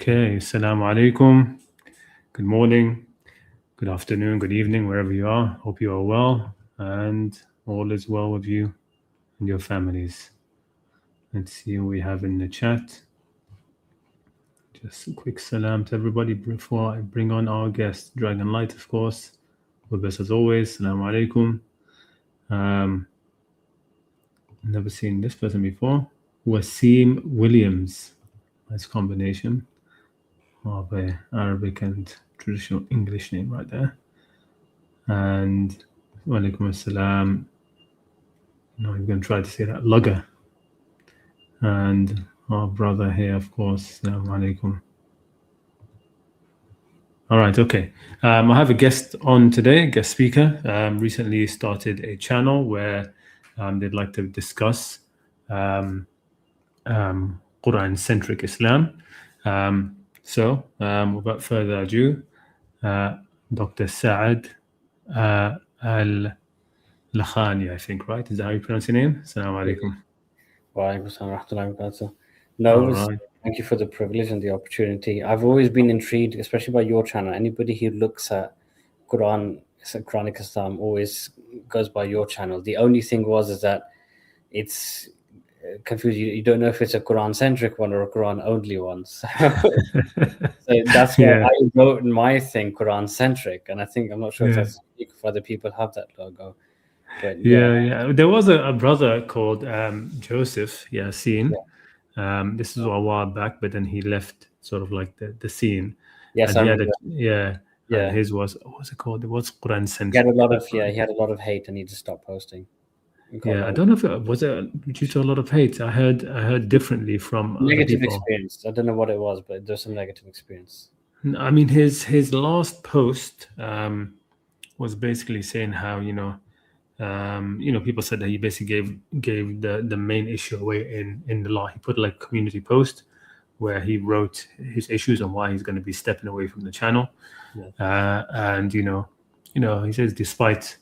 Okay, Assalamu alaikum. Good morning, good afternoon, good evening, wherever you are. Hope you are well and all is well with you and your families. Let's see who we have in the chat. Just a quick salam to everybody before I bring on our guest, Dragon Light, of course. With us as always. Assalamu alaikum. Never seen this person before. Wasim Williams. Nice combination of a Arabic and traditional English name right there. And walaikum assalam. No, I'm going to try to say that. Lugger. And our brother here, of course. Assalamu alaikum. All right, okay. I have a guest on today, guest speaker. Recently started a channel where they'd like to discuss Qur'an-centric Islam. So, without further ado, Dr. Saad Lakhani, I think, right? Is that how you pronounce your name? Assalamu alaikum. Wa alaikum assalam wa rahmatullahi wa barakatuh. No, thank you for the privilege and the opportunity. I've always been intrigued, especially by your channel. Anybody who looks at Qur'an, Qur'anic Islam, always goes by your channel. The only thing is that it's confused. You don't know if it's a Qur'an-centric one or a Qur'an-only one. So that's why I wrote in my thing Qur'an-centric, and I'm not sure if that's if other people have that logo. But yeah. There was a brother called Joseph Yasin. This is a while back, but then he left sort of like the scene. Yes, and I remember. And his was, what was it called? It was Qur'an-centric. He had a lot of hate and he just stopped posting. Yeah, I don't know if it was due to a lot of hate. I heard differently from negative experience. I don't know what it was, but there's some negative experience. I mean, his last post was basically saying how people said that he basically gave the main issue away in the law. He put like a community post where he wrote his issues and why he's going to be stepping away from the channel. And he says despite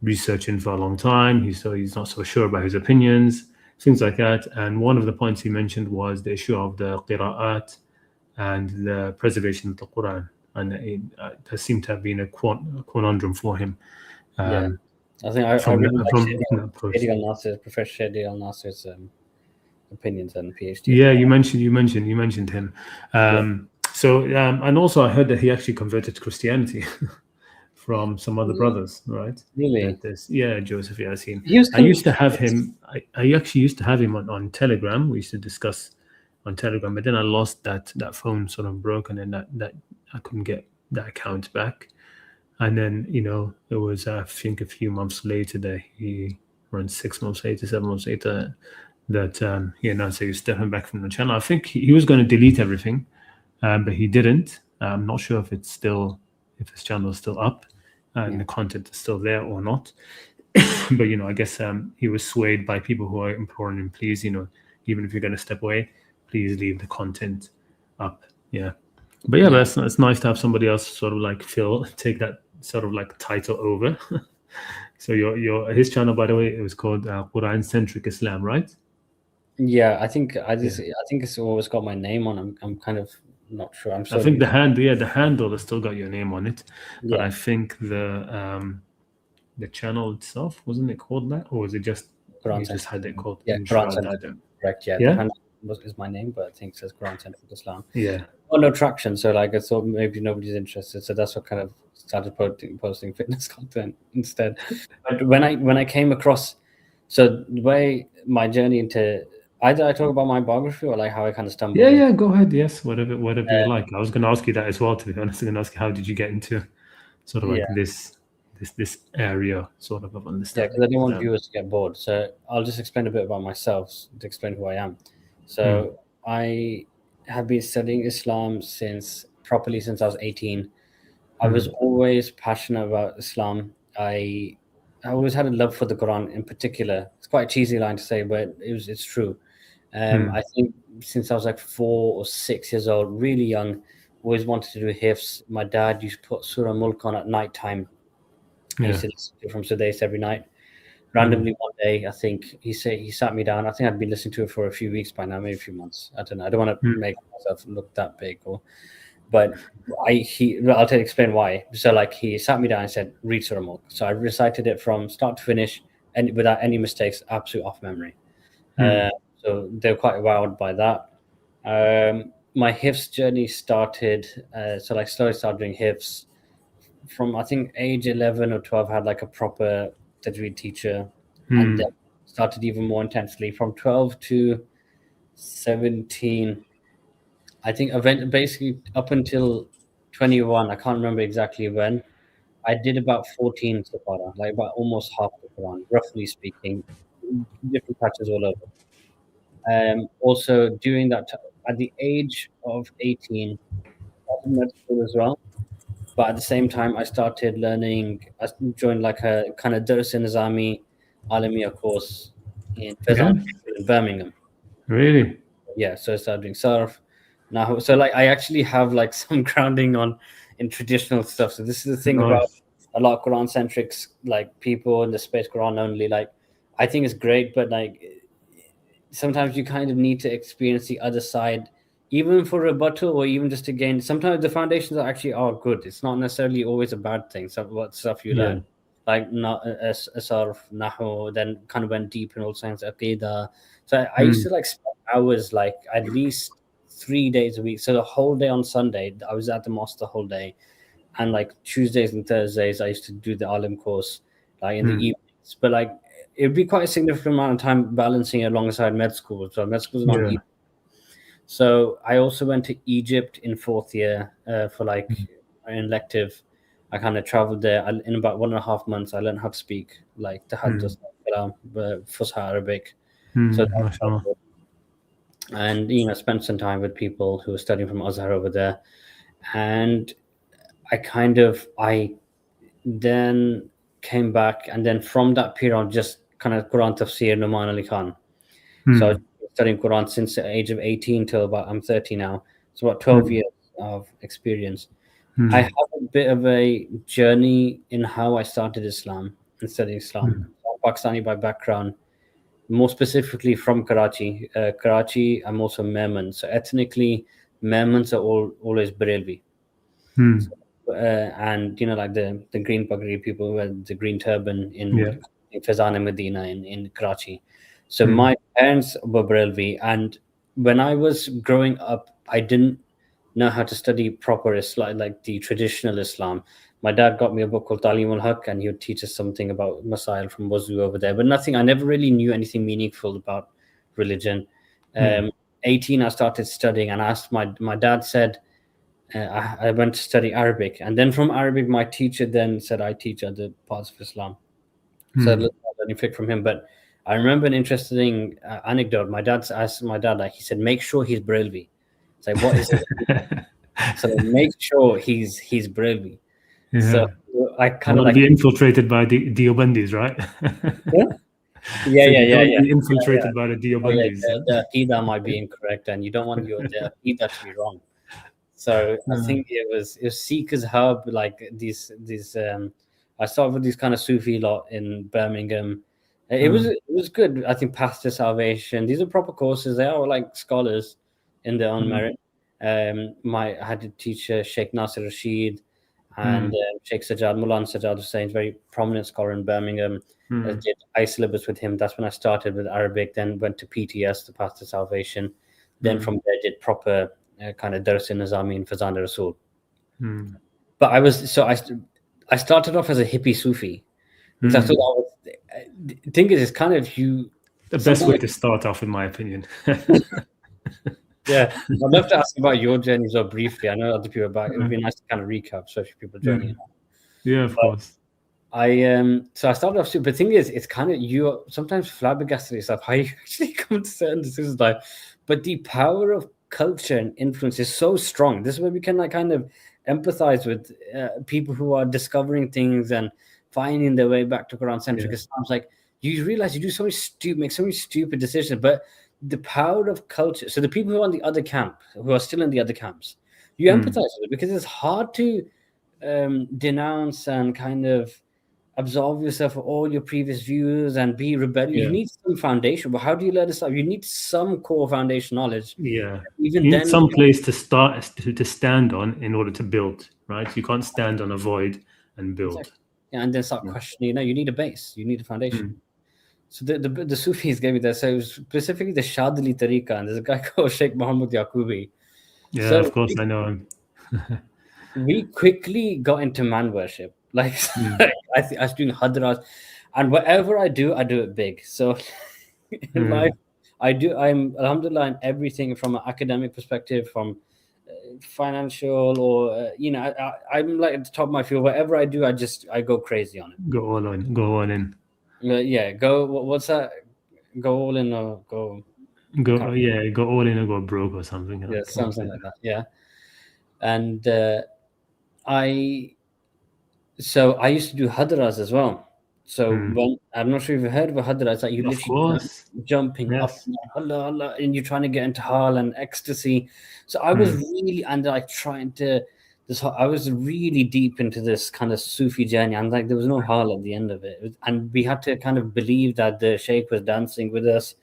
researching for a long time, he's not so sure about his opinions, things like that. And one of the points he mentioned was the issue of the qira'at and the preservation of the Qur'an. And it seemed to have been a conundrum for him. I think I remember Professor Shadi Al-Nasser's opinions and PhD. Yeah, you mentioned him. So and also I heard that he actually converted to Christianity from some other brothers, right? Really? Joseph Yasin. I used to have him. I actually used to have him on Telegram. We used to discuss on Telegram, but then I lost that phone, sort of broken, and that I couldn't get that account back. And then it was I think a few months later that around 6 months later, 7 months later, that he announced he was stepping back from the channel. I think he was going to delete everything, but he didn't. I'm not sure if his channel is still up and the content is still there or not. But I guess he was swayed by people who are imploring him, please, even if you're going to step away, please leave the content up. But it's nice to have somebody else sort of like take that sort of like title over. So his channel, by the way, it was called Qur'an-centric Islam, right? Yeah, I think it's always got my name on. I'm kind of not sure. I think the handle has still got your name on it, but I think the channel itself, wasn't it called that, or was it just you just had it called? Qur'an-centric. Correct. Yeah. The handle is my name, but I think it says Qur'an-centric Islam. Yeah. No traction, so like I thought maybe nobody's interested, so that's what kind of started posting fitness content instead. But when I came across, so the way my journey into either I talk about my biography or like how I kind of stumbled. Yeah, go ahead. Yes, whatever you like. I was going to ask you that as well. To be honest, I'm going to ask you how did you get into sort of like this area sort of understanding. Yeah, because I didn't want viewers to get bored, so I'll just explain a bit about myself to explain who I am. So I have been studying Islam since I was 18. I was always passionate about Islam. I always had a love for the Quran in particular. It's quite a cheesy line to say, but it's true. I think since I was like 4 or 6 years old, really young, always wanted to do hifz. My dad used to put Surah Mulk on at night time. I used to listen to it from Sudais every night. Randomly one day, I think he sat me down. I think I'd been listening to it for a few weeks by now, maybe a few months. I don't know. I don't want to make myself look that big, but I'll explain why. So like he sat me down and said, read Surah Mulk. So I recited it from start to finish and without any mistakes, absolute off memory. So they're quite wowed by that. My hifz journey started, so like slowly started doing hifz from I think age 11 or 12. I had like a proper tajweed teacher, and then started even more intensely from 12 to 17. I think basically up until 21. I can't remember exactly when. I did about 14 Separa, like about almost half the Quran, roughly speaking, different patches all over. Also, during that time, at the age of 18, I started med school as well. But at the same time, I started learning. I joined like a kind of Dars Nizami Alamiya course in in Birmingham. Really? Yeah, so I started doing surf. Now, so like I actually have like some grounding in traditional stuff. So this is the thing about a lot of Quran centric like people in the space, Quran only. Like I think it's great, but like sometimes you kind of need to experience the other side, even for rebuttal or even just to gain. Sometimes the foundations are good. It's not necessarily always a bad thing. So what stuff you learn, like not a sort of nahu, then kind of went deep in all science, aqidah. So I used to like spend hours, like at least 3 days a week. So the whole day on Sunday, I was at the mosque the whole day, and like Tuesdays and Thursdays, I used to do the alim course, like in the evenings. But like it'd be quite a significant amount of time balancing it alongside med school. So med school is not easy. So I also went to Egypt in 4th year for like an elective. I kind of traveled there in about 1.5 months. I learned how to speak like Tahaddus, Fusha Arabic. So and spent some time with people who were studying from Azhar over there, and I then came back, and then from that period on, just kind of Quran tafsir, Numan Ali Khan. So I was studying Quran since the age of 18 till about I'm 30 now. It's about 12 years of experience. I have a bit of a journey in how I started Islam and studying Islam. I'm Pakistani by background, more specifically from Karachi. Karachi, I'm also Memon. So ethnically, Memons are always Barelvi. And like the green pagri people who had the green turban in Fazana Medina in Karachi. So my parents were Barelvi, and when I was growing up, I didn't know how to study proper Islam, like the traditional Islam. My dad got me a book called Talim al-Haq, and he would teach us something about Masail from Wuzu over there, but nothing. I never really knew anything meaningful about religion. 18, I started studying, and asked my dad said, I went to study Arabic, and then from Arabic, my teacher then said I teach other parts of Islam. So I learned fiqh from him. But I remember an interesting anecdote. My dad asked my dad, like he said, make sure he's Barelvi. It's like, what is it? So make sure he's Barelvi. So I kind of like be infiltrated by the Deobandis, right? Yeah. Be infiltrated by the Deobandis. The aqidah might be incorrect, and you don't want the aqidah to be wrong. So I think it was Seekers Hub, like these I started with these kind of Sufi lot in Birmingham. It was good. I think Path to Salvation. These are proper courses. They are like scholars in their own merit. I had a teacher, Sheikh Nasir Rashid, and Sheikh Sajjad Mulan Sajjad Hussain, very prominent scholar in Birmingham. I did I-syllabus with him. That's when I started with Arabic. Then went to PTS, the Path to Salvation. Then from there did proper kind of Dars Nizami and Fazan Rasul. But I started off as a hippie Sufi. So I thought the thing is, it's kind of the best way to start off, in my opinion. Yeah, I'd love to ask about your journey so briefly. I know other people are back. It would be nice to kind of recap, especially people joining. Yeah, of course. So I started off, but the thing is, it's kind of you sometimes flabbergasted yourself how you actually come to certain decisions. But the power of culture and influence is so strong. This is where we can like kind of empathize with people who are discovering things and finding their way back to Quran centric Islam. Like you realize you do make so many stupid decisions, but the power of culture. So the people who are on the other camp, who are still in the other camps, you empathize with it because it's hard to denounce and kind of absolve yourself of all your previous views and be rebellious. You need some foundation. But how do you learn this stuff? You need some core foundation knowledge. Yeah. Even you then, need some place to start to stand on in order to build, right? You can't stand on a void and build. Exactly. Yeah, and then start questioning. You need a base. You need a foundation. So the Sufis gave me that. So specifically the Shadili Tariqa, and there's a guy called Sheikh Muhammad Yaqubi. Yeah, so of course I know him. We quickly got into man worship. Like I was doing hadras, and whatever I do it big. So in life, I'm alhamdulillah in everything from an academic perspective, from financial, or I'm like at the top of my field. Whatever I do, I go crazy on it. Go all in. Go all in. Yeah. What's that? Go all in or go. Go all in or go broke or something. Yeah, something like that. Yeah. And I used to do hadras as well. So when I'm not sure if you've heard of a hadra, it's like you literally jumping up, Allah, Allah, and you're trying to get into hal and ecstasy. So I was really trying to. I was really deep into this kind of Sufi journey, and there was no hal at the end of it, and we had to kind of believe that the Sheikh was dancing with us.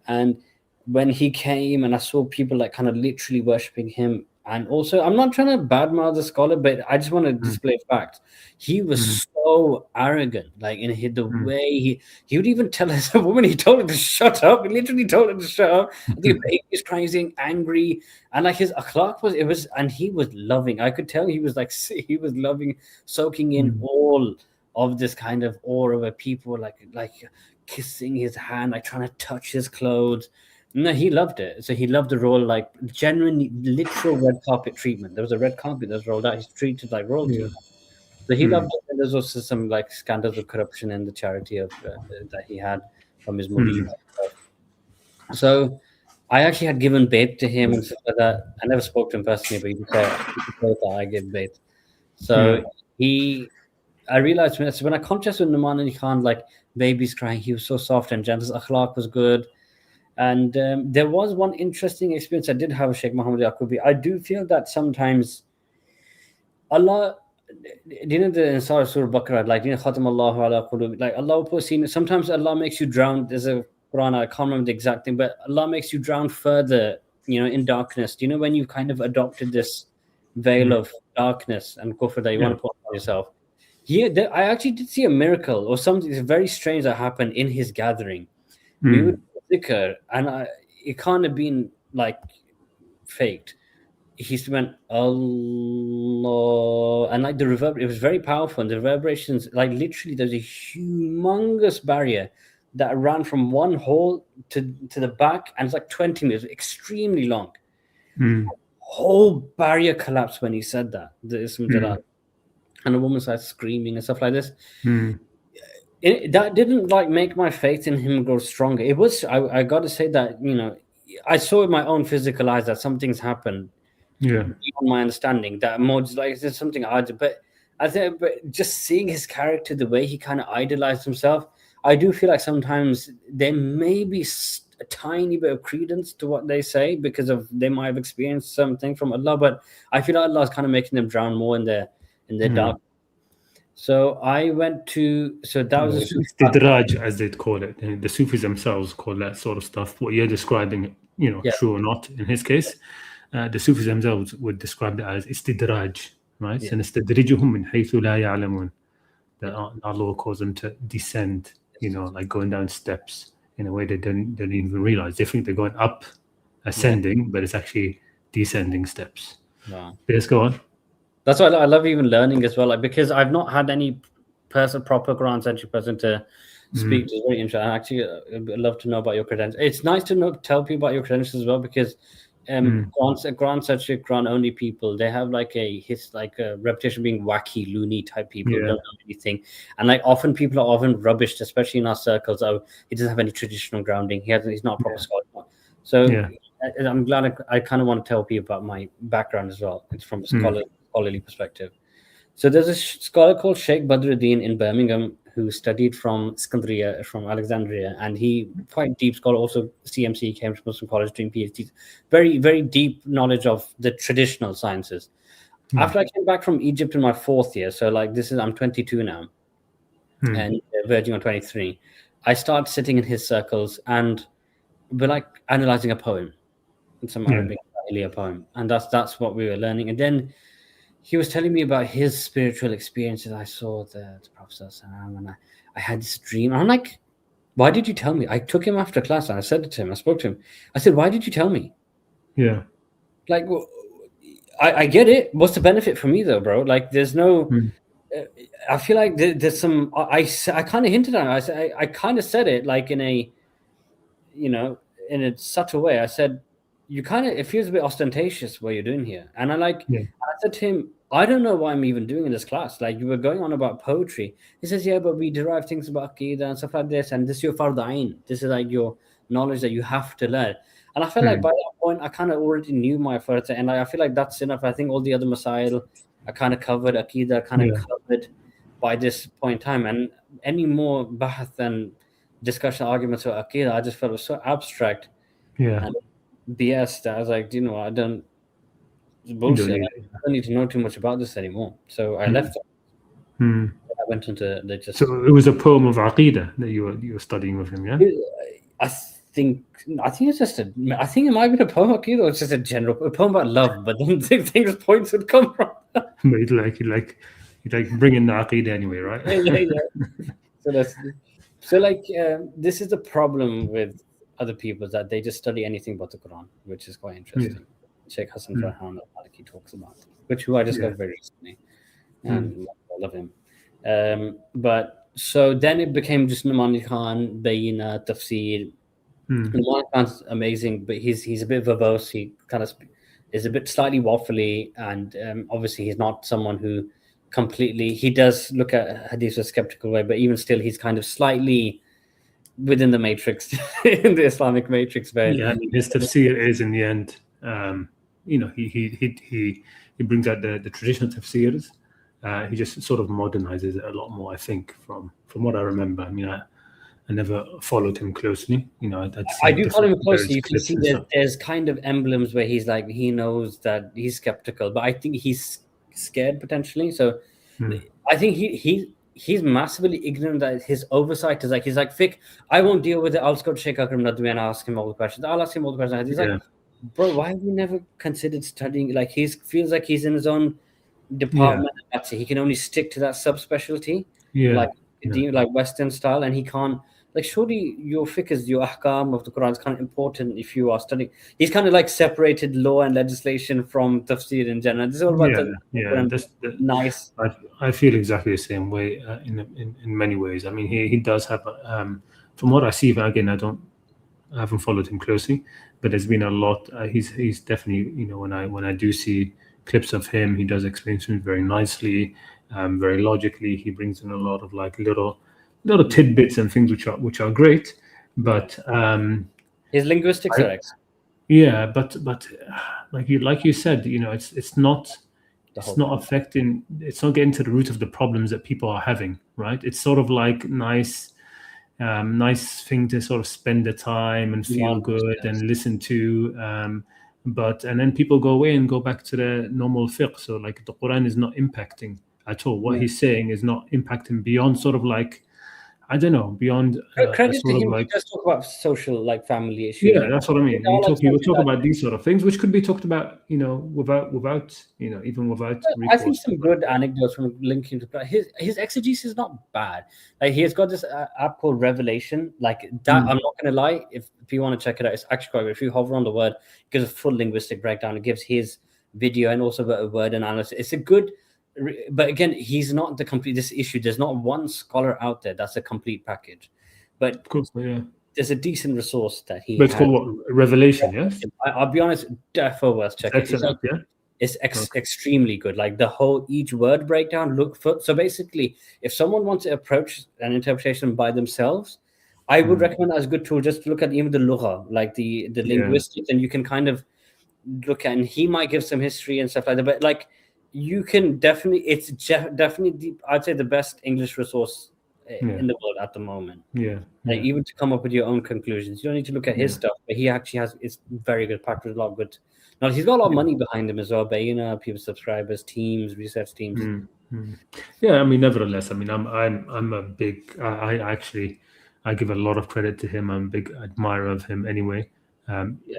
And when he came, and I saw people kind of literally worshipping him. And also, I'm not trying to badmouth the scholar, but I just want to display facts. He was so arrogant, in the way he would even tell us a woman. He told her to shut up. He literally told her to shut up. The baby was crying, he's getting angry, and his akhlaq and he was loving. I could tell he was loving, soaking in all of this kind of aura where people were like kissing his hand, trying to touch his clothes. No, he loved it. So he loved the role, genuinely, literal red carpet treatment. There was a red carpet that was rolled out. He's treated like royalty. Yeah. So he loved it. And there's also some scandals of corruption in the charity of that he had from his murid. So I actually had given bait to him and stuff like that. I never spoke to him personally, but he said that I gave bait. So I realized when I contrasted with Numan Ali Khan, babies crying, he was so soft and gentle. His akhlaq was good. And there was one interesting experience I did have with Sheikh Muhammad Yaqubi. I do feel that sometimes Allah, the Ansar Surah Baqarah, Khatam Allahu ala qulub, Allah will put sometimes Allah makes you drown. There's a Quran, I can't remember the exact thing, but Allah makes you drown further, in darkness. When you've kind of adopted this veil of darkness and kufr that you want to put on yourself. Here, I actually did see a miracle or something very strange that happened in his gathering. We would dhikr, and it can't have been faked. He went Allah, and the reverb, it was very powerful, and the reverberations, literally there's a humongous barrier that ran from one hole to the back, and it's 20 meters, extremely long. Whole barrier collapsed when he said that. And a woman started screaming and stuff like this. That didn't make my faith in him grow stronger. It was, I got to say that, I saw with my own physical eyes that some things happened. Beyond my understanding, that more there's something odd. But I think, just seeing his character, the way he kind of idolized himself, I do feel sometimes there may be a tiny bit of credence to what they say because they might have experienced something from Allah. But I feel Allah is kind of making them drown more in their dark. So I went to, that was istidraj, as they'd call it. And the Sufis themselves call that sort of stuff. What you're describing, true or not, in his case, the Sufis themselves would describe that as istidraj, right? And istidrijuhum min haythu la ya'lamun. That Allah will cause them to descend, going down steps in a way they don't even realize. They think they're going up, ascending, but it's actually descending steps. Wow. Let's go on. That's why I love even learning as well, because I've not had any proper Quran-centric person to speak to. It's very interesting. Actually, I'd love to know about your credentials. It's nice to tell people about your credentials as well, because Quran-centric, Quran-only people, they have a reputation of being wacky, loony type people who don't know anything. And often people are often rubbished, especially in our circles. Oh, he doesn't have any traditional grounding. He's not a proper scholar. So I'm glad I kind of want to tell people about my background as well. It's from a scholarly perspective. So there's a scholar called Sheikh Badruddin in Birmingham who studied from Alexandria, and he quite deep scholar, also CMC, Cambridge Muslim College, doing PhDs, very, very deep knowledge of the traditional sciences. After I came back from Egypt in my 4th year, so I'm 22 now, and verging on 23. I started sitting in his circles, and we're like analyzing a poem, some Arabic poem, and that's what we were learning. And then he was telling me about his spiritual experiences. I saw the Prophet, and I had this dream. And I'm like, why did you tell me? I took him after class and I said it to him. I spoke to him. I said, why did you tell me? Yeah. Like, I get it. What's the benefit for me though, bro? Like, there's no. I feel like there's some. I kind of hinted on it. I kind of said it like in a, in a subtle way. I said, it feels a bit ostentatious what you're doing here. And I said to him, I don't know what I'm even doing in this class. Like, you were going on about poetry. He says, yeah, but we derive things about Aqidah and stuff like this. And this is your fard ayn. This is like your knowledge that you have to learn. And I felt like by that point, I kind of already knew my fard. And I feel like that's enough. I think all the other masail I kind of covered, Aqidah kind of covered by this point in time. And any more bahath and discussion arguments about Aqidah, I just felt it was so abstract. Yeah. And BS that I was like, I don't. It's bullshit. I don't need to know too much about this anymore. So I left it. I went into the just. So it was a poem of Aqidah that you were studying with him, yeah? I think it's just I think it might be a poem of Aqidah. It's just a poem about love, but then things points would come from. But you'd like bring in the Aqidah anyway, right? Yeah. So this is the problem with other people, that they just study anything but the Quran, which is quite interesting. Sheikh Hassan Farhan al-Maliki talks about it, who I discovered very recently, and I love him. But so then it became just Numani Khan, Bayina, Tafsir. Numani Khan's amazing, but he's a bit verbose. He kind of is a bit slightly waffly, and obviously he's not someone who completely. He does look at hadith in a skeptical way, but even still, he's kind of slightly within the matrix, in the Islamic matrix. Yeah, I mean, his tafsir is in the end. He brings out the traditional tafsirs. He just sort of modernizes it a lot more, I think, from what I remember. I mean, I never followed him closely. I do follow him closely. You can see there's kind of emblems where he's like, he knows that he's skeptical, but I think he's scared potentially. So I think he's massively ignorant that his oversight is he's like, Fiqh, I won't deal with it. I'll just go to Sheikh Akram Nadwi and ask him all the questions. I'll ask him all the questions. He's like, bro, why have you never considered studying? Like, he feels like he's in his own department. That's it. He can only stick to that subspecialty, like Western style, and he can't. Like, surely your fiqh is your ahkam of the Quran is kind of important if you are studying. He's kind of like separated law and legislation from tafsir in general. This is all about nice. I feel exactly the same way in many ways. I mean, he does have, from what I see, again, I haven't followed him closely, but there's been a lot. He's definitely, when I do see clips of him, he does explain things very nicely, very logically. He brings in a lot of like little tidbits and things which are great, but his linguistics are excellent. Yeah, but like you said, it's not affecting. It's not getting to the root of the problems that people are having, right? It's sort of like nice thing to sort of spend the time and feel good and listen to, and then people go away and go back to the normal fiqh. So like the Quran is not impacting at all. What he's saying is not impacting beyond sort of like, I don't know, beyond credit to him. Like, just talk about social, like family issues. Yeah, that's what I mean. We talk about these sort of things, which could be talked about, without even without. I think some good anecdotes from linking to his exegesis is not bad. Like, he has got this app called Revelation. Like that, I'm not going to lie. If you want to check it out, it's actually quite good. If you hover on the word, it gives a full linguistic breakdown. It gives his video and also a word analysis. It's a good. But again, he's not the complete this issue. There's not one scholar out there that's a complete package. But of course, there's a decent resource that he. But it's called what? Revelation, yes. I'll be honest, definitely worth checking. It's extremely good. Like each word breakdown. So basically, if someone wants to approach an interpretation by themselves, I would recommend that as a good tool just to look at even the lugha, like the linguistics, and you can kind of look at. And he might give some history and stuff like that, but like. You can definitely, I'd say the best English resource in the world at the moment. Like even to come up with your own conclusions, you don't need to look at his stuff, but he actually it's very good, packed with a lot of good. Now he's got a lot of money behind him as well, but people, subscribers, teams, research teams. Yeah, I mean, nevertheless, I mean, I'm a big. I give a lot of credit to him. I'm a big admirer of him. Anyway,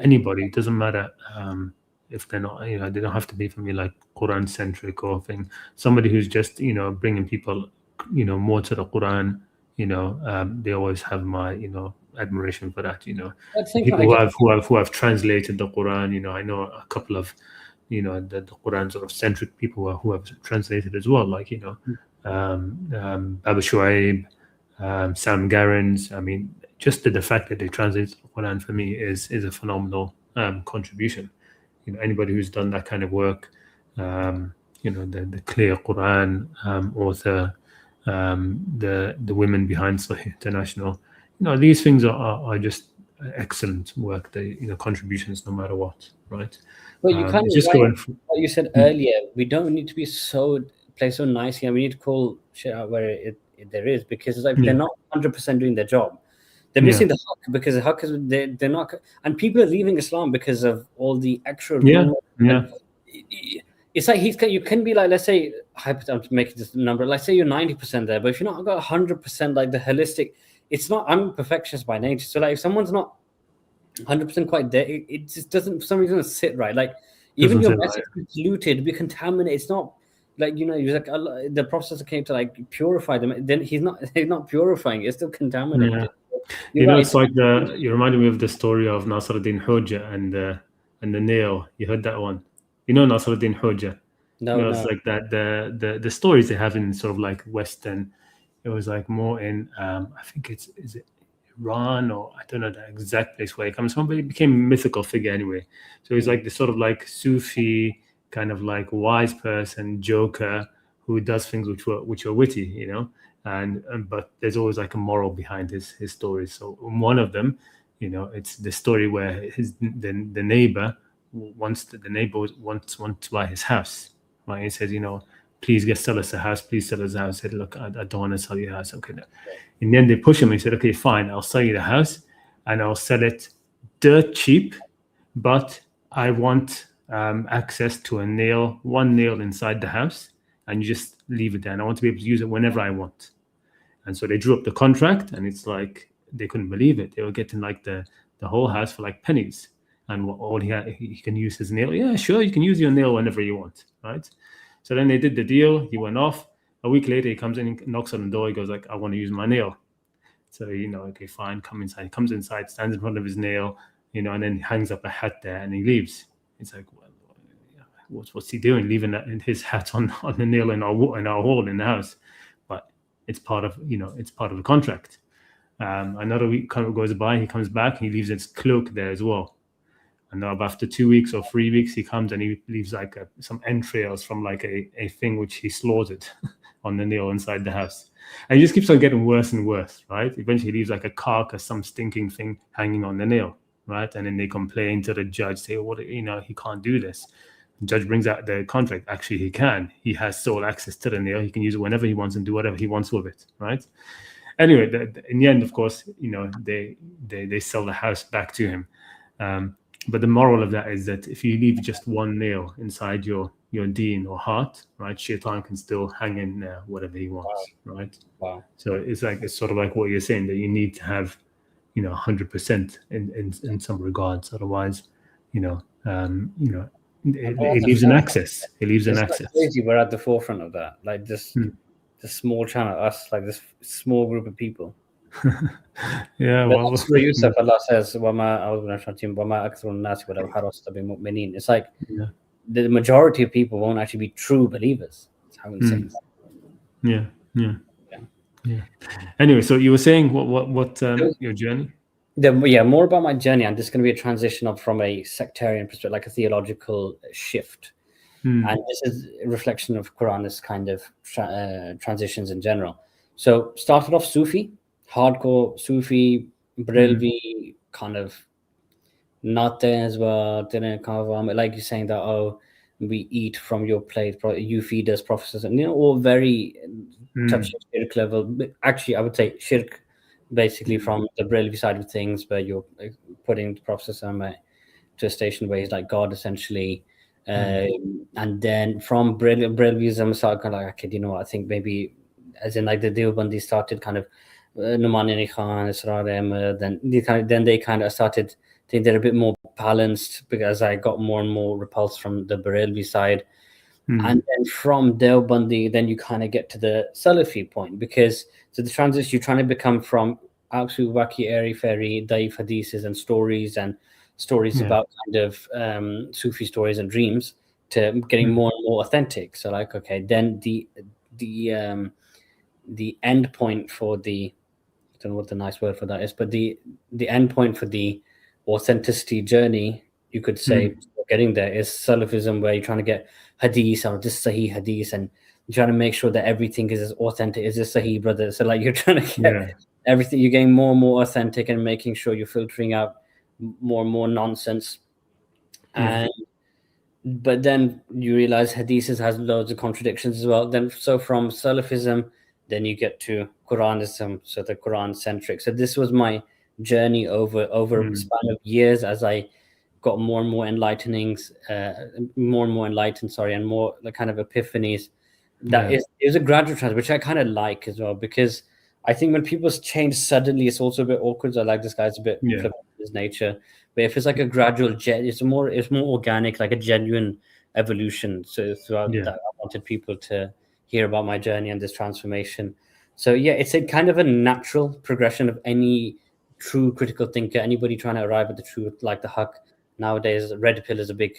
anybody, it doesn't matter if they're not. They don't have to be for me like Quran centric or thing. Somebody who's just bringing people more to the Quran. They always have my admiration for that. I think People who have translated the Quran. I know a couple of the Quran sort of centric people who have translated as well, like Abu Shuaib, Sam Garens. I mean, just the fact that they translate the Quran for me is a phenomenal contribution. Anybody who's done that kind of work, the clear Quran author, the women behind Sahih International, these things are just excellent work. They contributions no matter what, right? Well, you kind of just like going what you said earlier. We don't need to be play so nicely, and we need to call shit out where there is, because it's like they're not 100% doing their job. They're missing the haqq, because the haqq is they're not, and people are leaving Islam because of all the extra rules. It's like you can be like, let's say, I'm making this number. Let's say you're 90% there, but if you're not got 100% like the holistic, it's not. I'm a perfectionist by nature, so like if someone's not 100% quite there, it just doesn't, for some reason, sit right. Like even your message is polluted, be contaminated. It's not like you're like the processor came to like purify them. Then he's not purifying. It's still contaminated. It's like you reminded me of the story of Nasruddin Hoja and the nail. You heard that one? Nasruddin Hoja. No, it's like that the stories they have in sort of like Western. It was like more in I think is it Iran, or I don't know the exact place where he comes from, but he became a mythical figure anyway. So he's like this sort of like Sufi kind of like wise person, joker, who does things which are witty, and but there's always like a moral behind his stories. So one of them, it's the story where the neighbor wants to buy his house, right? He says, please sell us a house. Please sell us a house. He said, look, I don't want to sell you a house. Okay. No. In the end, they push him. He said, okay, fine. I'll sell you the house and I'll sell it dirt cheap, but I want access to one nail inside the house, and you just leave it there. And I want to be able to use it whenever I want. And so they drew up the contract, and it's like they couldn't believe it. They were getting like the whole house for like pennies. And all he can use his nail. Yeah, sure, you can use your nail whenever you want, right? So then they did the deal. He went off. A week later, he comes in, knocks on the door. He goes like, I want to use my nail. So, okay, fine, come inside. He comes inside, stands in front of his nail, and then he hangs up a hat there and he leaves. It's like, well, what's he doing? Leaving his hat on the nail in our wall in the house. But it's part of the contract. Another week goes by. He comes back. He leaves his cloak there as well. And now after 2 weeks or 3 weeks, he comes and he leaves like some entrails from like a thing which he slaughtered on the nail inside the house. And he just keeps on getting worse and worse, right? Eventually he leaves like a carcass, some stinking thing hanging on the nail, right? And then they complain to the judge, say, he can't do this. The judge brings out the contract. Actually, he can. He has sole access to the nail. He can use it whenever he wants and do whatever he wants with it, right? Anyway, in the end, of course, they sell the house back to him. But the moral of that is that if you leave just one nail inside your deen or heart, right, Shaitan can still hang in there whatever he wants, right? Wow. So it's sort of like what you're saying, that you need to have, 100% in some regards. Otherwise, it leaves an access. It leaves an access. Crazy. We're at the forefront of that. Like this small channel, us, like this small group of people. Yeah, well, Yusuf, Allah says, it's like the majority of people won't actually be true believers. That's how it says. Yeah. Anyway, so you were saying what your journey? More about my journey. And this is going to be a transition from a sectarian perspective, like a theological shift. And this is a reflection of Qur'anist kind of transitions in general. So started off Sufi, hardcore Sufi, Brelvi, kind of not there as well. Didn't kind of like you're saying that we eat from your plate, you feed us, prophecies, and all very touchy shirk level. But actually, I would say shirk basically from the Brelvi side of things, where you're putting the prophecies to a station where he's like God essentially. And then from Braillevism, I started kind of like, okay, you know what, I think maybe, as in like the Deobandi started kind of Numani Khan, Israr Ahmed, then they kind of started think they're a bit more balanced, because I got more and more repulsed from the Barelvi side. And then from Deobandi, then you kind of get to the Salafi point, because so the transition, you're trying to become from absolute wacky, airy-fairy, daif hadiths and stories about kind of Sufi stories and dreams, to getting more and more authentic. So like, okay, then the end point for the, I don't know what the nice word for that is, but the end point for the authenticity journey, you could say, getting there, is Salafism, where you're trying to get hadith or this Sahih hadith, and you're trying to make sure that everything is as authentic as this Sahih, brother. So like, you're trying to get everything, you're getting more and more authentic, and making sure you're filtering out more and more nonsense. And but then you realize hadith has loads of contradictions as well. Then so from Salafism, then you get to Quranism, so the Quran centric. So this was my journey over a span of years, as I got more and more enlightened, and more like kind of epiphanies. That is a gradual trend, which I kind of like as well, because I think when people change suddenly, it's also a bit awkward. So I like, this guy's a bit flippant in his nature. But if it's like a gradual, it's more organic, like a genuine evolution. So throughout that, I wanted people to hear about my journey and this transformation. So yeah, it's a kind of a natural progression of any true critical thinker, anybody trying to arrive at the truth, like the Haqq. Nowadays, red pill is a big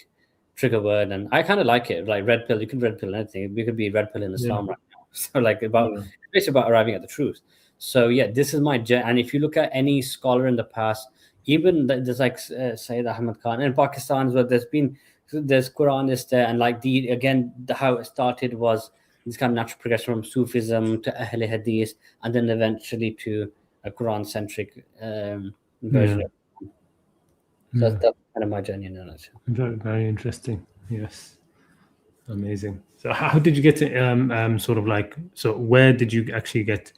trigger word, and I kind of like it. Like red pill, you can red pill anything. You could be red pill in Islam right now. So like it's about arriving at the truth. So yeah, this is my journey. And if you look at any scholar in the past, even there's like Sayyid Ahmad Khan in Pakistan as well. There's Quranists there, and like how it started was this kind of natural progression from Sufism to Ahl Hadith, and then eventually to a Quran centric version. So that's kind of my journey in a nutshell. Very, very interesting. Yes, amazing. So how did you get to sort of like? So where did you actually get?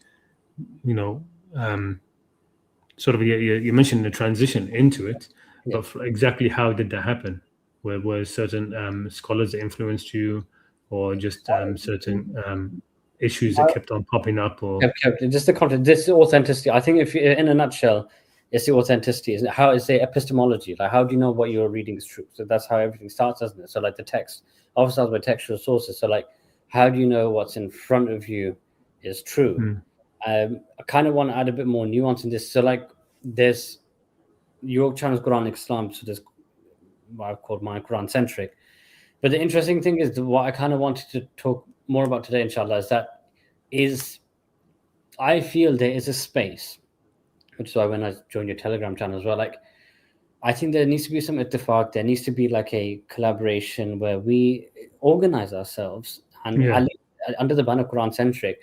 Sort of you mentioned the transition into it, but exactly how did that happen? Were certain scholars that influenced you, or just certain issues that kept on popping up, or just the content, this authenticity? I think, if in a nutshell, it's the authenticity. Isn't it? How is the epistemology? Like, how do you know what you're reading is true? So that's how everything starts, doesn't it? So like the text often starts by textual sources. So like, how do you know what's in front of you is true? I kind of want to add a bit more nuance in this. So like, there's your channel's Quranic Islam, so there's what I've called my Quran centric. But the interesting thing is, what I kind of wanted to talk more about today, inshallah, is I feel there is a space, which is why when I joined your Telegram channel as well, like, I think there needs to be some ittifaq, there needs to be like a collaboration where we organize ourselves and under the banner Quran centric.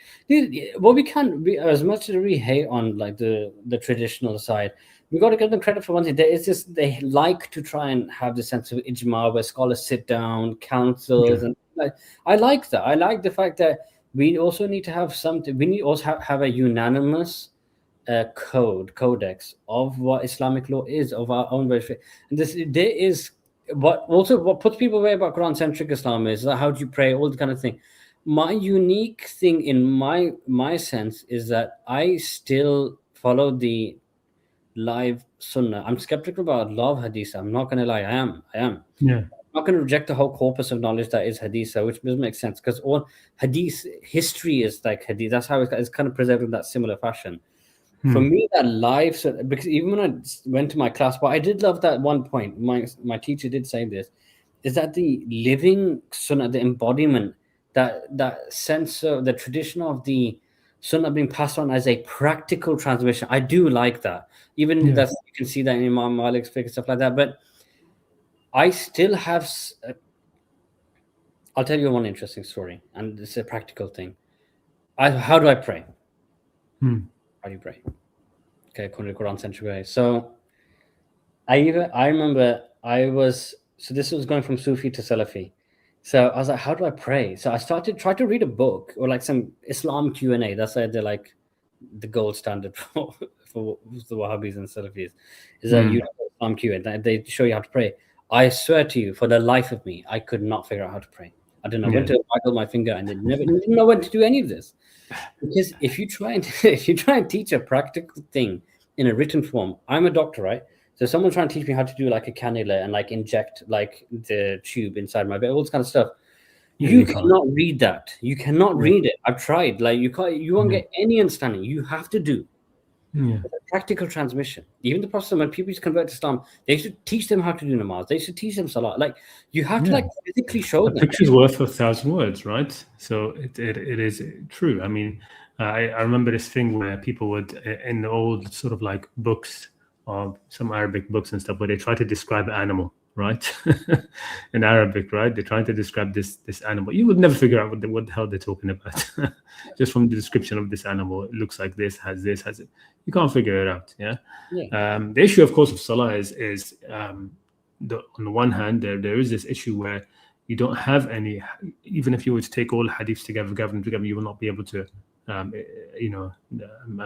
What we can, as much as we hate on like the traditional side, we got to give them credit for one thing. There is this, they like to try and have the sense of ijma, where scholars sit down, councils, and like, I like that. I like the fact that we also need to have something. We need also have a unanimous codex of what Islamic law is, of our own way. And there is what puts people away about Quran centric Islam is like, how do you pray, all the kind of thing. My unique thing in my sense is that I still follow the live sunnah. I'm skeptical about love hadith. I'm not going to lie. I am. Yeah. I'm not going to reject the whole corpus of knowledge that is hadith, which doesn't make sense, because all hadith history is like hadith. That's how it's kind of preserved in that similar fashion. For me, that live, because even when I went to my class, but I did love that one point. My teacher did say this, is that the living sunnah, the embodiment, that sense of the tradition of the sunnah being passed on as a practical transmission. I do like that. Even that you can see that in Imam Malik's fiqh, stuff like that. But I still have. I'll tell you one interesting story, and it's a practical thing. How do I pray? How do you pray? Okay, according to Quran centric way. So I remember so this was going from Sufi to Salafi. So I was like, how do I pray? So I tried to read a book, or like some Islam Q&A. That's why they're like the gold standard for the Wahhabis and Salafis. Is that you know, Islam Q&A. They show you how to pray. I swear to you, for the life of me, I could not figure out how to pray. I don't know when to waggle my finger, and then didn't know when to do any of this. Because if you try and teach a practical thing in a written form, I'm a doctor, right? So someone trying to teach me how to do like a cannula and like inject like the tube inside my body, all this kind of stuff. You cannot read that. You cannot read it. I've tried. Like you won't get any understanding. You have to do practical transmission. Even the Prophet, when people used to convert to Islam, they should teach them how to do namaz. They should teach them salah. Like you have to like physically show them. A picture's worth 1,000 words, right? So it is true. I mean, I remember this thing where people would, in the old sort of like books of some Arabic books and stuff, where they try to describe an animal, right? In Arabic, right? They're trying to describe this animal. You would never figure out what the hell they're talking about. Just from the description of this animal, it looks like this, has it. You can't figure it out. The issue, of course, of salah is on the one hand, there is this issue where you don't have any, even if you were to take all the hadiths together, you will not be able to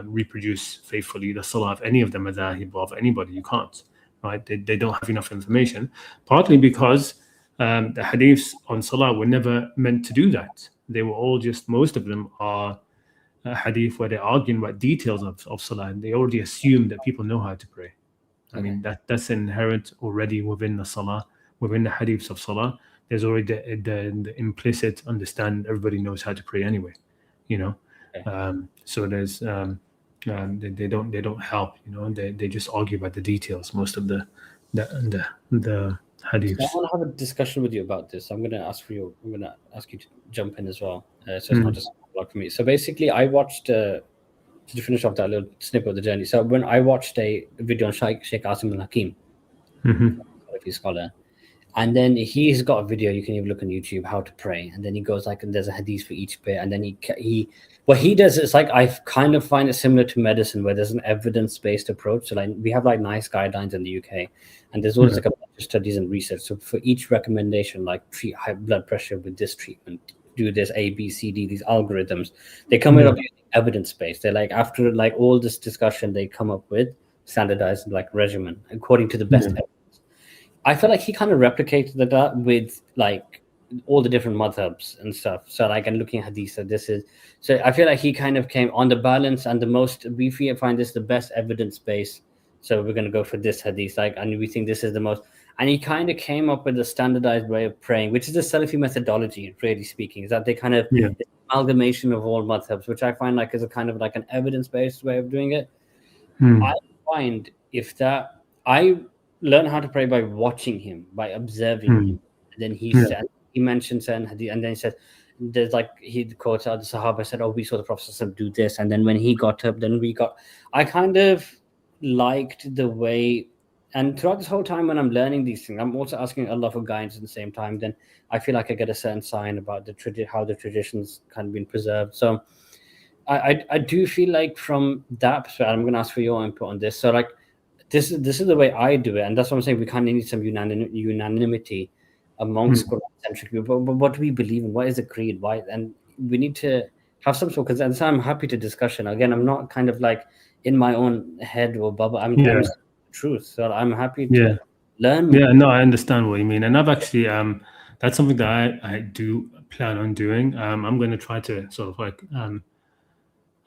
reproduce faithfully the salah of any of the madhahib of anybody. You can't, right? They don't have enough information, partly because the hadiths on salah were never meant to do that. They were all just, most of them are hadith where they're arguing about details of salah, and they already assume that people know how to pray. I mean, that's inherent already within the salah, within the hadiths of salah. There's already the implicit understanding everybody knows how to pray anyway, so there's they don't help, they just argue about the details, most of the hadiths. So I want to have a discussion with you about this. I'm going to ask you to jump in as well. So it's not just a blog for me. So basically, I watched to finish off that little snippet of the journey. So when I watched a video on Sheikh Asim al-Hakim, a scholar, and then he's got a video, you can even look on YouTube, how to pray, and then he goes like, and there's a hadith for each bit, and then he what he does is like, I kind of find it similar to medicine, where there's an evidence-based approach. So like we have like nice guidelines in the UK, and there's always like a bunch of studies and research. So for each recommendation, like treat high blood pressure with this treatment, do this A, B, C, D, these algorithms, they come up with evidence-based. They're like, after like all this discussion, they come up with standardized like regimen according to the best evidence. I feel like he kind of replicated that with like all the different madhabs and stuff. So like, and looking at hadith, so I feel like he kind of came on the balance and the most, we find this the best evidence base. So we're going to go for this hadith, like, and we think this is the most, and he kind of came up with a standardized way of praying, which is the Salafi methodology, really speaking, is that they kind of amalgamation of all madhabs, which I find like is a kind of like an evidence-based way of doing it. I find I learn how to pray by watching him, by observing him. And then he mentioned certain hadith, and then he said, there's like, he quotes out the Sahaba said, we saw the Prophet do this. And then when he got up, I kind of liked the way, and throughout this whole time when I'm learning these things, I'm also asking Allah for guidance at the same time. Then I feel like I get a certain sign about how the traditions kind of been preserved. So I do feel like from that perspective, I'm going to ask for your input on this. So like, this is the way I do it, and that's what I'm saying. We kind of need some unanimity amongst Qur'an-centric people. But what do we believe in? What is the creed? Why? And we need to have some sort. Because I'm happy to discussion. Again, I'm not kind of like in my own head or bubble. I'm telling the truth, so I'm happy to learn. Yeah, no, I understand what you mean, and I've actually that's something that I do plan on doing. I'm going to try to sort of like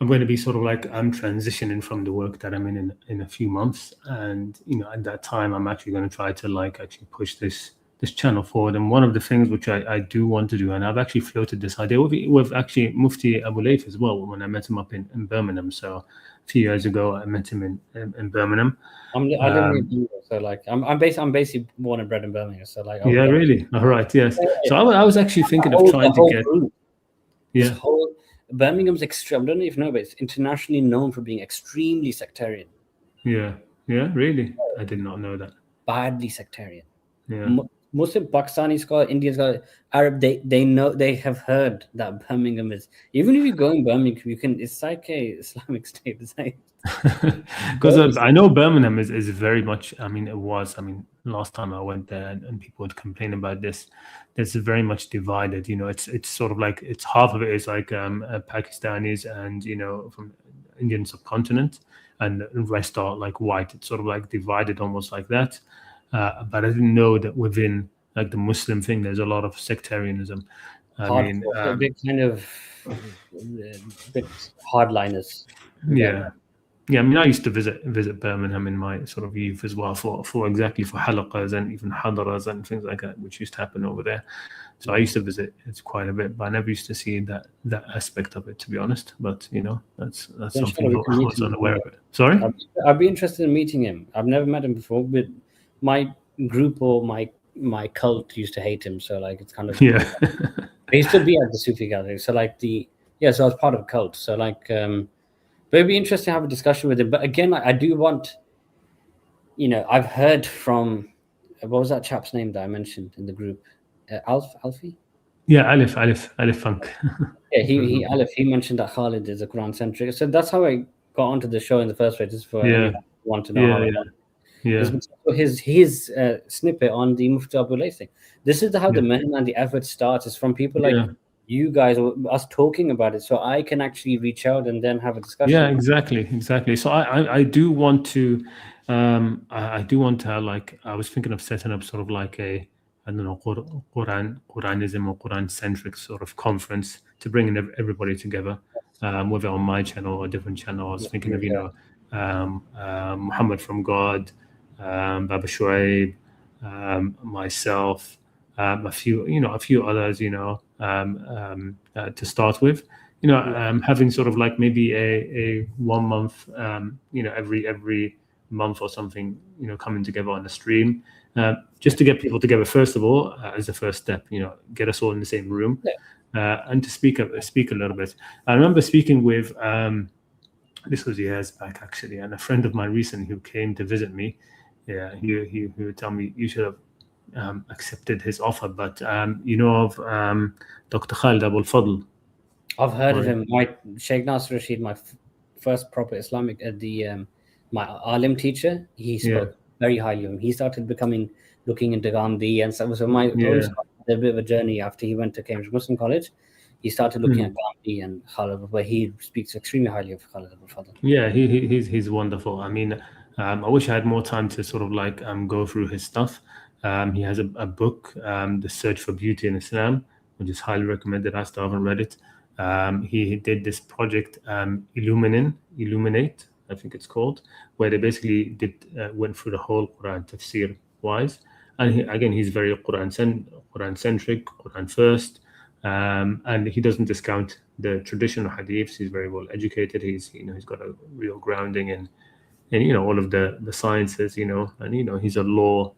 I'm going to be sort of like, I'm transitioning from the work that I'm in a few months, and at that time I'm actually going to try to like actually push this channel forward. And one of the things which I do want to do, and I've actually floated this idea with actually Mufti Abu Layth as well, when I met him up in Birmingham. So a few years ago I met him in Birmingham. I live in so like I'm basically born and bred in Birmingham. So like really, all right, yes. So I was actually thinking of trying to get Birmingham's extreme. I don't know if you know, but it's internationally known for being extremely sectarian. Yeah, really. I did not know that. Badly sectarian. Yeah. Muslim, Pakistani scholar, Indian scholar, Arab, they know, they have heard that Birmingham is, even if you go in Birmingham, it's like a Islamic state. It's like, because I know Birmingham is very much, last time I went there and people would complain about this, it's very much divided. It's sort of like, it's half of it is like Pakistanis and from Indian subcontinent, and the rest are like white. It's sort of like divided almost like that. but I didn't know that within like the Muslim thing, there's a lot of sectarianism. I mean, a bit kind of bit hardliners. yeah. Yeah, I mean, I used to visit Birmingham in my sort of youth as well for exactly for halaqas and even hadaras and things like that, which used to happen over there. So I used to visit it quite a bit, but I never used to see that aspect of it, to be honest. But that's something I was unaware of it. Sorry, I'd be interested in meeting him. I've never met him before, but my group or my cult used to hate him, so like it's kind of yeah. He used to be at the Sufi gathering, so like so I was part of a cult, so like but it'd be interesting to have a discussion with him. But again, I do want, I've heard from what was that chap's name that I mentioned in the group, Alfie. Yeah, Alif Funk. Yeah, he mentioned that Khalid is a Quran centric, so that's how I got onto the show in the first place. Just for anyone who want to know his snippet on the Mufti Abu Layth thing. This is how the Mehna and the effort starts. Is from people like you guys or us talking about it, so I can actually reach out and then have a discussion. Yeah, exactly. So I do want to, I do want to like, I was thinking of setting up sort of like a, I don't know, Quranism or Quran centric sort of conference to bring in everybody together, whether on my channel or a different channel. I was thinking of Muhammad from God, Baba Shuaib, myself, a few others, to start with, having sort of like maybe a 1 month, every month or something, coming together on a stream, just to get people together first of all, as the first step, get us all in the same room, and to speak a little bit. I remember speaking with, this was years back actually, and a friend of mine recently who came to visit me, he would tell me you should have accepted his offer, but of Dr. Khalid Abul Fadl. I've heard of him. My Sheikh Nasr Rashid, my first proper Islamic, my alim teacher, he spoke very highly of him. He started looking into Gandhi and stuff. So my own started a bit of a journey after he went to Cambridge Muslim College. He started looking at Gandhi and Khalid, where he speaks extremely highly of Khalid Abul Fadl. Yeah, he's wonderful. I mean, I wish I had more time to sort of like go through his stuff. He has a book, The Search for Beauty in Islam, which is highly recommended. I still haven't read it. He did this project, Illuminate, I think it's called, where they basically went through the whole Quran tafsir wise. And he's very Quran centric, Quran first, and he doesn't discount the traditional hadiths. He's very well educated. He's got a real grounding in all of the sciences, and he's a law.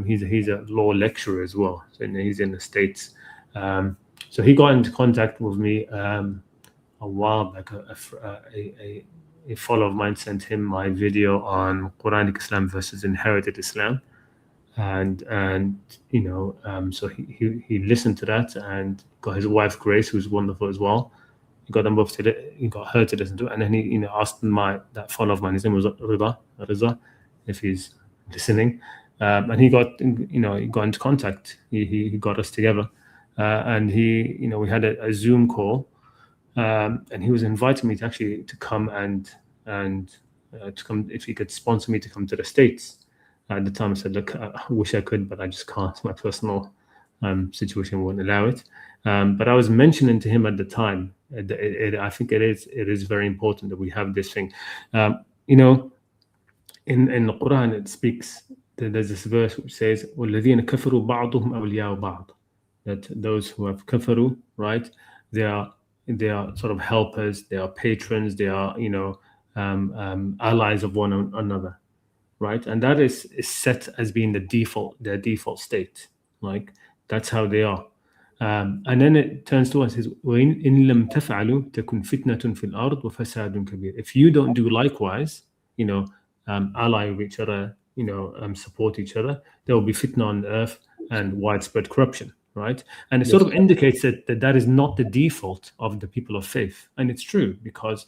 He's a law lecturer as well. So he's in the States. So he got into contact with me a while back. A follower of mine sent him my video on Quranic Islam versus inherited Islam, and so he listened to that and got his wife Grace, who's wonderful as well. He got them both he got her to listen to it, and then he asked that follower of mine. His name was Reza, if he's listening. And he got into contact. He got us together, and we had a Zoom call, and he was inviting me to come and to come if he could sponsor me to come to the States. At the time, I said, look, I wish I could, but I just can't. My personal situation won't allow it. But I was mentioning to him at the time, I think it is very important that we have this thing. In the Quran, it speaks. There's this verse which says, وَالَّذِينَ كَفَرُوا بَعْضُهُمْ أَوْلِيَاءُ بَعْضٍ. That those who have kafaru, right, they are sort of helpers, they are patrons, they are allies of one another, right? And that is set as being their default state. Like that's how they are. And then it turns to us and says, وَإِن لَمْ تَفْعَلُوا تَكُنْ فِتْنَةٌ فِي الْأَرْضِ وَفَسَادٌ كَبِيرٌ. If you don't do likewise, ally with each other, support each other, there will be fitna on the earth and widespread corruption, right? And it sort of indicates that is not the default of the people of faith. And it's true, because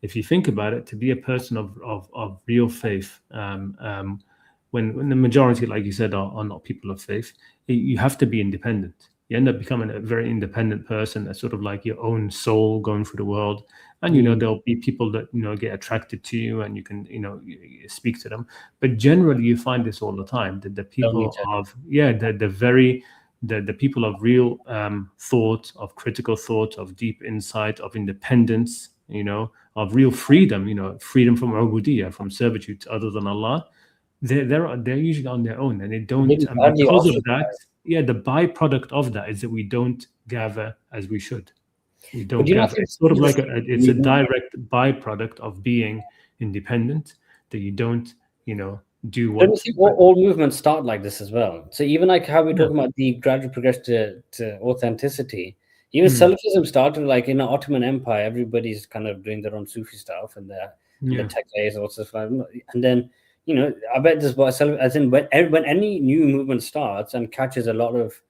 if you think about it, to be a person of real faith, when the majority, like you said, are not people of faith, you have to be independent. you end up becoming a very independent person, that's sort of like your own soul going through the world. And there'll be people that get attracted to you, and you can you speak to them. But generally, you find this all the time, that the people of the people of real thought, of critical thought, of deep insight, of independence, of real freedom, freedom from ubudiyya, from servitude other than Allah, they're usually on their own, and they don't. And because of that, the byproduct of that is that we don't gather as we should. We don't gather. It's sort of like it's a direct byproduct of being independent, that you don't, do what. Don't you see all movements start like this as well? So even like how we're talking about the gradual progression to authenticity, even Salafism started like in the Ottoman Empire. Everybody's kind of doing their own Sufi stuff, and the taqis also, and then I bet this was as in when any new movement starts and catches a lot of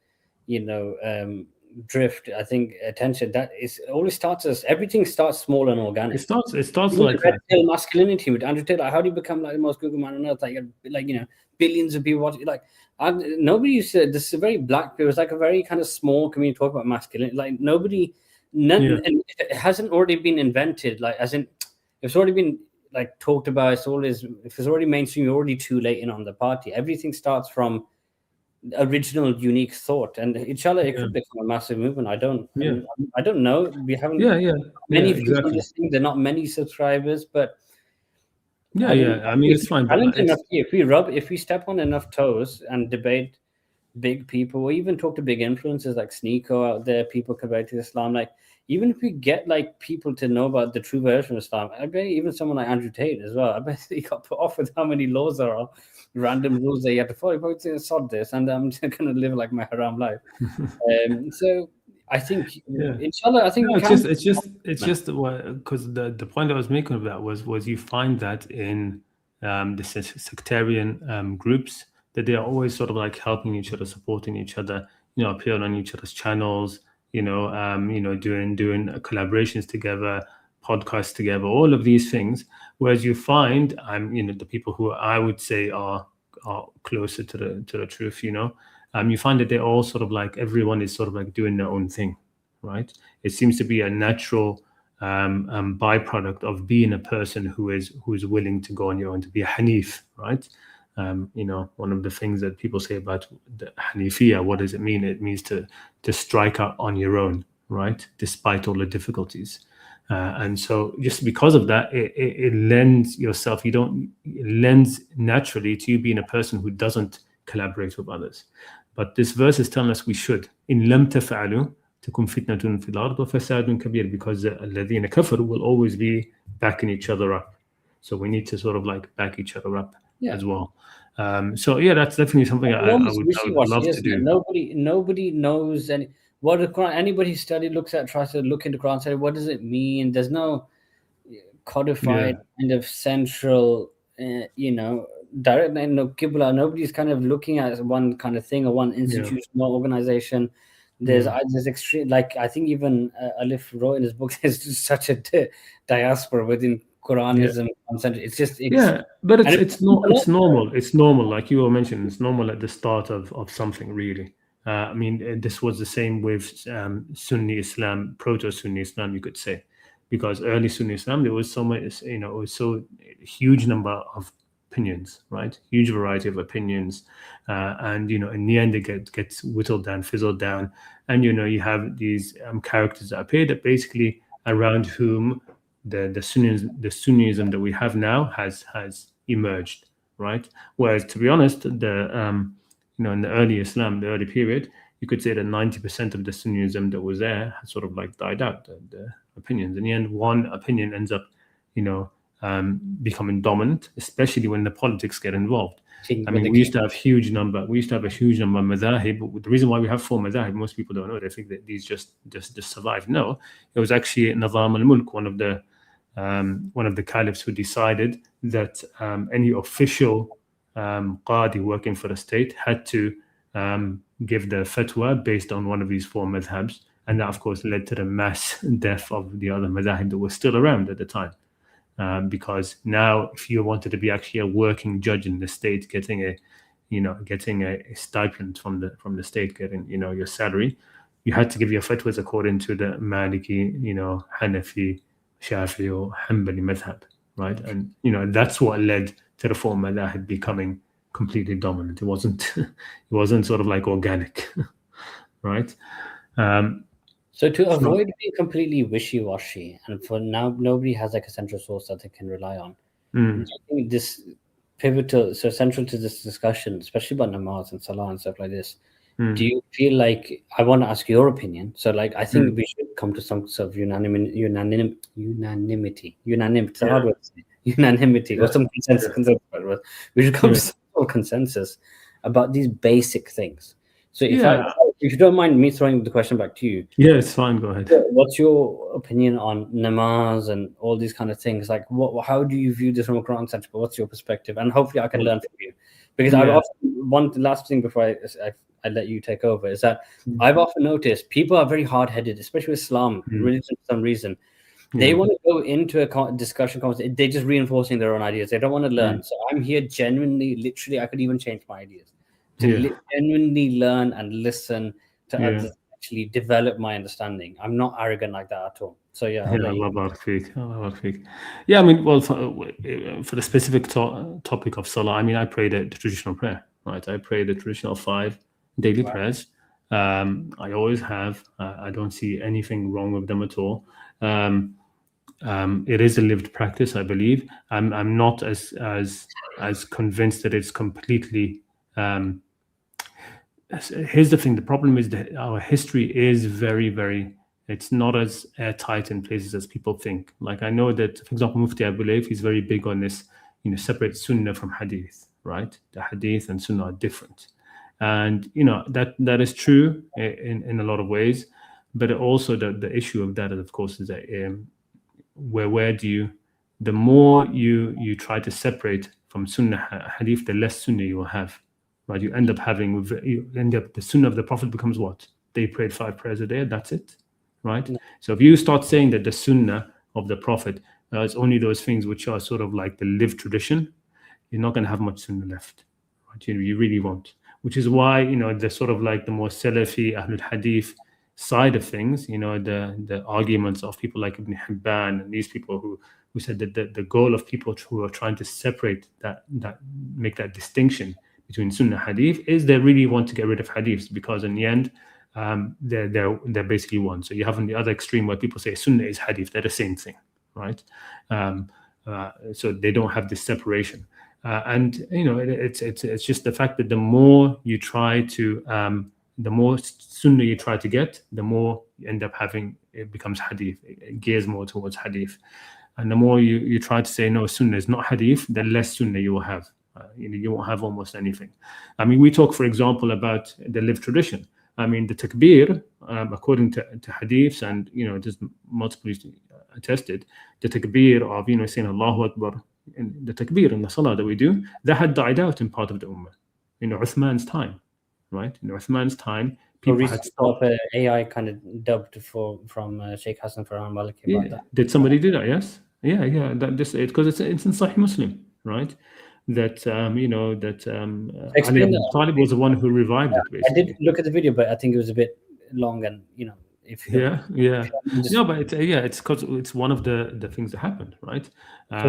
drift, I think attention, that is always starts as everything starts small and organic. It starts like that. Masculinity with Andrew Taylor. How do you become like the most Google man on earth? Like billions of people watching. Like nobody used to. This is a very black. It was like a very kind of small community talk about masculinity. Like and it hasn't already been invented. Like as in, it's already been like talked about. It's always, if it's already mainstream, you're already too late in on the party. Everything starts from original unique thought, and inshallah it could become a massive movement. I don't know, we haven't many views on this thing. There are not many subscribers, but I mean, it's fine. If we step on enough toes and debate big people, or even talk to big influencers like Sneeko out there, people compared to Islam, like even if we get like people to know about the true version of Islam, I bet even someone like Andrew Tate as well, I bet he got put off with how many laws there are, random rules that you have to follow. But it's sod this, and I'm just going to live like my haram life. So I think, inshallah, I think it's just because the point I was making of that was you find that in the sectarian groups, that they are always sort of like helping each other, supporting each other, appearing on each other's channels, doing collaborations together, podcasts together, all of these things. Whereas you find, the people who I would say are closer to the truth, you find that they're all sort of like, everyone is sort of like doing their own thing, right? It seems to be a natural byproduct of being a person who's willing to go on your own, to be a Hanif, right? One of the things that people say about the Hanifiyya, what does it mean? It means to strike out on your own, right? Despite all the difficulties. And so just because of that, it lends yourself, it lends naturally to you being a person who doesn't collaborate with others. But this verse is telling us we should. In lam taf'alu takun fitnatun fil ard wa fasadun kabir, because alladhina kafaru will always be backing each other up. So we need to sort of like back each other up as well. So that's definitely something I would love to do. Nobody knows what the Quran. Anybody tries to look into Quran, say, what does it mean? There's no codified kind of central, direct Qibla. Nobody's kind of looking at one kind of thing or one institutional organization. There's extreme, like I think even Alif wrote in his book, there's just such a diaspora within Quranism. But it's normal. It's normal, like you were mentioning. It's normal at the start of something, really. I mean, this was the same with Sunni Islam, proto-Sunni Islam, you could say, because early Sunni Islam, there was so much, it was so huge number of opinions, right? Huge variety of opinions, and in the end, it gets whittled down, fizzled down, and you have these characters that appear that basically around whom the Sunnism that we have now has emerged, right? Whereas, to be honest, in the early Islam, the early period, you could say that 90% of the Sunnism that was there has sort of like died out. The opinions, in the end, one opinion ends up, becoming dominant, especially when the politics get involved. I mean, we used to have a huge number of madhahib. But the reason why we have 4 madhahib, most people don't know. They think that these just survived. No, it was actually Nizam al-Mulk, one of the caliphs, who decided that any official qadi working for the state had to give the fatwa based on one of these 4 madhabs, and that of course led to the mass death of the other madhahib that were still around at the time. Because now, if you wanted to be actually a working judge in the state, getting a stipend from the state, getting your salary, you had to give your fatwas according to the Maliki, Hanafi, Shafi, or Hanbali madhab, right? And that's what led to the four madhab becoming completely dominant. It wasn't sort of like organic, right? So to avoid being completely wishy-washy, and for now nobody has like a central source that they can rely on. Do you think this pivotal, so central to this discussion, especially about namaz and salah and stuff like this, do you feel like, I want to ask your opinion, so like I think we should come to some sort of unanimity, it's a hard word to say, unanimity, or some consensus. We should come to some sort of consensus about these basic things. So if you don't mind me throwing the question back to you. Yeah, it's fine. Go ahead. What's your opinion on namaz and all these kind of things? Like, how do you view this from a Quran sense? But what's your perspective? And hopefully, I can learn from you. Because I've often, one last thing before I let you take over is that I've often noticed people are very hard-headed, especially with Islam, religion for some reason. They want to go into a discussion, they're just reinforcing their own ideas. They don't want to learn. So I'm here genuinely, literally, I could even change my ideas. To genuinely learn and listen to others, actually develop my understanding. I'm not arrogant like that at all. So Allah barak feek. Yeah, I mean, well, for the specific topic of salah, I mean, I pray the traditional prayer, right? I pray the traditional 5 daily prayers. I always have. I don't see anything wrong with them at all. It is a lived practice, I believe. I'm not as convinced that it's completely. Here's the thing. The problem is that our history is very, very. It's not as airtight in places as people think. Like I know that, for example, Mufti Abu Layth, he's very big on this. Separate Sunnah from Hadith, right? The Hadith and Sunnah are different, and that is true in a lot of ways. But also the issue of that, of course, is that where do you? The more you try to separate from Sunnah Hadith, the less Sunnah you will have. Right, you end up the Sunnah of the Prophet becomes what? They prayed 5 prayers a day. That's it, right? So if you start saying that the Sunnah of the Prophet is only those things which are sort of like the lived tradition, you're not going to have much Sunnah left. Right? You really won't. Which is why the sort of like the more Salafi Ahlul Hadith side of things, the arguments of people like Ibn Hibban and these people who said that the goal of people who are trying to separate that make that distinction between Sunnah Hadith is they really want to get rid of Hadiths, because in the end they're basically one. So you have on the other extreme where people say Sunnah is Hadith, they're the same thing, right? So they don't have this separation, and it's just the fact that the more you try to the more Sunnah you try to get, the more you end up having, it becomes Hadith, it gears more towards Hadith. And the more you try to say no, Sunnah is not Hadith, the less Sunnah you will have. You won't have almost anything. I mean, we talk, for example, about the lived tradition. I mean, the takbir, according to hadiths, and just multiply attested, the takbir of saying Allahu Akbar, and the takbir in the salah that we do, that had died out in part of the ummah in Uthman's time, right? In Uthman's time, people had stopped. AI kind of dubbed from Sheikh Hassan Farhan Maliki about that. Did somebody do that? Yes. Yeah. Because it's in Sahih Muslim, right? That Ali ibn Talib was the one who revived it. Basically. I did look at the video, but I think it was a bit long, and if no, but it's because it's one of the things that happened, right? So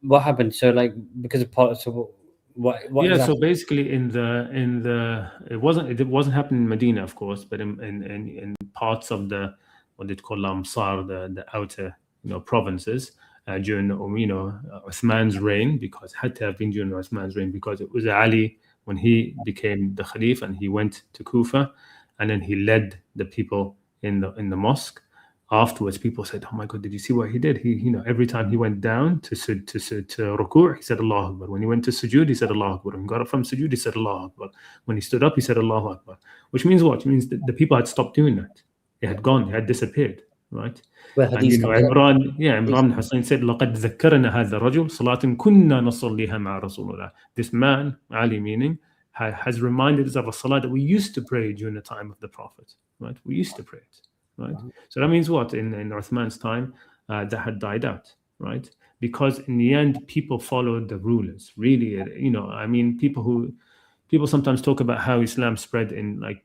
what happened? So like because of what? Exactly? So basically, it wasn't happening in Medina, of course, but in parts of the what they call Lamsar, the outer provinces. During Uthman's reign, because it had to have been during Uthman's reign, because it was Ali when he became the Khalifa and he went to Kufa, and then he led the people in the mosque. Afterwards, people said, "Oh my God, did you see what he did? He every time he went down to ruku', he said Allahu Akbar. When he went to sujood, he said Allahu Akbar. When he got up from sujood, he said Allahu Akbar. When he stood up, he said Allahu Akbar." Which means what? It means that the people had stopped doing that. They had gone. They had disappeared. Right? And Imran Hussein said, لَقَدْ ذَكَّرَنَا هَذَا الرَّجُلُ صَلَاةٍ كُنَّا نَصَلِّيهَا مَعَ رَسُولِ اللَّهِ. This man, Ali meaning, has reminded us of a salah that we used to pray during the time of the Prophet. Right? We used to pray it. Right? So that means what? In Uthman's time, that had died out. Right? Because in the end, people followed the rulers. Really, I mean, people who people sometimes talk about how Islam spread in, like,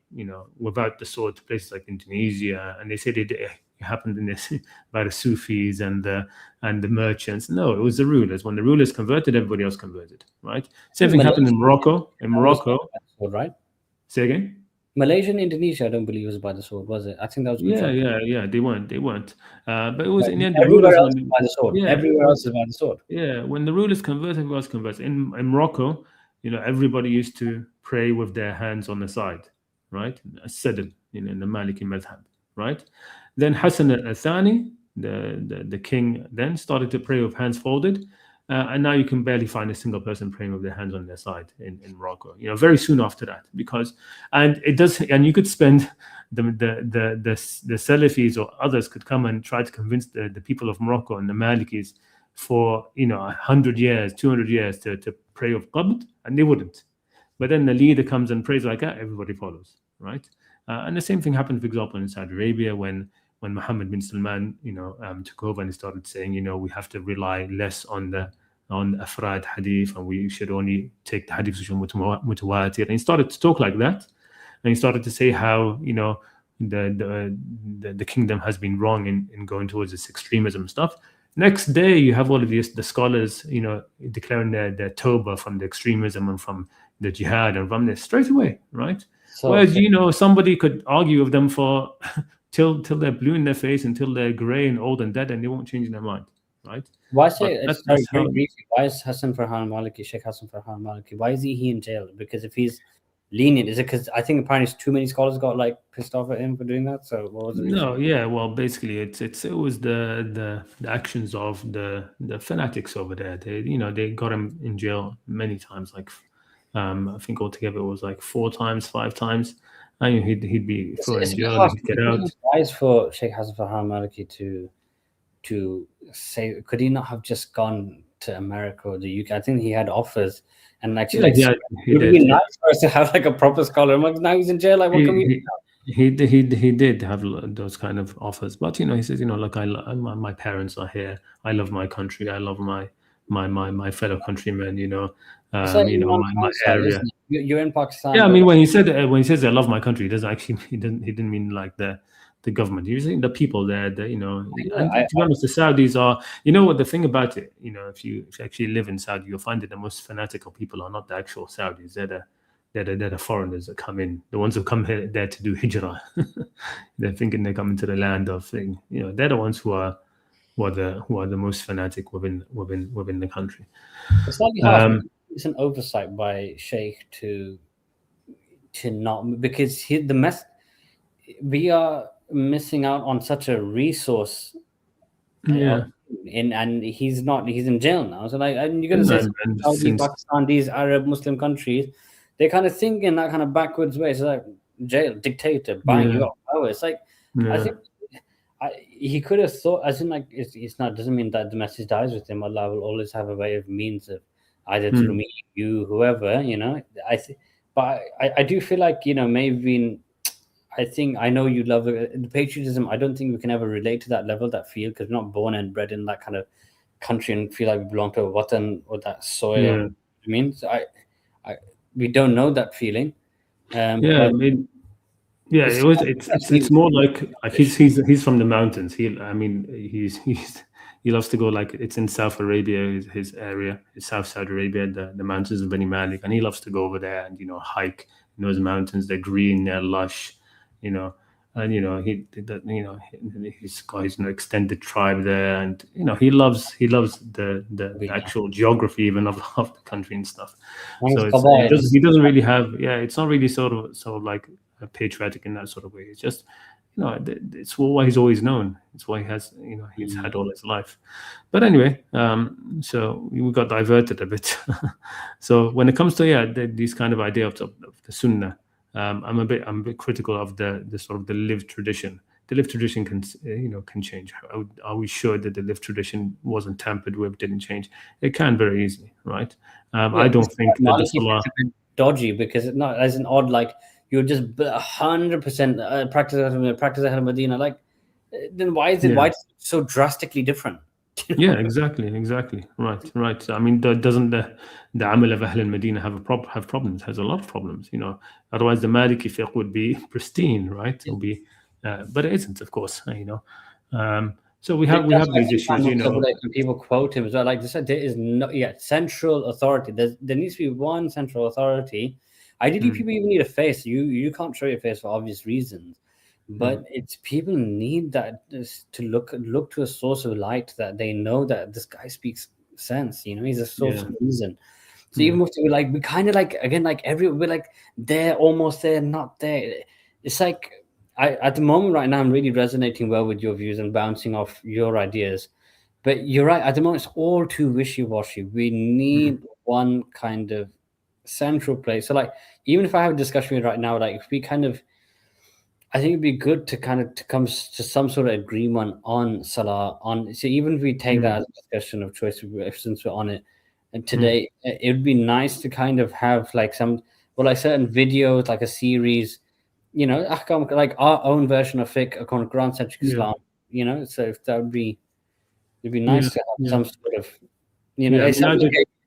without the sword to places like Indonesia, and they said it happened in this by the Sufis and the merchants. No, it was the rulers. When the rulers converted, everybody else converted, right? Same thing happened in Morocco. Right? Say again. Malaysia and Indonesia, I don't believe was by the sword, was it? I think that was yeah. They weren't. But it was in the end, the everywhere rulers else is by the sword. Yeah, everywhere else is by the sword. Yeah, when the rulers converted, everyone else converted. In Morocco, everybody used to pray with their hands on the side, right? As-sadr, in the Maliki madhab, right? Then Hassan al-Thani, the king, then started to pray with hands folded. And now you can barely find a single person praying with their hands on their side in Morocco. Very soon after that, and you could spend the Salafis or others could come and try to convince the people of Morocco and the Malikis for 100 years, 200 years to pray with qabd, and they wouldn't. But then the leader comes and prays like that, everybody follows, right? And the same thing happened, for example, in Saudi Arabia when Mohammed bin Salman, took over and he started saying, we have to rely less on afrad hadith, and we should only take the hadith which are mutawatir. And he started to talk like that, and he started to say how the kingdom has been wrong in going towards this extremism stuff. Next day, you have all of the scholars, declaring their tawbah from the extremism and from the jihad and from this straight away, right? Whereas somebody could argue with them for till they're blue in their face, until they're grey and old and dead, and they won't change their mind, right? Why is Hassan Farhan Maliki, Sheikh Hassan Farhan Maliki, why is he in jail? Because if he's lenient, is it because I think apparently too many scholars got pissed off at him for doing that? So what was it? No, yeah, well, basically it was the actions of the fanatics over there. They got him in jail many times, I think altogether it was 4 times, 5 times. And he'd be thrown in jail and he'd get out. Why is for Sheikh Hassan Farhan Maliki to say, could he not have just gone to America or the UK? I think he had offers, and actually, it would be nice for us to have a proper scholar. Now he's in jail. What can we? He did have those kind of offers, but he says, look, my parents are here. I love my country. I love my fellow countrymen. My area. You're in Pakistan. Yeah, I mean, when he says I love my country, he didn't mean the government. He was saying the people there. And to be honest, the Saudis are. What the thing about it. If you actually live in Saudi, you'll find that the most fanatical people are not the actual Saudis. They're the foreigners that come in, the ones who come here there to do hijrah. They're thinking they're coming to the land of thing. They're the ones who are the most fanatic within the country. It's slightly hard. It's an oversight by Sheikh to not, because we are missing out on such a resource. Yeah. And he's in jail now. So and you're gonna say Saudi, Pakistan, these Arab Muslim countries, they kind of think in that kind of backwards way. So jail, dictator, buying you up power. It's I think he could have thought, as in it's not, doesn't mean that the message dies with him. Allah will always have a way of means of either through me, you, whoever, but I do feel maybe I know you love the patriotism. I don't think we can ever relate to that level, that feel, because we're not born and bred in that kind of country and feel like we belong to a watan or that soil. Yeah. I mean, so we don't know that feeling. It's more like he's from the mountains. He loves to go, it's in South Arabia, his area, South Saudi Arabia, the mountains of Bani Malik, and he loves to go over there and hike in those mountains. They're green, they're lush, and he's got his extended tribe there, and he loves the actual geography even of the country and stuff. So he doesn't really have it's not really sort of like patriotic in that sort of way. It's just it's why he's always known. It's why he has he's had all his life. But anyway, so we got diverted a bit. So when it comes to these kind of idea of the Sunnah, I'm a bit critical of the sort of the lived tradition. The lived tradition can change. Are we sure that the lived tradition wasn't tampered with, didn't change? It can very easily, right? I don't think that the Salah dodgy, because it's not as an odd you're just 100% practice out of Medina. Then why is it so drastically different? Yeah, exactly. Right. I mean, doesn't the Amal of Ahl al-Medina have problems? Has a lot of problems, Otherwise, the Maliki fiqh would be pristine, right? It would be, but it isn't, of course. So we have these issues, Like when people quote him as well, like they said, there is no central authority. There needs to be one central authority. Ideally, people even need a face. You can't show your face for obvious reasons, but it's people need that to look to a source of light that they know that this guy speaks sense. He's a source of reason. So even if we kind of again, we're like they're almost there, not there. It's like at the moment right now, I'm really resonating well with your views and bouncing off your ideas. But you're right. At the moment, it's all too wishy-washy. We need one kind of central place. So even if I have a discussion with you right now, if we kind of, I think it'd be good to come to some sort of agreement on Salah. So even if we take that as a discussion of choice, since we're on it, and today it would be nice to kind of have certain videos, like a series, like our own version of fiqh, Quran-centric Islam. So if that would be, it'd be nice to have some sort of, it's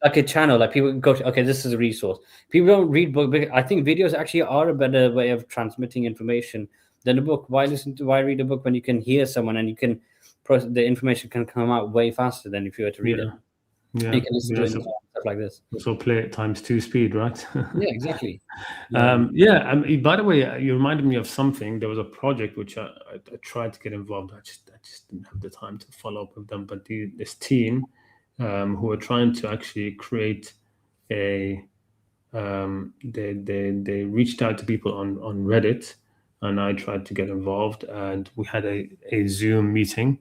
like a channel, like people go to, okay, this is a resource. People don't read book. I think videos actually are a better way of transmitting information than a book. Why read a book when you can hear someone and you can the information can come out way faster than if you were to read it. Yeah, you can listen to it and stuff like this. So play it times 2 speed, right? Yeah, exactly. By the way, you reminded me of something. There was a project which I tried to get involved. I just didn't have the time to follow up with them. But this team who are trying to actually create they reached out to people on Reddit, and I tried to get involved, and we had a Zoom meeting.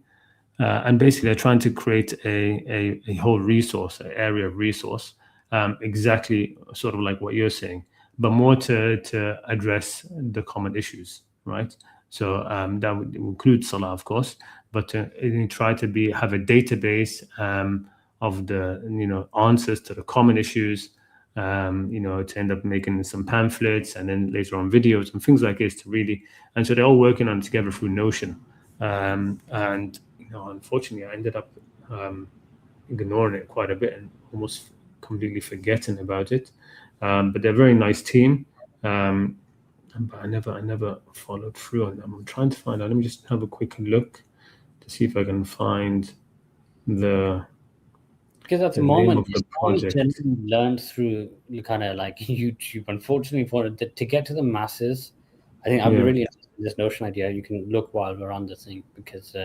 And basically, they're trying to create a whole resource, an area of resource, exactly sort of like what you're saying, but more to address the common issues, right? So that would include Salah, of course, but to try to have a database of the answers to the common issues, to end up making some pamphlets and then later on videos and things like this and so they're all working on it together through Notion, and unfortunately, I ended up ignoring it quite a bit and almost completely forgetting about it. But they're a very nice team. But I never followed through on them. I'm trying to find out. Let me just have a quick look to see if I can find because at the moment the project learned through kind of like YouTube. Unfortunately, to get to the masses, I think I'm really interested in this Notion idea. You can look while we're on the thing because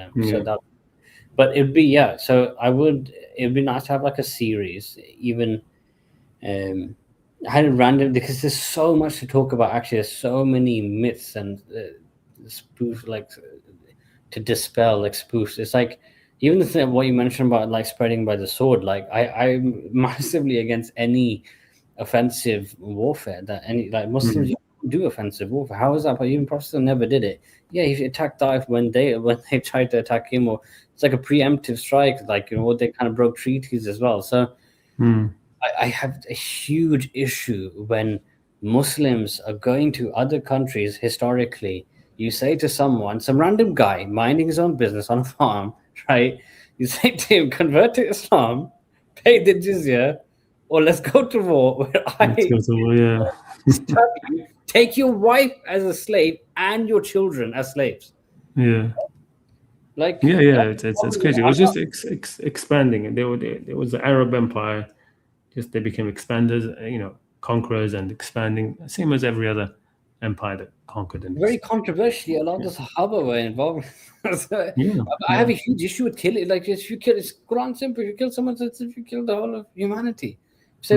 but it'd be so it'd be nice to have like a series, even I had it random because there's so much to talk about. Actually, there's so many myths and spoof to dispel, spoofs. It's like even the thing what you mentioned about spreading by the sword. I'm massively against any offensive warfare that any Muslims do offensive warfare. How is that? But even Protestants never did it. Yeah, he attacked Daesh when they tried to attack him, or it's like a preemptive strike. They kind of broke treaties as well. So I have a huge issue when Muslims are going to other countries. Historically, you say to someone, some random guy minding his own business on a farm, right? You say to him, convert to Islam, pay the jizya, or let's go to war where stab you, take your wife as a slave and your children as slaves. Yeah. It's crazy. It was just expanding, and there was the Arab Empire. Just they became expanders, conquerors and expanding, same as every other empire that conquered. And very controversially, a lot of the Sahaba were involved. I have a huge issue with killing. If you kill, it's Quran simple. If you kill someone, it's if you kill the whole of humanity. So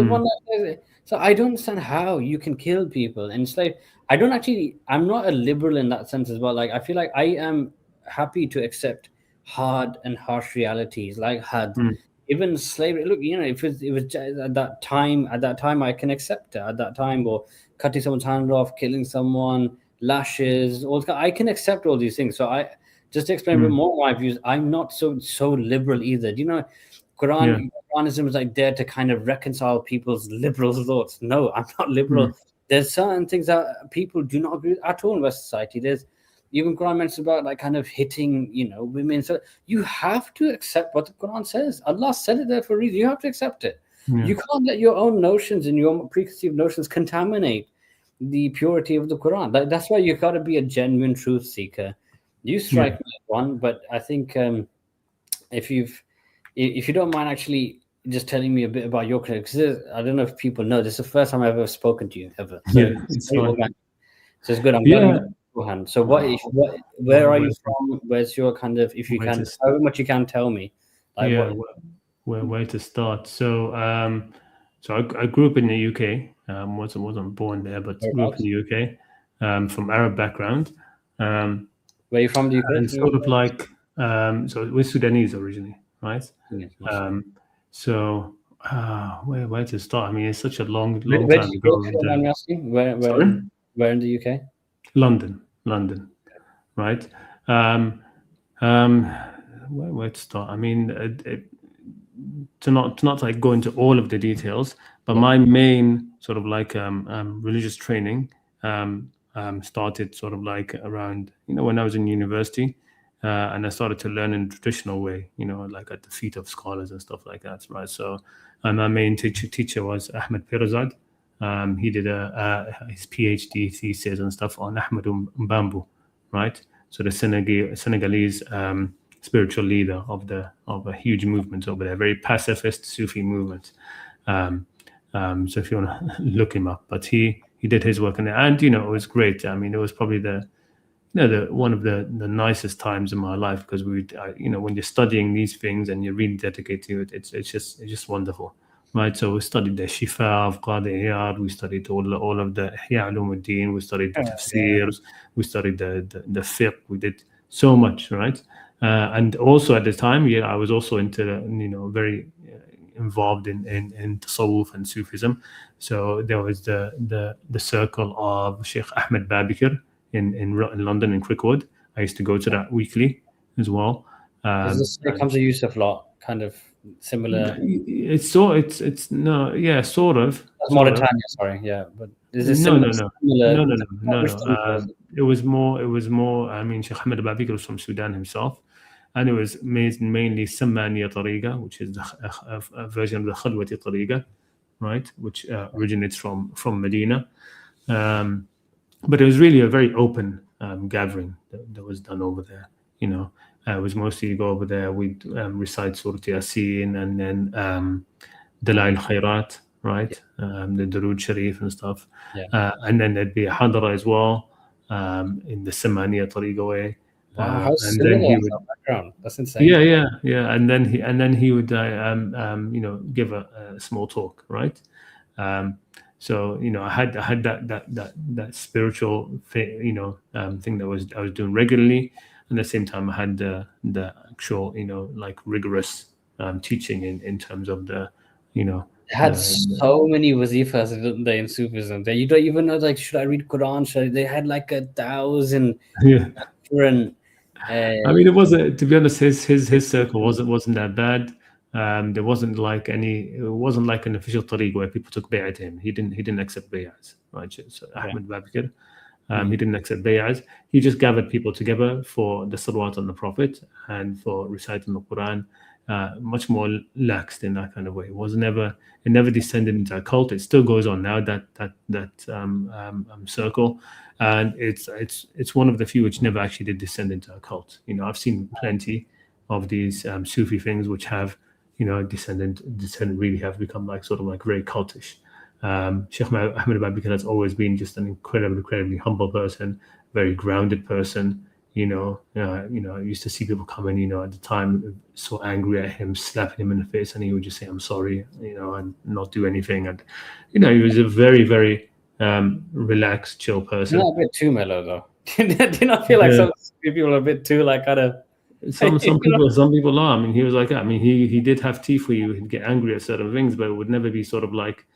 I don't understand how you can kill people. And it's I'm not a liberal in that sense as well. I feel like I am happy to accept hard and harsh realities like had. Even slavery. Look, if it was at that time, I can accept it. At that time, or cutting someone's hand off, killing someone, lashes, I can accept all these things. So I just to explain a bit more my views. I'm not so liberal either. Quranism is there to kind of reconcile people's liberal thoughts. No, I'm not liberal. There's certain things that people do not agree with at all in Western society. Even Quran mentions about like kind of hitting, women. So you have to accept what the Quran says. Allah said it there for a reason. You have to accept it. Yeah. You can't let your own notions and your preconceived notions contaminate the purity of the Quran. That's why you got to be a genuine truth seeker. You strike me as one, but I think if you don't mind actually just telling me a bit about your career, because I don't know if people know, this is the first time I've ever spoken to you ever. So Yeah, it's fine. So it's good. I'm glad we met beforehand. So where are you from? Where's your kind of, if you can, however much you can tell me. Like where to start? So I grew up in the UK. Wasn't born there, but grew up in the UK. From Arab background. Where are you from, the UK? And sort of like so we're Sudanese originally, right? So where to start? I mean, it's such a long time ago. Where in the UK? London, right? Where to start? I mean, to not like go into all of the details, but my main sort of like religious training started sort of like around when I was in university, and I started to learn in a traditional way, like at the feet of scholars and stuff like that, right? So my main teacher was Ahmed Pirazad. He did his PhD thesis and stuff on Ahmed Mbambu, right? So the Senegalese spiritual leader of a huge movement over there, very pacifist Sufi movement. So if you want to look him up, but he did his work in there, and it was great. I mean, it was probably the one of the nicest times in my life, because when you're studying these things and you're really dedicated to it, it's just wonderful. Right, so we studied the Shifa of Qadi Iyad, we studied all of the Ihya Ulumuddin, we studied the tafsirs, we studied the fiqh, we did so much, right? And also at the time, I was also into very involved in tasawwuf and Sufism. So there was the circle of Sheikh Ahmed Babikir in London, in Crickwood. I used to go to that weekly as well. Is this Hamza Yusuf lot kind of similar? It's sort of. That's Mauritania, sorry, yeah, but is this no. similar? No. It was more. I mean, Sheikh Ahmed Babikir was from Sudan himself, and it was mainly Sammaniya Tariqa, which is a version of the Khalwati Tariqa, right? Which originates from Medina. But it was really a very open gathering that was done over there. It was mostly you go over there, we'd recite Surah Yasin, and then Dalail Khairat, right? The Durood Sharif and stuff. And then there'd be a Hadra as well, in the Samaniya Tariqa way. Wow, how similar is that background? That's insane. Yeah. And then he would give a small talk, right? So I had that spiritual thing, thing that I was doing regularly. And at the same time, I had the actual, like rigorous teaching in terms of the, They had so many wazifas, didn't they, in Sufism? You don't even know, like, should I read Quran? They had like 1,000 different. I mean, it wasn't. To be honest, his circle wasn't that bad. There wasn't like it wasn't like an official tariq where people took bay'ah to him. He didn't accept bay'ahs, right? So Ahmed Babikir. He didn't accept bay'ahs. He just gathered people together for the salawat on the Prophet and for reciting the Quran, much more laxed in that kind of way. It never descended into a cult. It still goes on now, that circle, and it's one of the few which never actually did descend into a cult. I've seen plenty of these Sufi things which have descendant really have become like sort of like very cultish. Sheikh Ahmed Babikir has always been just an incredibly humble person, very grounded person. I used to see people come in, at the time, so angry at him, slapping him in the face, and he would just say, "I'm sorry," and not do anything. And he was a very, very relaxed, chill person. Not a bit too mellow, though. Do you not feel like some people are a bit too like kind of? Some people are. I mean, he was like that. I mean, he did have tea for you. He'd get angry at certain things, but it would never be sort of like.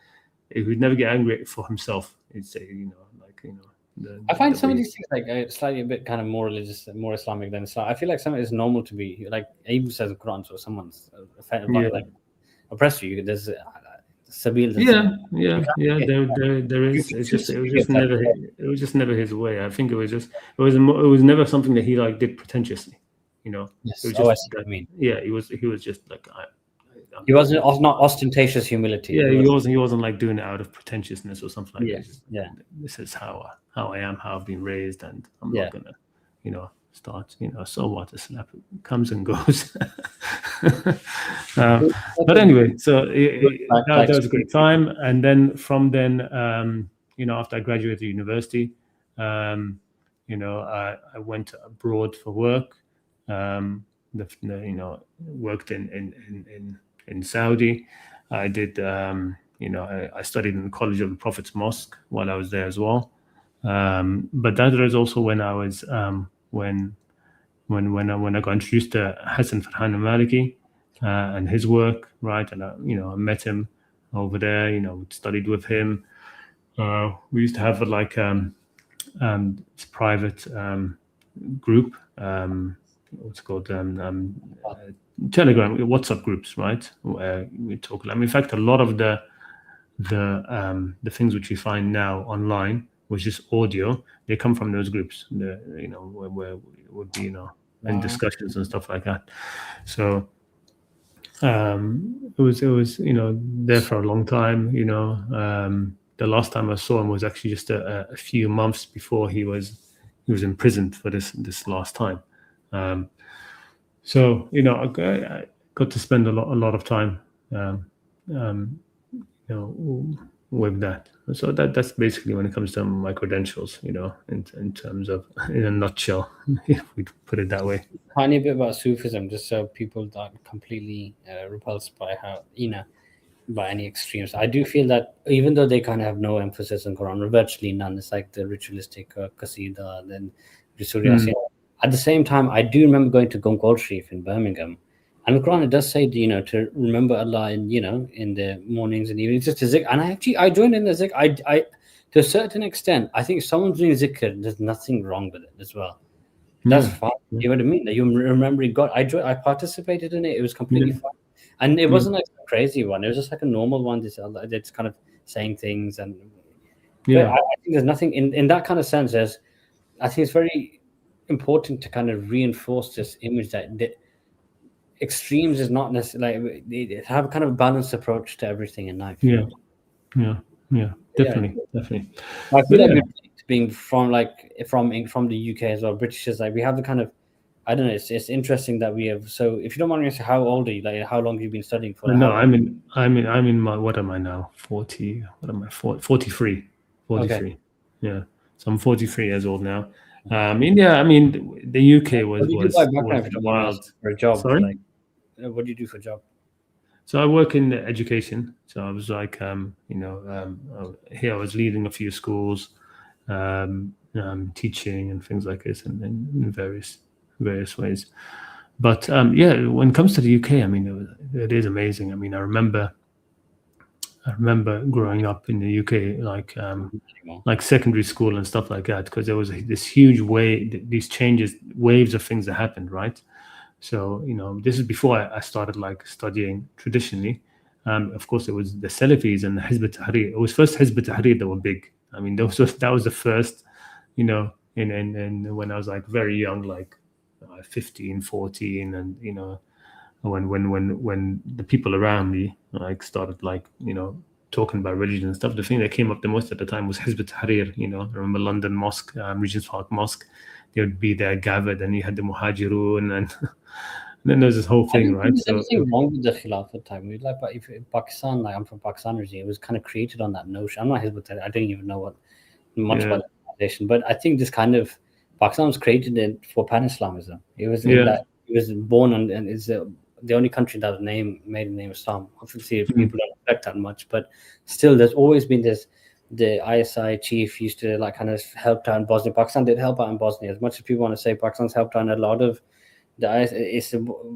He would never get angry for himself. He'd say, I find some of these things like slightly a bit kind of more religious, more Islamic than Islam. I feel like something is normal to be like even says the Quran, so someone's offended, like oppressed you. There's sabil. There is. It was just never his way. I think it was never something that he like did pretentiously. Yes. It was just I mean, he was just like he wasn't not ostentatious humility. Yeah, he wasn't like doing it out of pretentiousness or something like that. Yeah. This is how I am, how I've been raised, and I'm not gonna, start. So what? A slap comes and goes. But anyway, so that was a great time. And then from then, after I graduated university, I went abroad for work. Worked in Saudi. I did, I studied in the College of the Prophet's Mosque while I was there as well. But that was also when I was when I got introduced to Hassan Farhan al-Maliki and his work, right? And I met him over there. We studied with him. We used to have this private group. What's it called? Telegram, WhatsApp groups, right? Where we talk. In fact, a lot of the things which you find now online, which is audio, they come from those groups. Where we would be, in discussions and stuff like that. So it was there for a long time. The last time I saw him was actually just a few months before he was imprisoned for this last time. So I got to spend a lot of time, with that. So that's basically when it comes to my credentials, in terms of, in a nutshell, if we put it that way. Tiny bit about Sufism, just so people aren't completely repulsed by by any extremes. I do feel that even though they kind of have no emphasis on Quran, or virtually none, it's like the ritualistic Qasida, then Surya. At the same time, I do remember going to Gongol Sharif in Birmingham, and the Quran, it does say, to remember Allah in the mornings and evenings, just a zikr. And I joined in the zikr. I to a certain extent, I think if someone's doing zikr, there's nothing wrong with it as well. That's fine. You know what I mean? You're remembering God. I participated in it. It was completely fine, and it wasn't like a crazy one. It was just like a normal one. It's kind of saying things, and I think there's nothing in that kind of sense. I think it's very important to kind of reinforce this image that the extremes is not necessarily like, have kind of a balanced approach to everything in life. Definitely. I feel like being from the UK as well, British is like, we have the kind of, I don't know, it's interesting that we have. So if you don't mind me asking, how old are you? Like, how long have you been studying for? No, I'm in my, what am I now? 40. What am I? 43. 43. Okay. Yeah. So I'm 43 years old now. The UK was wild for a job. Sorry? Like, what do you do for a job? So I work in education. So I was like, here I was leading a few schools, teaching and things like this, and in various ways. But when it comes to the UK, it is amazing. I remember growing up in the UK, like secondary school and stuff like that, because there was this huge these waves of things that happened, right? So this is before I started like studying traditionally. Of course, it was the Salafis and the Hizb ut-Tahrir. It was first Hizb ut-Tahrir that were big. That was the first, in when I was like very young, like 15, 14, and when the people around me like started like talking about religion and stuff, the thing that came up the most at the time was Hizb ut-Tahrir. I remember London Mosque, Regent's Park Mosque. They would be there gathered, and you had the Muhajirun, and then there's this whole thing, right? There's anything wrong with the Khilafat time. But if in Pakistan, like I'm from Pakistan originally, it was kind of created on that notion. I'm not Hizb ut-Tahrir. I don't even know much about the organization, but I think this kind of Pakistan was created for Pan-Islamism. It was it was born and is the only country that was made in the name of Islam. Obviously, people don't respect that much, but still, there's always been this. The ISI chief used to like kind of help out in Bosnia. Pakistan did help out in Bosnia. As much as people want to say Pakistan's helped out in a lot of it's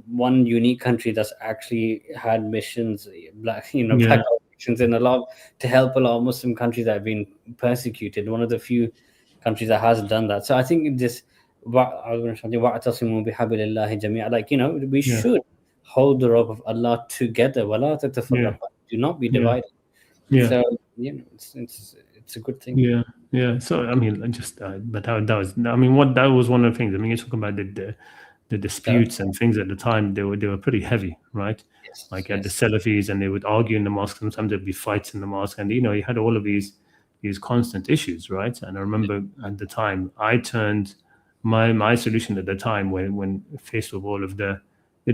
one unique country that's actually had missions, black missions in a lot to help a lot of Muslim countries that have been persecuted. One of the few countries that has done that. So I think this, we should hold the rope of Allah together. Do not be divided. Yeah. So it's a good thing. Yeah. So I mean, but that was. I mean, what that was one of the things. I mean, you're talking about the disputes and things at the time. They were pretty heavy, right? Like at the Salafis, and they would argue in the mosque. Sometimes there'd be fights in the mosque, and you had all of these constant issues, right? And I remember at the time, I turned my solution at the time when faced with all of the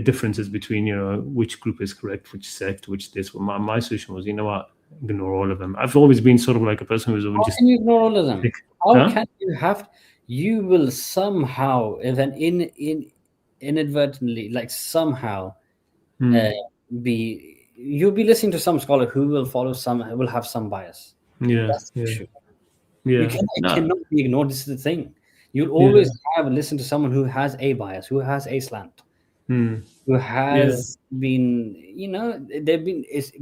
differences between which group is correct, which sect, which this. My solution was, you know what, ignore all of them. I've always been sort of like a person who's always How can you ignore all of them? Huh? Can you will somehow, even inadvertently, like somehow, you'll be listening to some scholar who will will have some bias. That's the issue. It cannot be ignored. This is the thing. You'll always listen to someone who has a bias, who has a slant, who has been,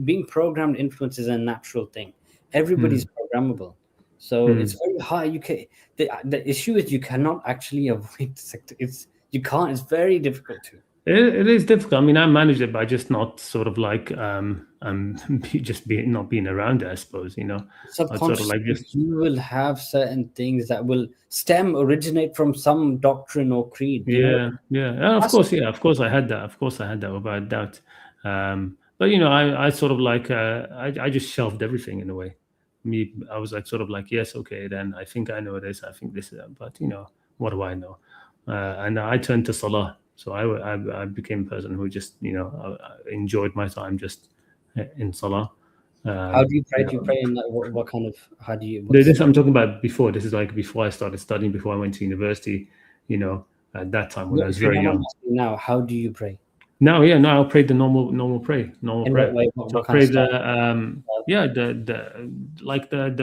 being programmed. Influence is a natural thing. Everybody's programmable. So it's very hard. The issue is you cannot actually avoid you can't. It's very difficult to. It is difficult. I mean, I managed it by just not sort of like not being around it, I suppose, Subconsciously, you will have certain things that will originate from some doctrine or creed. Of course I had that without a doubt. But I sort of like I just shelved everything in a way. I was like sort of like, yes, okay, then I think I know this, I think this is that, but what do I know? And I turned to Salah. So I became a person who just enjoyed my time just in Salah. How do you pray? Do you pray in what kind of? How do you? This I'm talking about before. This is like before I started studying, before I went to university. At that time when I was very young. Now, how do you pray? Now I'll pray the normal prayer. So I pray the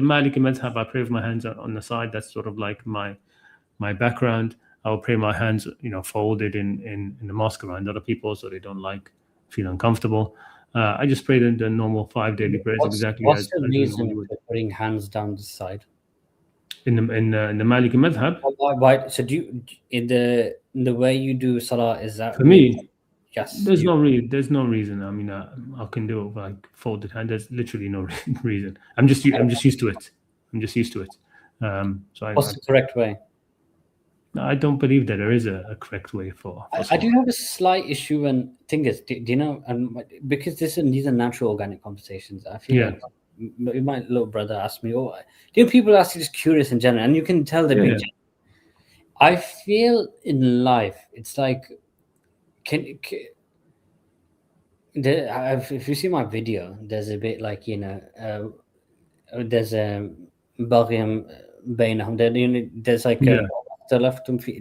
Maliki madhab. I pray with my hands on the side. That's sort of like my background. I'll pray my hands, folded in the mosque around other people, so they don't feel uncomfortable. I just pray the normal 5 daily prayers exactly as the reason for putting hands down the side in the Maliki madhab. Why? So do you in the way you do salah, is that for me? Yes. There's no reason. I mean, I can do it with like folded hand. There's literally no reason. I'm just used to it. So what's the correct way? I don't believe that there is a correct way for I do have a slight issue, and thing is, do you know, and because these are natural organic conversations, I feel like my little brother asked me, people ask you just curious in general, and you can tell they're being genuine. I feel in life, it's like, if you see my video, there's a bit like, there's a Baghim Bainahum, there's like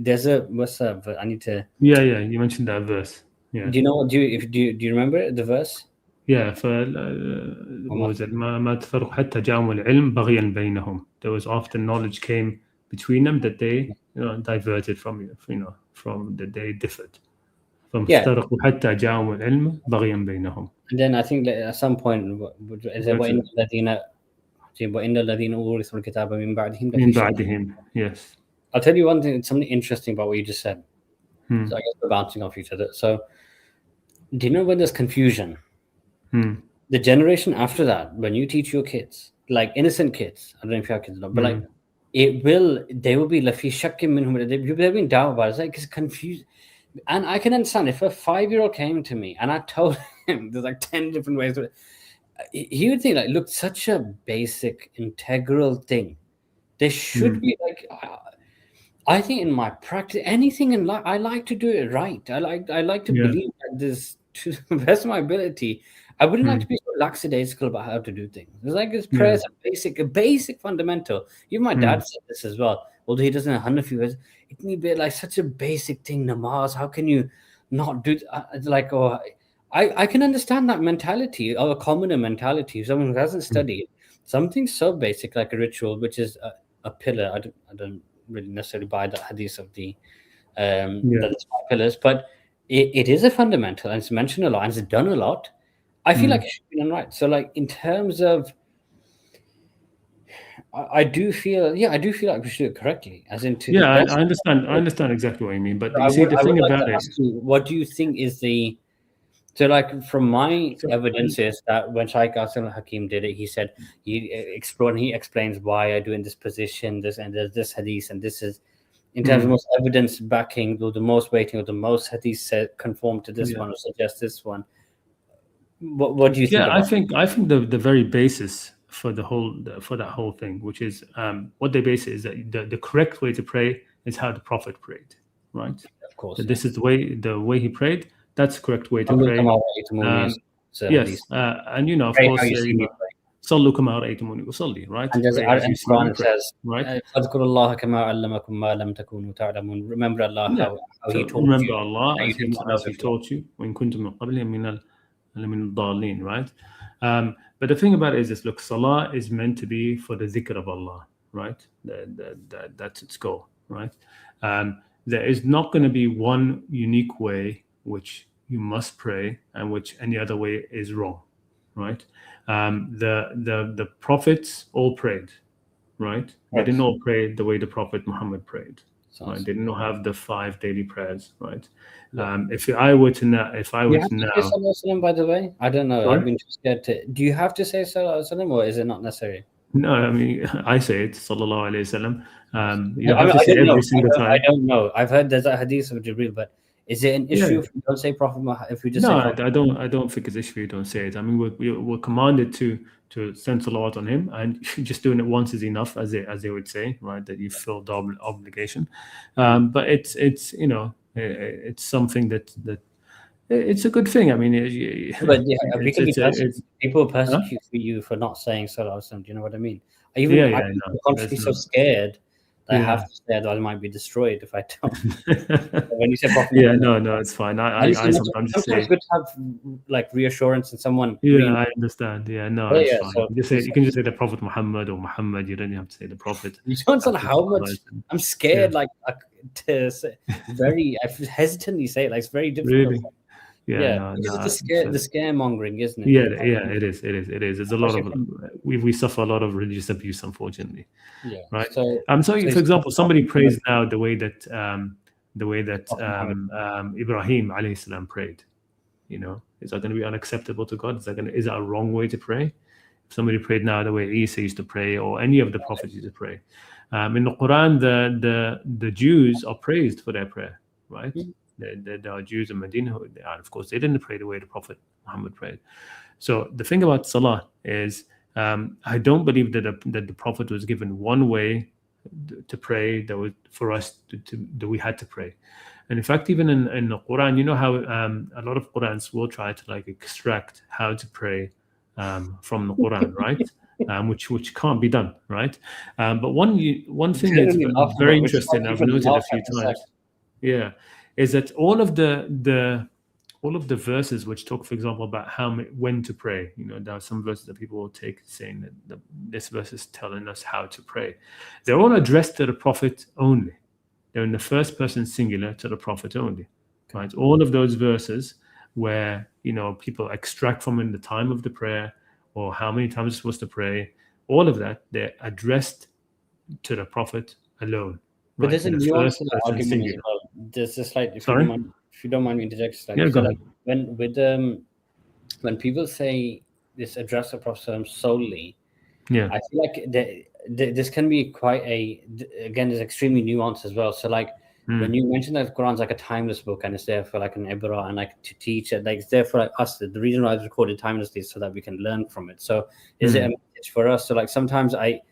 there's a what's up? I need to. You mentioned that verse. Do you know? Do you remember the verse? What was it? ما تفرق حتى جاءهم العلم بغيا بينهم. There was often knowledge came between them that they diverted from that they differed. فافترقوا حتى جاءهم العلم بغيا بينهم. And then I think that at some point وإن الذين أورثوا الكتاب من بعدهم. Yes. I'll tell you one thing, something interesting about what you just said. So I guess we're bouncing off each other. So do you know when there's confusion? The generation after that, when you teach your kids, like innocent kids, I don't know if you have kids or not, but like they will be lafi shakkim minhum. They've been doubt about it. It's like it's confused. And I can understand if a 5-year-old came to me and I told him there's like 10 different ways to, he would think like, look, such a basic integral thing. There should be like, I think in my practice, anything in life, I like to do it right. I like to believe that this, to the best of my ability, I wouldn't like to be so lackadaisical about how to do things. It's like this prayer is a basic fundamental. Even my dad said this as well. Although he doesn't have Hanafi, it need be like such a basic thing, namaz. How can you not do it's like, I can understand that mentality, or a commoner mentality. Someone who hasn't studied something so basic like a ritual, which is a pillar. I don't really necessarily buy that hadith of the five pillars, but it is a fundamental, and it's mentioned a lot, and it's done a lot. I feel like it should be done right. So, like in terms of, I do feel like we should do it correctly, as in to. I understand exactly what you mean, but you see, the thing about it. What do you think is the? So, like, from my evidence is that when Shaykh Asim al-Hakim did it, he said he explains why I do in this position, this and there's this hadith, and this is in terms of most evidence backing, or the most weighting, or the most hadith said conform to this one or suggest this one. What do you think? Yeah, I think the very basis for that whole thing, which is what they base it is that the correct way to pray is how the Prophet prayed, right? Of course, so this is the way he prayed. That's the correct way to pray. Yes, and of course, صلوا كما رأيتموني أصلي, right? And as Quran says, right? فاذكروا الله كما علمكم ما لم تكونوا تعلمون. Remember Allah how He taught remember you. Allah as He taught you. وإن كنتم من قبله من الضالين, right? But the thing about it is this: look, Salah is meant to be for the dhikr of Allah, right? That's its goal, right? There is not going to be one unique way which you must pray and which any other way is wrong, right? The prophets all prayed, right? They didn't all pray the way the Prophet Muhammad prayed. Right? They didn't have the 5 daily prayers, right? If I were to now, by the way, I don't know. Sorry? I've been too scared to. Do you have to say Sallallahu Alaihi Wasallam, or is it not necessary? No, I mean I say it, Sallallahu Alaihi Wasallam. You have to say every single time. I don't know. I've heard there's a hadith of Jibreel, but is it an issue if we don't say Prophet Muhammad? If we just I don't think it's an issue if you don't say it. I mean, we're commanded to send salawat on him, and just doing it once is enough, as they would say, right? That you feel the obligation. But it's it's something that it's a good thing. I mean, people persecute you for not saying salawat. Do you know what I mean? Even I'm consciously so scared. I have to say that I might be destroyed if I don't. When you say Prophet, no, it's fine. I sometimes say it's good to have like reassurance in someone. I understand. It's fine. So, you can just say the Prophet Muhammad or Muhammad. You don't have to say the Prophet. You don't know how much I'm scared. Like to say, I hesitantly say it. Like it's very difficult. Really? It's the scaremongering, isn't it? It is. There's a lot of we suffer a lot of religious abuse, unfortunately. Right. So for example, somebody prays now the way that Ibrahim alayhi salam prayed. Is that going to be unacceptable to God? Is that a wrong way to pray? If somebody prayed now the way Isa used to pray, or any of the prophets used to pray, in the Quran, the Jews are praised for their prayer, right? There are Jews in Medina who, of course, they didn't pray the way the Prophet Muhammad prayed. So the thing about Salah is, I don't believe that the Prophet was given one way to pray that was for us that we had to pray. And in fact, even in the Quran, you know how a lot of Qurans will try to like extract how to pray from the Quran, right? Which can't be done, right? But one thing that's very interesting, I've noted a few times, is that all of the verses which talk, for example, about when to pray, there are some verses that people will take saying that this verse is telling us how to pray. They're all addressed to the Prophet only. They're in the first person singular to the Prophet only, right? All of those verses where people extract from in the time of the prayer or how many times you're supposed to pray, all of that, they're addressed to the Prophet alone. But there's a nuance to the argument as well. There's a slight, if you don't mind me interjecting. When people say this address the Prophet solely, I feel like this can be quite there's extremely nuanced as well. So like when you mention that the Quran's like a timeless book and it's there for like an ibrah and like to teach it, like it's there for like us. The reason why it's recorded timelessly is so that we can learn from it. So is it a message for us? So like sometimes I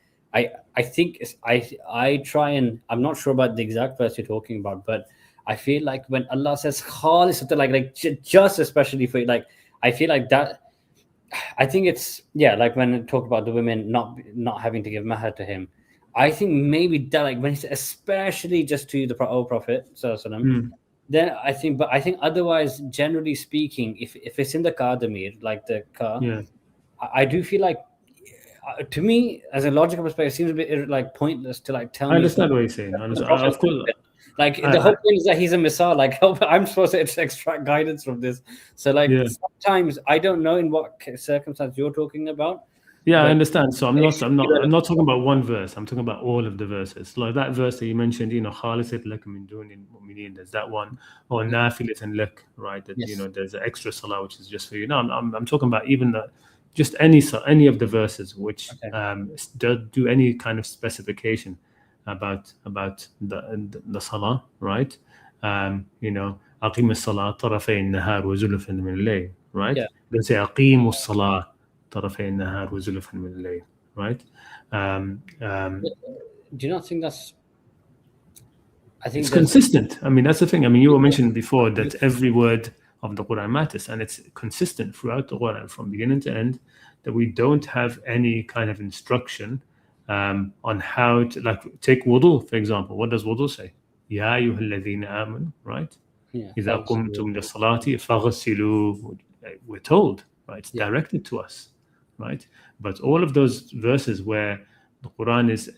think I try and I'm not sure about the exact verse you're talking about, but I feel like when Allah says khali something like just especially for like, I feel like that. I think it's like when it talked about the women not having to give mahar to him. I think maybe that like when he said especially just to the Prophet then I think otherwise, generally speaking, if it's in the Qadamir, like the car, I do feel like. To me, as a logical perspective, it seems a bit like pointless to like tell me. I understand what you're saying. Of course, like the whole point is that he's a missile. Like I'm supposed to extract guidance from this. So like sometimes I don't know in what circumstance you're talking about, Yeah, I understand. So I'm not talking about one verse. I'm talking about all of the verses. Like that verse that you mentioned, khalisat lak min dunil mu'minin. There's that one, or nafilatan lak, right? That there's an extra salah which is just for you. No, I'm talking about even just any of the verses which do any kind of specification about the salah, right? أقيم الصلاة طرفي النهار وزلفا من الليل, right? Yeah. They say أقيموا الصلاة طرفي النهار وزلفا من الليل, right? Do you not think that's? I think it's consistent. I mean, that's the thing. I mean, you were mentioning before that every word of the Quran matters, and it's consistent throughout the Quran from beginning to end. That we don't have any kind of instruction on how to, like, take wudu, for example. What does wudu say? Ya ayyuhalladhina amanu, right? إذا قمتم للصلاة فاغسلوا. We're told, right? It's directed to us, right? But all of those verses where the Quran is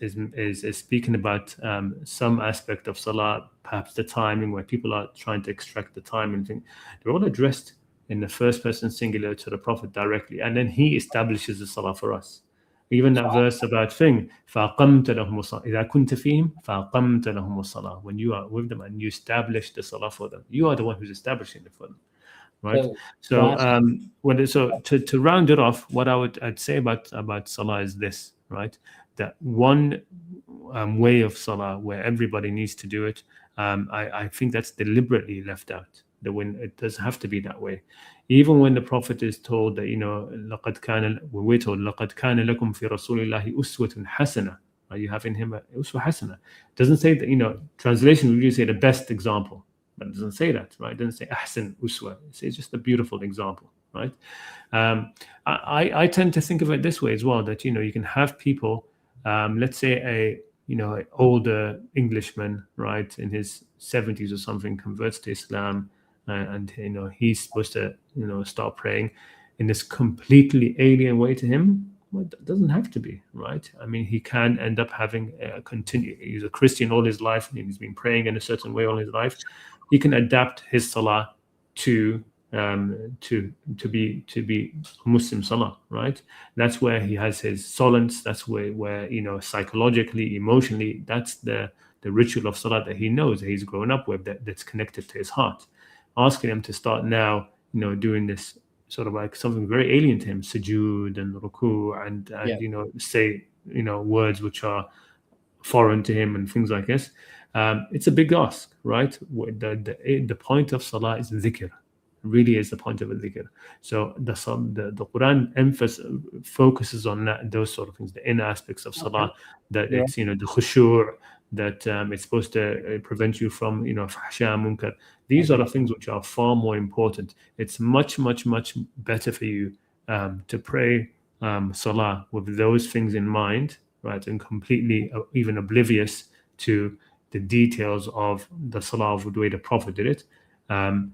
speaking about some aspect of salah, perhaps the timing, where people are trying to extract the time and things, they're all addressed in the first person singular to the Prophet directly, and then he establishes the salah for us. Even that verse about thing, فَأَقَمْتَ لَهُمُ الصَّلَاةَ إِذَا كُنْتَ فِيهِمْ فَأَقَمْتَ لَهُمُ الصَّلَاةَ. When you are with them and you establish the salah for them, you are the one who's establishing it for them, right? So to round it off, what I'd say about salah is this, right? That one way of salah where everybody needs to do it, I think that's deliberately left out. That when it does have to be that way, even when the Prophet is told that when we're told لَقَدْ كَانَ لَكُمْ فِي رَسُولِ اللَّهِ أُسْوَةٌ حَسَنَةٌ, you have in him uswa hasana. It doesn't say that, translation would usually say the best example, but it doesn't say that, right? It doesn't say ahsan uswa. It's just a beautiful example, right? I tend to think of it this way as well, that you can have people, let's say an older Englishman, right, in his 70s or something, converts to Islam, and he's supposed to start praying in this completely alien way to him. Well, it doesn't have to be, right? I mean, he can end up having he's a Christian all his life, and he's been praying in a certain way all his life. He can adapt his salah to be Muslim salah, right? That's where he has his solace. That's where psychologically, emotionally, that's the ritual of salah that he knows, that he's grown up with, that's connected to his heart. Asking him to start now, doing this sort of like something very alien to him, sujood and ruku, and say words which are foreign to him and things like this. It's a big ask, right? The point of salah is dhikr. Really is the point of a dhikr. So the Quran focuses on those sort of things, the inner aspects of salah, that it's the khushu', that it's supposed to prevent you from fahsha munkar. These are the things which are far more important. It's much better for you to pray salah with those things in mind, right, and completely even oblivious to the details of the salah of the way the Prophet did it. To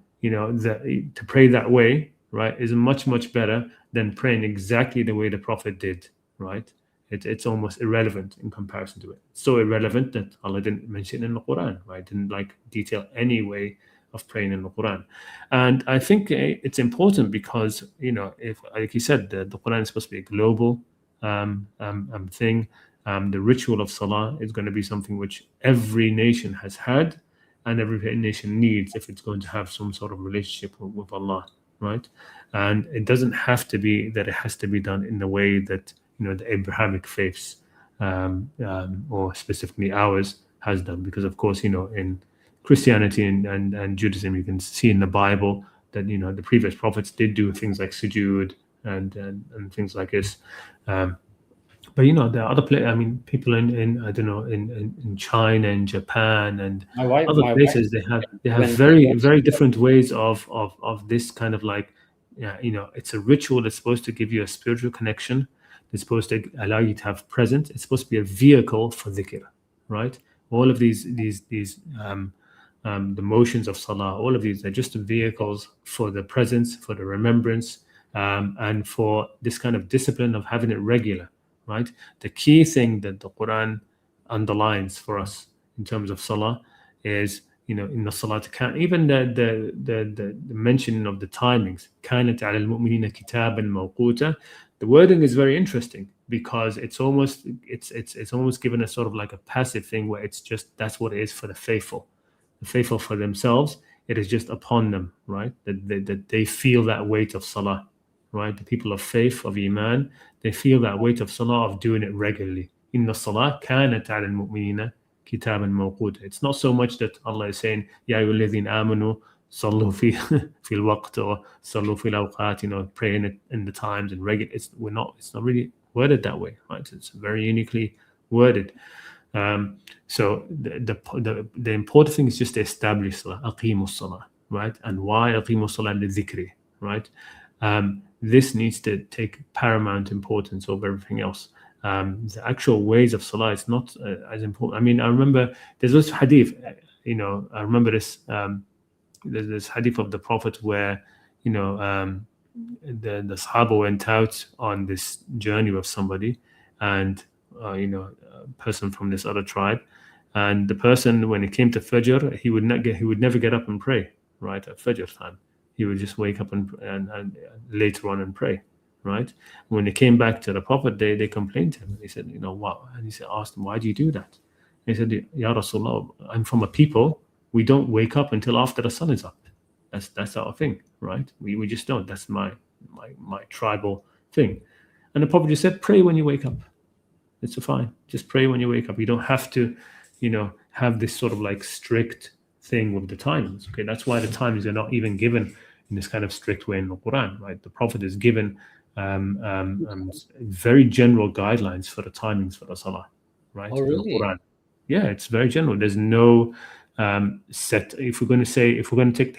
pray that way, right, is much better than praying exactly the way the Prophet did, right? It's almost irrelevant in comparison to it. So irrelevant that Allah didn't mention it in the Quran, right? Didn't detail any way of praying in the Quran. And I think it's important because, if, like you said, the Quran is supposed to be a global thing. The ritual of salah is going to be something which every nation has had, and every nation needs if it's going to have some sort of relationship with Allah, right? And it doesn't have to be that it has to be done in the way that the Abrahamic faiths, or specifically ours, has done. Because of course, in Christianity and Judaism, you can see in the Bible that the previous prophets did do things like sujood and things like this. But there are other places. I mean, people in I don't know, in China and Japan and other places, they have very different ways of this kind of like, it's a ritual that's supposed to give you a spiritual connection. It's supposed to allow you to have presence. It's supposed to be a vehicle for dhikr, right? All of these the motions of salah, all of these are just vehicles for the presence, for the remembrance, and for this kind of discipline of having it regular. Right, the key thing that the Quran underlines for us in terms of salah is, in the salat, even the mentioning of the timings, كانت على المؤمنين كتابا موقوتا, The wording is very interesting because it's almost given a sort of like a passive thing where it's just that's what it is for the faithful for themselves. It is just upon them, right? That they feel that weight of salah, right? The people of faith, of iman, they feel that weight of salah, of doing it regularly. Inna salah kanat ala al-mu'minina kitaban mawquta. It's not so much that Allah is saying, Ya ayyuhalladhina amanu sallu fi al-waqt or sallu fi al-awqat, praying in the times and regular. It's not really worded that way, right? It's very uniquely worded. So the important thing is just to establish salah, aqimus salah, right? And why aqimus salah li-dhikri, right? This needs to take paramount importance over everything else. The actual ways of salah is not as important. I mean, I remember there's this hadith, I remember this, there's this hadith of the Prophet where, the Sahaba went out on this journey with somebody and, a person from this other tribe. And the person, when it came to Fajr, he would never get up and pray, right, at Fajr time. He would just wake up and later on and pray, right? When they came back to the Prophet, they complained to him. They said, what? And he asked him, why do you do that? And he said, Ya Rasulullah, I'm from a people, we don't wake up until after the sun is up. That's our thing, right? We just don't. That's my tribal thing. And the Prophet just said, pray when you wake up. It's fine. Just pray when you wake up. You don't have to, have this sort of like strict thing with the timings. Okay, that's why the timings are not even given in this kind of strict way in the Quran, right? The Prophet is given very general guidelines for the timings for the Salah, right? Oh, really? In the Quran. Yeah, it's very general. There's no set. If we're going to take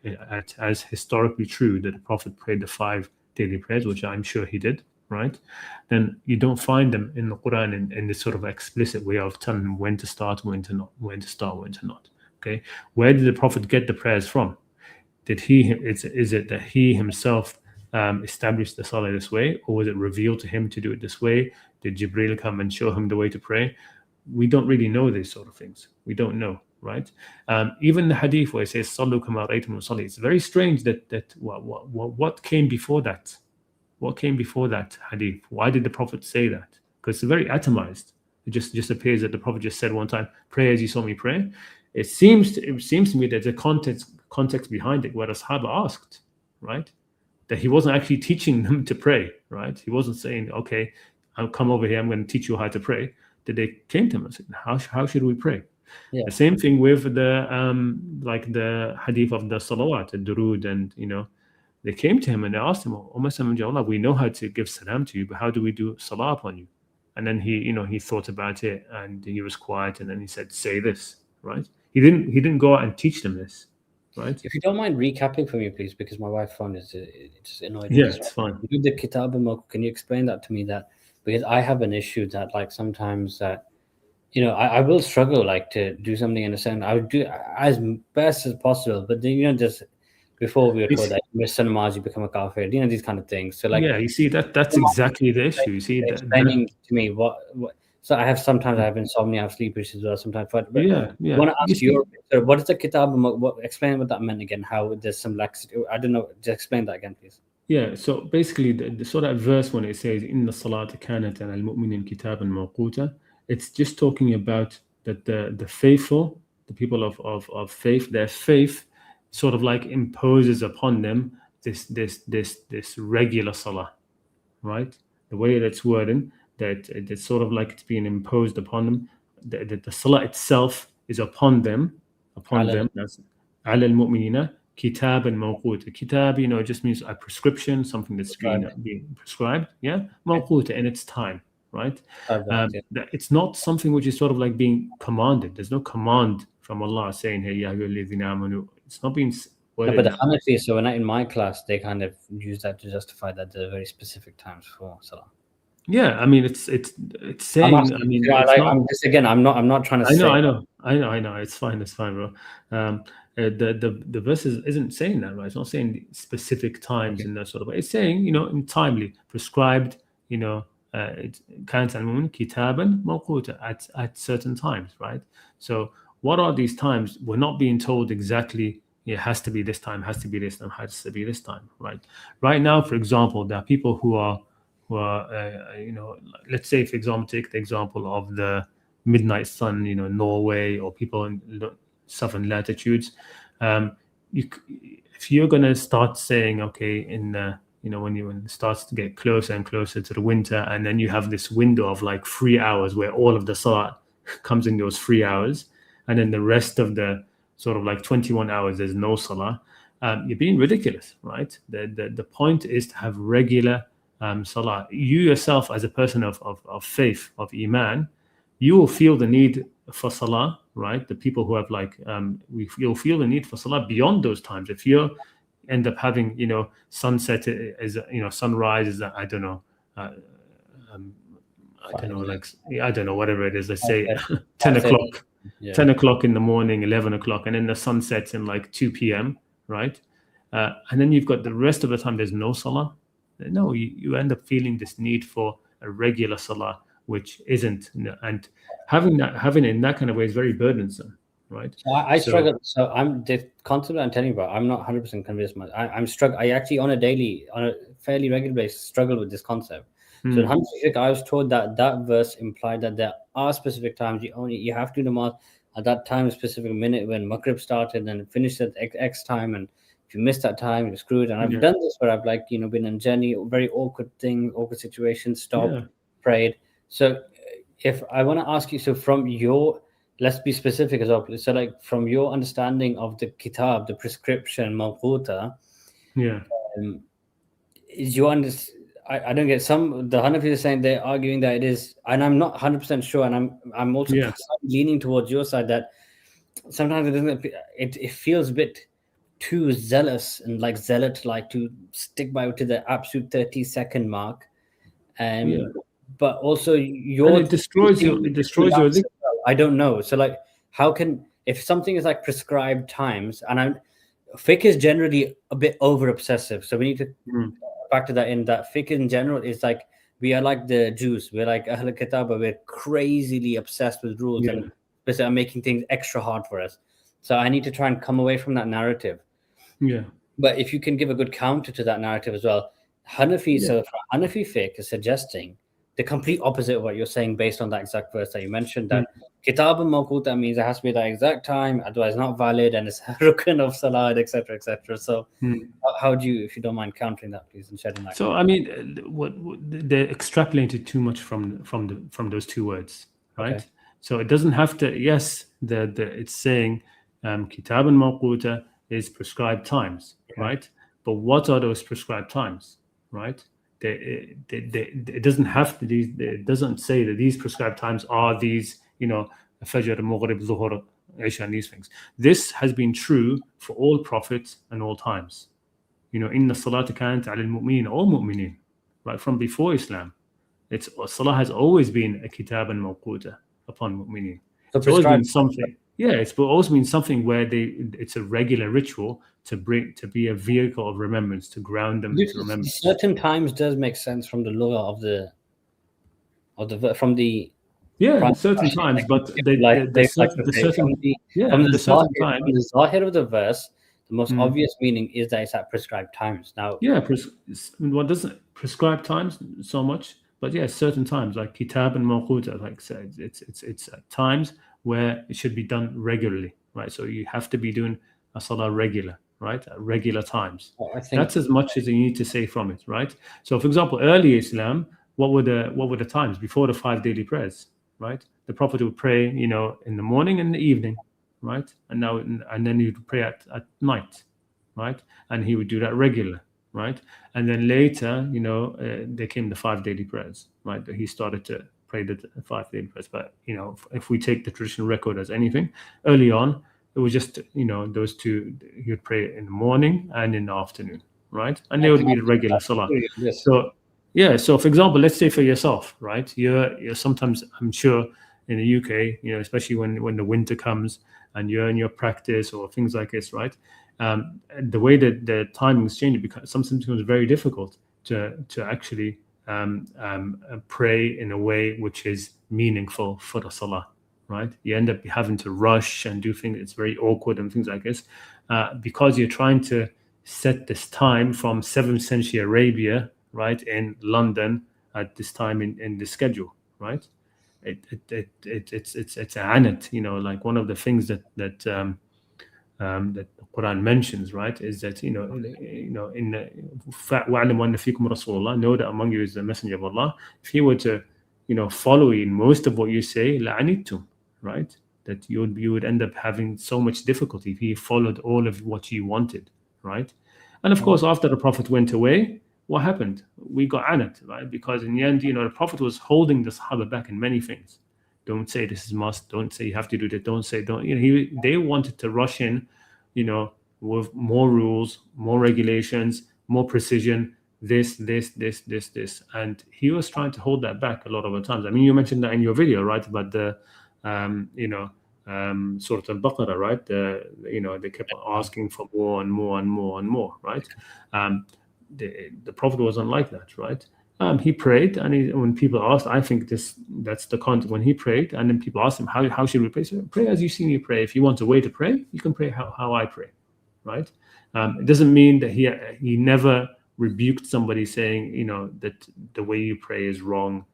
it as historically true that the Prophet prayed the 5 daily prayers, which I'm sure he did, right? Then you don't find them in the Quran in this sort of explicit way of telling them when to start, when to not. Okay, where did the Prophet get the prayers from? Is it that he himself established the salah this way, or was it revealed to him to do it this way? Did Jibril come and show him the way to pray? We don't really know these sort of things. We don't know, right? Even the hadith where it says "Sallu kama ra'aytum usalli," it's very strange that what came before that. What came before that hadith? Why did the Prophet say that? Because it's very atomized. It just appears that the Prophet just said one time, "Pray as you saw me pray." It seems to me that there's a context behind it where the Sahaba asked, right? That he wasn't actually teaching them to pray, right? He wasn't saying, "Okay, I'll come over here, I'm going to teach you how to pray." That they came to him and said, "How should we pray?" Yeah. The same thing with the the hadith of the salawat, the durud, and they came to him and they asked him, "O Messenger of Allah, we know how to give salam to you, but how do we do salah upon you?" And then he thought about it and he was quiet, and then he said, "Say this," right? He didn't go out and teach them this, right? If you don't mind recapping for me, please, because my wife's phone is just annoyed. Yeah, it's fine. You do the kitab al-mawqut. Can you explain that to me? That because I have an issue that sometimes that I will struggle to do something in a sense. I would do as best as possible, but then just before we were told that miss namaz, you become a kafir. These kind of things. So yeah, you see that's exactly the issue. You see, explaining to me what. So I have insomnia, I have sleep issues as well sometimes. But yeah. I want to ask what is the kitab? Explain what that meant again. How there's some laxity. I don't know. Just explain that again, please. Yeah. So basically, the sort of verse when it says "Inna salata kanat ala al-mu'minin kitaban mawquta," it's just talking about that the faithful, the people of faith, their faith sort of imposes upon them this regular salah, right? The way that's worded. That it's sort of it's being imposed upon them. That the salah itself is upon them. That's ala al-mu'minina kitab and mawquta. Kitab, just means a prescription, something that's being prescribed. Yeah, mawquta in its time, right? It's not something which is sort of being commanded. There's no command from Allah saying, "Hey, ya ayyuhalladhina amanu." It's not being. No, but the Hanafi, so when in my class, they kind of use that to justify that there are very specific times for salah. Yeah, I mean it's saying. I'm not trying to. I know. It's fine, bro. The verse isn't saying that, right? It's not saying specific times in that sort of way. It's saying in timely, prescribed. It's kitaban mawquta at certain times, right? So what are these times? We're not being told exactly. It has to be this time. Has to be this time. Has to be this time, right? Right now, for example, there are people who are well, let's say, for example, take the example of the midnight sun, Norway, or people in southern latitudes. If you're going to start saying, okay, when it starts to get closer and closer to the winter, and then you have this window of like 3 hours where all of the salah comes in those 3 hours, and then the rest of the sort of like 21 hours there's no salah, you're being ridiculous, right? The point is to have regular salah. You yourself, as a person of faith, of iman, you will feel the need for salah, right? The people who have you'll feel the need for salah beyond those times. If you end up having, sunset is, sunrise is, I don't know, whatever it is. Let's say 10 o'clock, 10 o'clock in the morning, 11 o'clock, and then the sun sets in like 2 p.m., right? And then you've got the rest of the time there's no salah. No, you end up feeling this need for a regular salah, which isn't, and having it in that kind of way is very burdensome, right? I struggle. So the concept I'm telling you about, I'm not 100% convinced. I'm struggling. I actually on a fairly regular basis struggle with this concept. So in Hanafi, I was told that verse implied that there are specific times you have to do namaz at that time, a specific minute when Maghrib started and finished at X time, and if you miss that time, you're screwed. And I've done this where I've been on a journey, very awkward situation, stopped, prayed. So if I want to ask you, so from your, let's be specific as well. So like from your understanding of the kitab, the prescription, mawquta, is your I don't get the Hanafi is saying they're arguing that it is, and I'm not 100% sure, and I'm also leaning towards your side that sometimes it feels a bit too zealous and like zealot, like to stick by to the absolute 30-second mark, but also it destroys your I don't know. So like, how can, if something is like prescribed times, and fiqh is generally a bit over obsessive, so we need to factor that in, that fiqh in general is like, we are like the Jews, we're like Ahl Kitab, but we're crazily obsessed with rules and are making things extra hard for us. So I need to try and come away from that narrative. But if you can give a good counter to that narrative as well, Hanafi, so Hanafi fiqh is suggesting the complete opposite of what you're saying based on that exact verse that you mentioned, that kitab al-mawquta means it has to be that exact time, otherwise not valid, and it's rukn of salat, etc., etc. So how do you, if you don't mind countering that, please, and shedding light? So I mean, what they extrapolated too much from those two words, right? So it doesn't have to. Yes, it's saying kitab al-mawquta is prescribed times, right? But what are those prescribed times, right? It doesn't have to. It doesn't say that these prescribed times are these, Fajr, Maghrib, Zuhur, Isha, and these things. This has been true for all prophets and all times. Inna salata kanat ala al-mu'minin, all mu'minin, right from before Islam. Salah has always been a kitab and mawquta upon mu'minin. So it's always been something. Yeah, it's always been something where it's a regular ritual to be a vehicle of remembrance, to ground them into remembrance. Certain times does make sense from the law from the certain times, but the zahir of the verse, the most obvious meaning is that it's at prescribed times. Now, what doesn't prescribe times so much, but certain times like kitab and mawquta, like said, it's at times where it should be done regularly, right? So you have to be doing a salah regular, right? At regular times. That's as much as you need to say from it, right? So, for example, early Islam, what were the times before the 5 daily prayers, right? The Prophet would pray, in the morning and the evening, right? And then he would pray at night, right? And he would do that regular, right? And then later, there came the 5 daily prayers, right? He started to pray the 5 daily prayers. But if we take the traditional record as anything, early on it was just those two. He would pray in the morning and in the afternoon, right? And they would be the regular salah. So for example, let's say for yourself, right? You're sometimes, I'm sure in the UK, especially when the winter comes and you're in your practice or things like this, right? The way that the timings change, because sometimes it becomes very difficult to actually pray in a way which is meaningful for the salah, right? You end up having to rush and do things. It's very awkward and things like this, because you're trying to set this time from 7th century Arabia, right, in London, at this time in the schedule, right? It's a anat, like one of the things that the Quran mentions, right, is that in وَعْلَمُ أَنَّ فِيكُمْ رَسُولَ اللَّهِ, know that among you is the messenger of Allah. If he were to follow in most of what you say, لَعَنِتُّمْ, right, that you would end up having so much difficulty if he followed all of what you wanted, right? And of course, after the Prophet went away, what happened? We got anat, right? Because in the end, the Prophet was holding the Sahaba back in many things. Don't say this is must. Don't say you have to do that. Don't say don't. They wanted to rush in, with more rules, more regulations, more precision. This, and he was trying to hold that back a lot of the times. I mean, you mentioned that in your video, right, about the, Surah Al-Baqarah, right? They kept asking for more and more and more and more, right? The Prophet wasn't like that, right? He prayed, and when people asked, I think that's the content. When he prayed, and then people asked him, how should we pray? So pray as you see me pray. If you want a way to pray, you can pray how I pray, right? It doesn't mean that he never rebuked somebody saying, that the way you pray is wrong.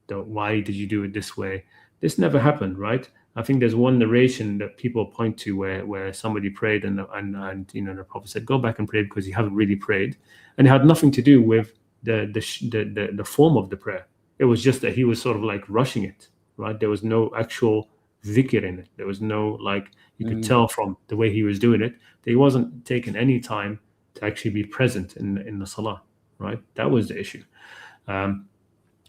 Why did you do it this way? This never happened, right? I think there's one narration that people point to where somebody prayed and the Prophet said, go back and pray because you haven't really prayed, and it had nothing to do with the form of the prayer. It was just that he was sort of like rushing it, right? There was no actual dhikr in it. There was no, like, you could tell from the way he was doing it that he wasn't taking any time to actually be present in the salah, right? That was the issue.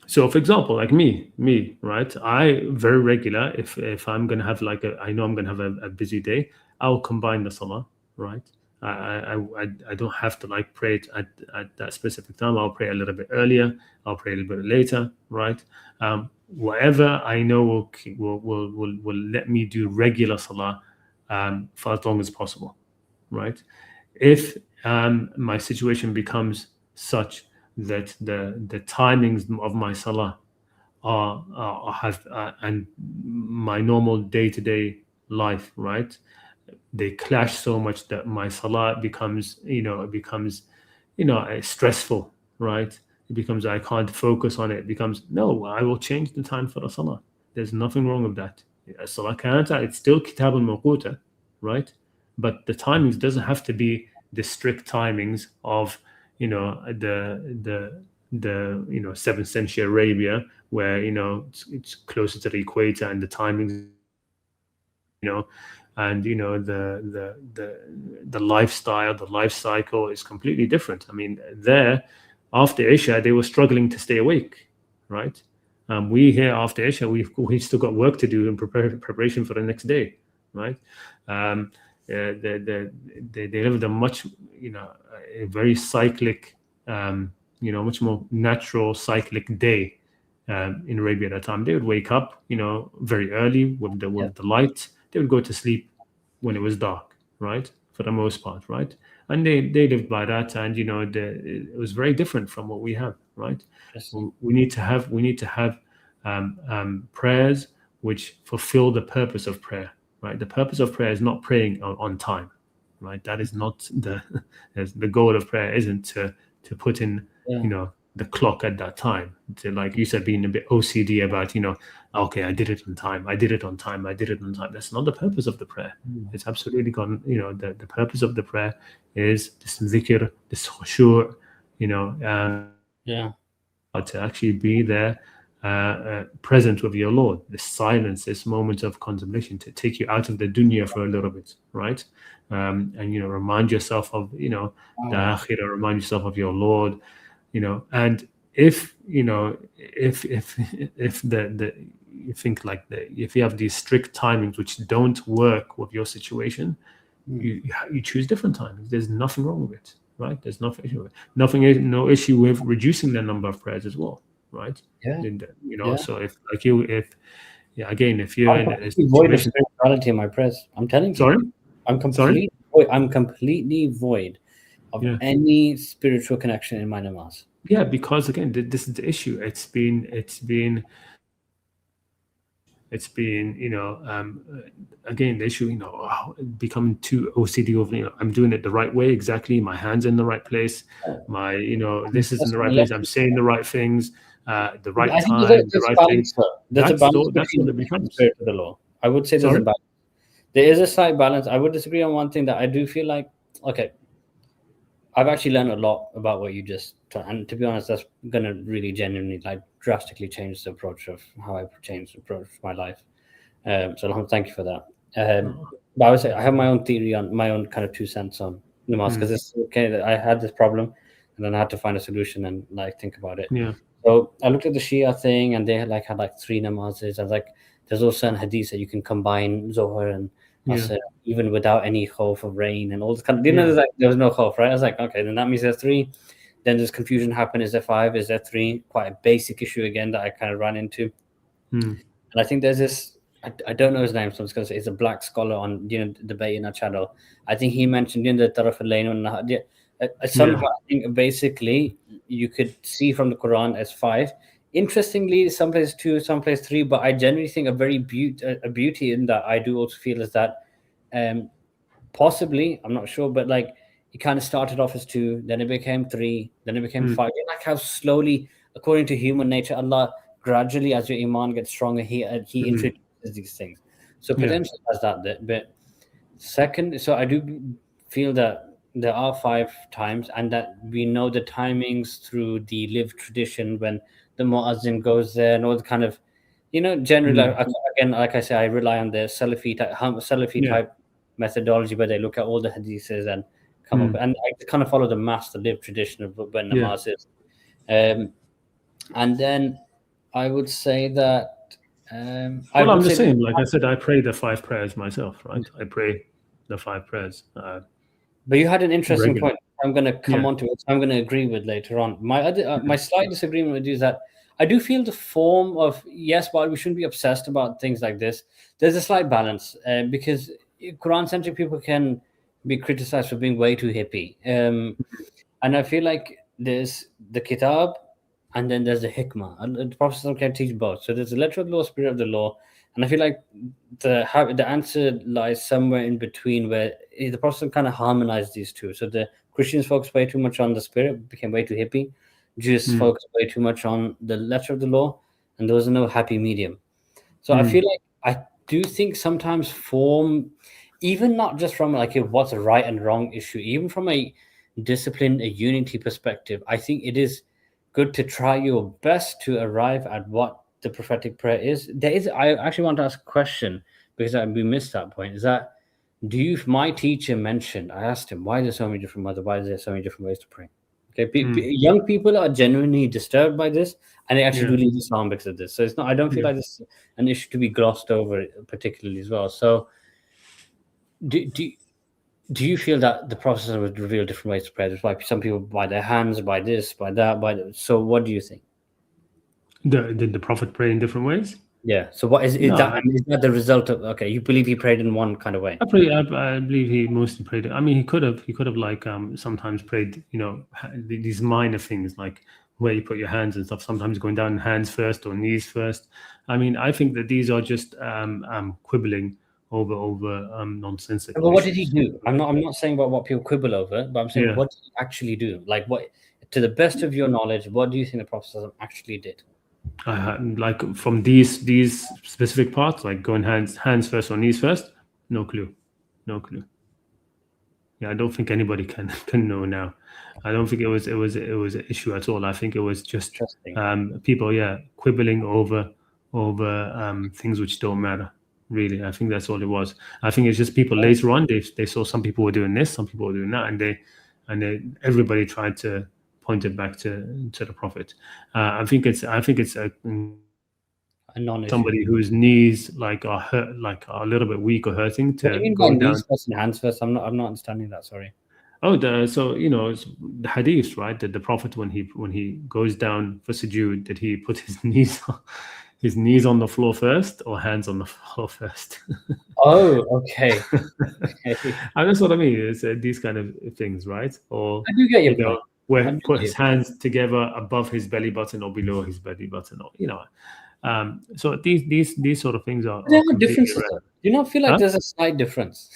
So, for example, like me, right? I very regular. If I'm gonna have I know I'm gonna have a busy day, I'll combine the salah, right? I don't have to pray it at that specific time. I'll pray a little bit earlier. I'll pray a little bit later, right? Whatever I know will let me do regular salah for as long as possible, right? If my situation becomes such that the timings of my salah and my normal day-to-day life, right, they clash so much that my salah becomes stressful, right? It becomes, I can't focus on it. It becomes, no, I will change the time for the salah. There's nothing wrong with that. Salah kanata, it's still kitab al-mawquta, right? But the timings doesn't have to be the strict timings of the 7th century Arabia, where it's closer to the equator, and the timings and the lifestyle, the life cycle is completely different. I mean, there after Isha they were struggling to stay awake, right? We here after Isha we've still got work to do in preparation for the next day, right? They lived a much a very cyclic much more natural cyclic day in Arabia at that time. They would wake up very early with the light. They would go to sleep when it was dark, right? For the most part, right? And they lived by that, and it was very different from what we have, right? We need to have prayers which fulfill the purpose of prayer, right? The purpose of prayer is not praying on time, right? That is not the goal of prayer. Isn't to put in the clock at that time, to, like you said, being a bit OCD about okay, I did it on time. That's not the purpose of the prayer. It's absolutely gone. The purpose of the prayer is this dhikr, this khushu', to actually be there present with your Lord, this silence, this moment of contemplation, to take you out of the dunya for a little bit, right? And remind yourself of the akhirah, remind yourself of your Lord, and if you think if you have these strict timings which don't work with your situation, you choose different timings. There's nothing wrong with it, right? There's nothing issue with it. No issue with reducing the number of prayers as well, right? So if you're in a void of spirituality in my prayers, I'm telling you. Sorry? I'm completely void of any spiritual connection in my namaz. Yeah, because again, this is the issue. It's been It's been, again, the issue, becoming too OCD of, I'm doing it the right way, exactly. My hand's in the right place. My, this is in the right place. I'm saying the right things, the right time, the right things. There's a balance that's what it between becomes. the the law. I would say there's a balance. There is a slight balance. I would disagree on one thing that I do feel like, okay, I've actually learned a lot about what you just, and to be honest, that's going to really genuinely like drastically change the approach of how I change the approach of my life. So thank you for that. But I would say I have my own theory on my own kind of 2 cents on namaz, because it's okay that I had this problem and then I had to find a solution and like think about it. Yeah. So I looked at the Shia thing and they had like 3 namazes. I was like, there's also certain hadiths that you can combine Zohar and Asr even without any khawf of rain and all this kind of, there was no khawf, right? I was like, okay, then that means there's 3. Then there's confusion happen. Is there 5? Is there 3? Quite a basic issue again that I kind of ran into. And I think there's this, I don't know his name, so I'm just going to say it's a black scholar on debate in our channel. I think he mentioned the Taraf al-Layn somehow I think basically you could see from the Quran as 5. Interestingly, some place 2, some place 3, but I generally think a beauty in that I do also feel is that possibly, I'm not sure, but like it kind of started off as 2, then it became 3, then it became 5. Like how slowly, according to human nature, Allah gradually, as your iman gets stronger, he introduces these things. So potentially has that bit. Second, so I do feel that there are 5 times, and that we know the timings through the lived tradition when the muazzin goes there and all the kind of, generally, again, like I say, I rely on the Salafi type methodology where they look at all the hadiths and come up, and I kind of follow the master lived tradition of when namaz is. And then I would say that I'm the same. Like I said, I pray the 5 prayers myself, right? I pray the 5 prayers. But you had an interesting point. I'm going to come on to it. I'm going to agree with later on. My slight disagreement with you is that I do feel the form of, yes, while we shouldn't be obsessed about things like this, there's a slight balance because Quran-centric people can be criticized for being way too hippie. And I feel like there's the kitab and then there's the hikmah. And the Prophet can teach both. So there's the letter of the law, spirit of the law. And I feel like the answer lies somewhere in between, where the Prophet kind of harmonized these two. So the Christians focused way too much on the spirit, became way too hippie. Jews focused way too much on the letter of the law, and there was no happy medium. So I feel like I do think sometimes form, even not just from like what's a right and wrong issue, even from a discipline, a unity perspective, I think it is good to try your best to arrive at what the prophetic prayer is. I actually want to ask a question because we missed that point. Is that my teacher mentioned, I asked him, why are there so many different methods? Why is there so many different ways to pray? Okay, young people are genuinely disturbed by this, and they actually do leave Islam because of this. So it's not. I don't feel like this is an issue to be glossed over particularly as well. So, do you feel that the Prophet would reveal different ways to pray? There's like some people by their hands, by this, by that, So, what do you think? Did the Prophet pray in different ways? Yeah. So, what is that? Is that the result of? Okay, you believe he prayed in one kind of way? I believe he mostly prayed. I mean, he could have like sometimes prayed. These minor things like where you put your hands and stuff. Sometimes going down hands first or knees first. I mean, I think that these are just quibbling over nonsensical. But what did he do? I'm not saying about what people quibble over, but I'm saying what did he actually do? Like, what, to the best of your knowledge, what do you think the Prophet actually did? Like from these specific parts, like going hands first or knees first, no clue. Yeah, I don't think anybody can know now. I don't think it was an issue at all. I think it was just people quibbling over things which don't matter. Really, I think that's all it was. I think it's just people later on they saw some people were doing this, some people were doing that, and they everybody tried to point it back to the Prophet. I think it's a somebody whose knees are hurt, are a little bit weak or hurting. To what do you mean go by down. Knees first and hands first? I'm not understanding that. Sorry. Oh, it's the hadiths, right? That the Prophet when he goes down for sujood, did he put his knees on the floor first or hands on the floor first? Oh, okay. And that's what I mean. It's these kind of things, right? Or I do get your point. Where put his hands together above his belly button or below his belly button, or So these sort of things are There are completely differences. irrelevant. Do you not feel like there's a slight difference?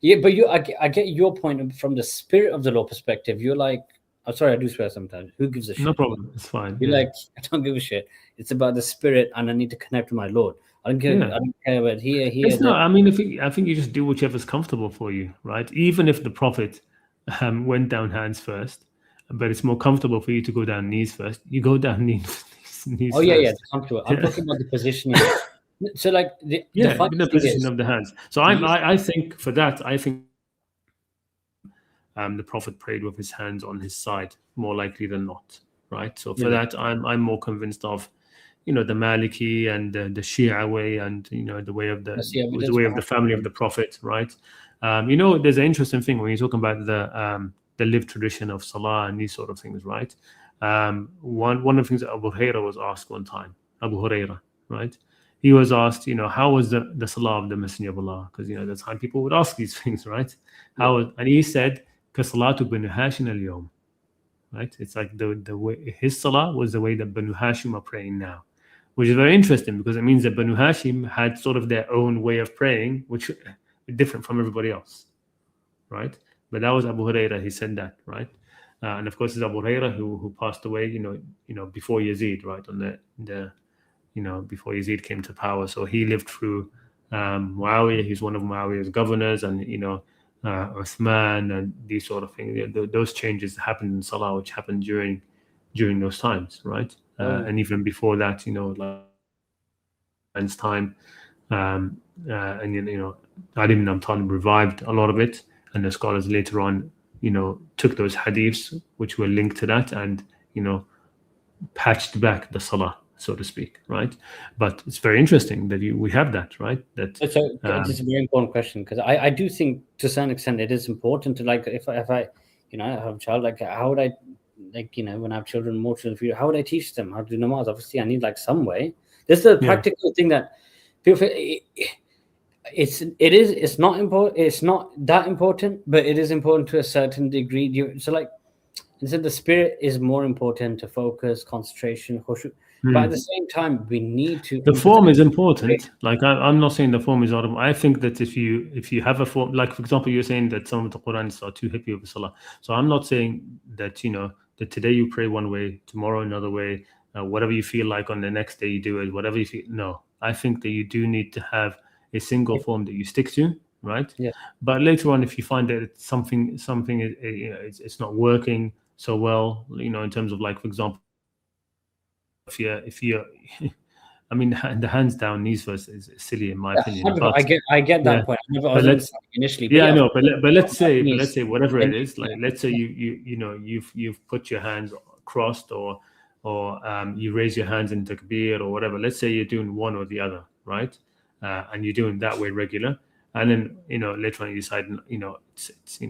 Yeah, but I get your point from the spirit of the law perspective. You're like, I'm sorry, I do swear sometimes. Who gives a shit? No problem. It's fine. You're like, I don't give a shit. It's about the spirit, and I need to connect with my Lord. I don't care. Yeah. I don't care about here. It's There. not. I mean, I think you just do whichever's comfortable for you, right? Even if the Prophet went down hands first, but it's more comfortable for you to go down knees first, you go down knees Oh yeah, first. yeah, comfortable. I'm talking about the positioning. So like the funny the thing position is, of the hands. So I think for that, I think the Prophet prayed with his hands on his side more likely than not, right? So for that, I'm more convinced of, the Maliki and the Shia way, and the way of the family of the Prophet, right? There's an interesting thing when you're talking about the lived tradition of Salah and these sort of things, right? One of the things that Abu Huraira was asked one time, Abu Huraira, right? He was asked, how was the Salah of the Messenger of Allah? Because at the time people would ask these things, right? And he said, "Kasalatu Banu Hashim al-yawm," right? It's like the way his Salah was the way that Banu Hashim are praying now, which is very interesting because it means that Banu Hashim had sort of their own way of praying, which is different from everybody else, right? But that was Abu Huraira. He said that, right? And of course, it's Abu Huraira who passed away, before Yazid, right? Before Yazid came to power. So he lived through Muawiyah. He's one of Muawiyah's governors, and Uthman and these sort of things. Those changes happened in Salah, which happened during those times, right? And even before that, like man's time, and Ali ibn Abi Talib revived a lot of it, and the scholars later on, took those hadiths which were linked to that and patched back the Salah, so to speak, right? But it's very interesting that we have that, right? That it's a very important question, because I do think to some extent it is important to, like, if I have a child, like how would I, like, when I have children, more children, how would I teach them how to do namaz? Obviously I need like some way. There's the practical thing that people it's not important, it's not that important, but it is important to a certain degree. So like, instead, the spirit is more important to focus, concentration, khushu'. But at the same time, we need to. The form is important. Like I'm not saying the form is audible. I think that if you have a form, like for example, you're saying that some of the Qur'anists are too happy with Salah. So I'm not saying that that today you pray one way, tomorrow another way, whatever you feel like on the next day you do it, whatever you feel. No, I think that you do need to have a single form that you stick to, right? Yeah. But later on, if you find that it's something it's not working so well, in terms of, like, for example, if you I mean, the hands down, knees first is silly in my opinion. But I get that point. I was initially. I know, but let's say whatever it is, like let's say you've put your hands crossed, or you raise your hands in takbir or whatever. Let's say you're doing one or the other, right? And you're doing that way regular, and then later on you decide it's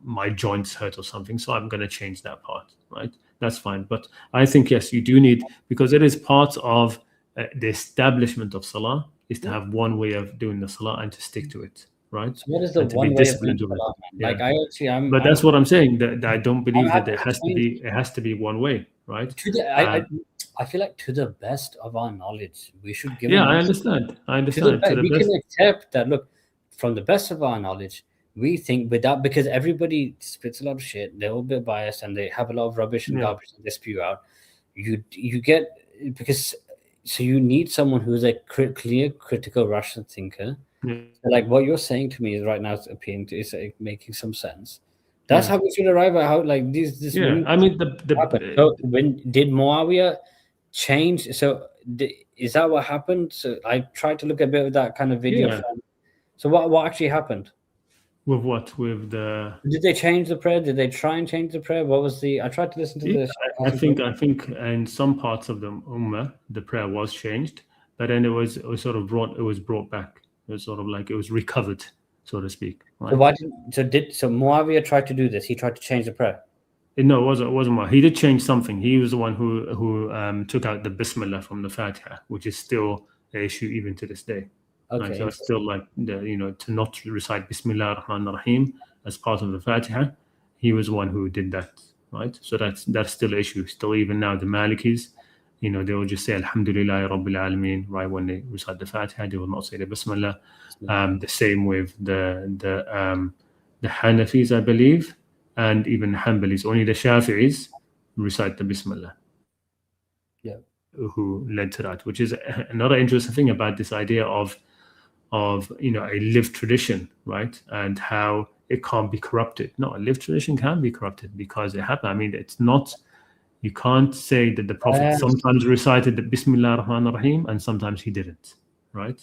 my joints hurt or something, so I'm going to change that part, right? That's fine. But I think yes, you do need, because it is part of the establishment of Salah is to have one way of doing the Salah and to stick to it, right? So what is the one way of doing Salah? Like but that's what I'm saying. That I don't believe that there has to be. It has to be one way, right? I feel like, to the best of our knowledge, we should give. Yeah, I understand. We can accept that. Look, from the best of our knowledge, we think without, because everybody spits a lot of shit. They're all a bit biased and they have a lot of rubbish and garbage that they spew out. You get, because. So you need someone who's a clear, critical, rational thinker. Yeah. So like what you're saying to me is right now is making some sense. That's how we should arrive at how, like, this. Yeah, I mean so when did Muawiyah change? So is that what happened? So I tried to look a bit of that kind of video. Yeah. So what actually happened? With what? With the? Did they change the prayer? Did they try and change the prayer? What was the? I tried to listen to this. I think in some parts of the Ummah the prayer was changed, but then it was brought back. It was sort of like it was recovered, so to speak. Right? So Muawiyah tried to do this? He tried to change the prayer. No, it wasn't Muawiyah. He did change something. He was the one who took out the Bismillah from the Fatiha, which is still an issue even to this day. Okay. Right? So it's still like to not recite Bismillah ar-Rahman ar-Rahim as part of the Fatiha. He was the one who did that, right? So that's still an issue. Still, even now, the Malikis they will just say Alhamdulillah Rabbil Alameen, right? When they recite the Fatiha, they will not say the Bismillah. The same with the Hanafis, I believe, and even Hanbalis. Only the Shafi'is recite the Bismillah. Yeah. Who led to that, which is another interesting thing about this idea of a lived tradition, right? And how it can't be corrupted. No, a lived tradition can be corrupted because it happened. I mean, it's not. You can't say that the Prophet sometimes recited the Bismillah ar-Rahman ar-Rahim and sometimes he didn't, right?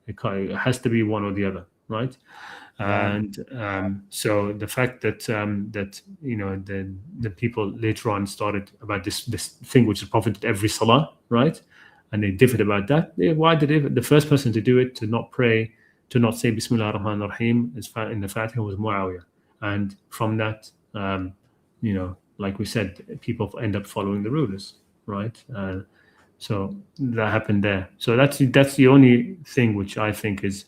It has to be one or the other, right? And so the fact that the people later on started about this thing which the Prophet did every salah, right? And they differed about that. Why did they? The first person to do it, to not pray, to not say Bismillah ar-Rahman ar-Rahim in the Fatiha was Muawiyah, and from that, like we said, people end up following the rulers, right? So that happened there. So that's the only thing which I think is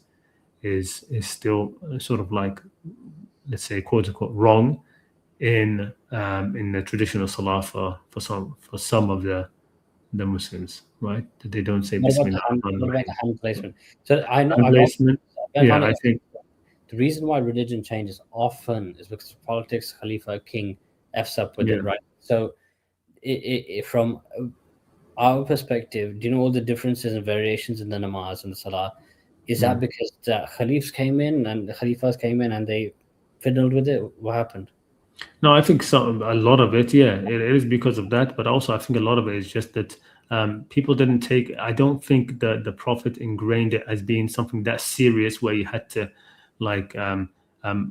still sort of like, let's say, quote unquote, wrong in the traditional salah for some of the Muslims, right? That they don't say Bismillah. What about the hand placement? So I know placement. I think the reason why religion changes often is because politics, Khalifa, king f's up with it, right? So from our perspective, do you know all the differences and variations in the namaz and the salah? Is that because the Khalifs came in and the Khalifas came in and they fiddled with it? What happened? No, I think a lot of it, it is because of that. But also, I think a lot of it is just that people didn't take. I don't think that the Prophet ingrained it as being something that serious where you had to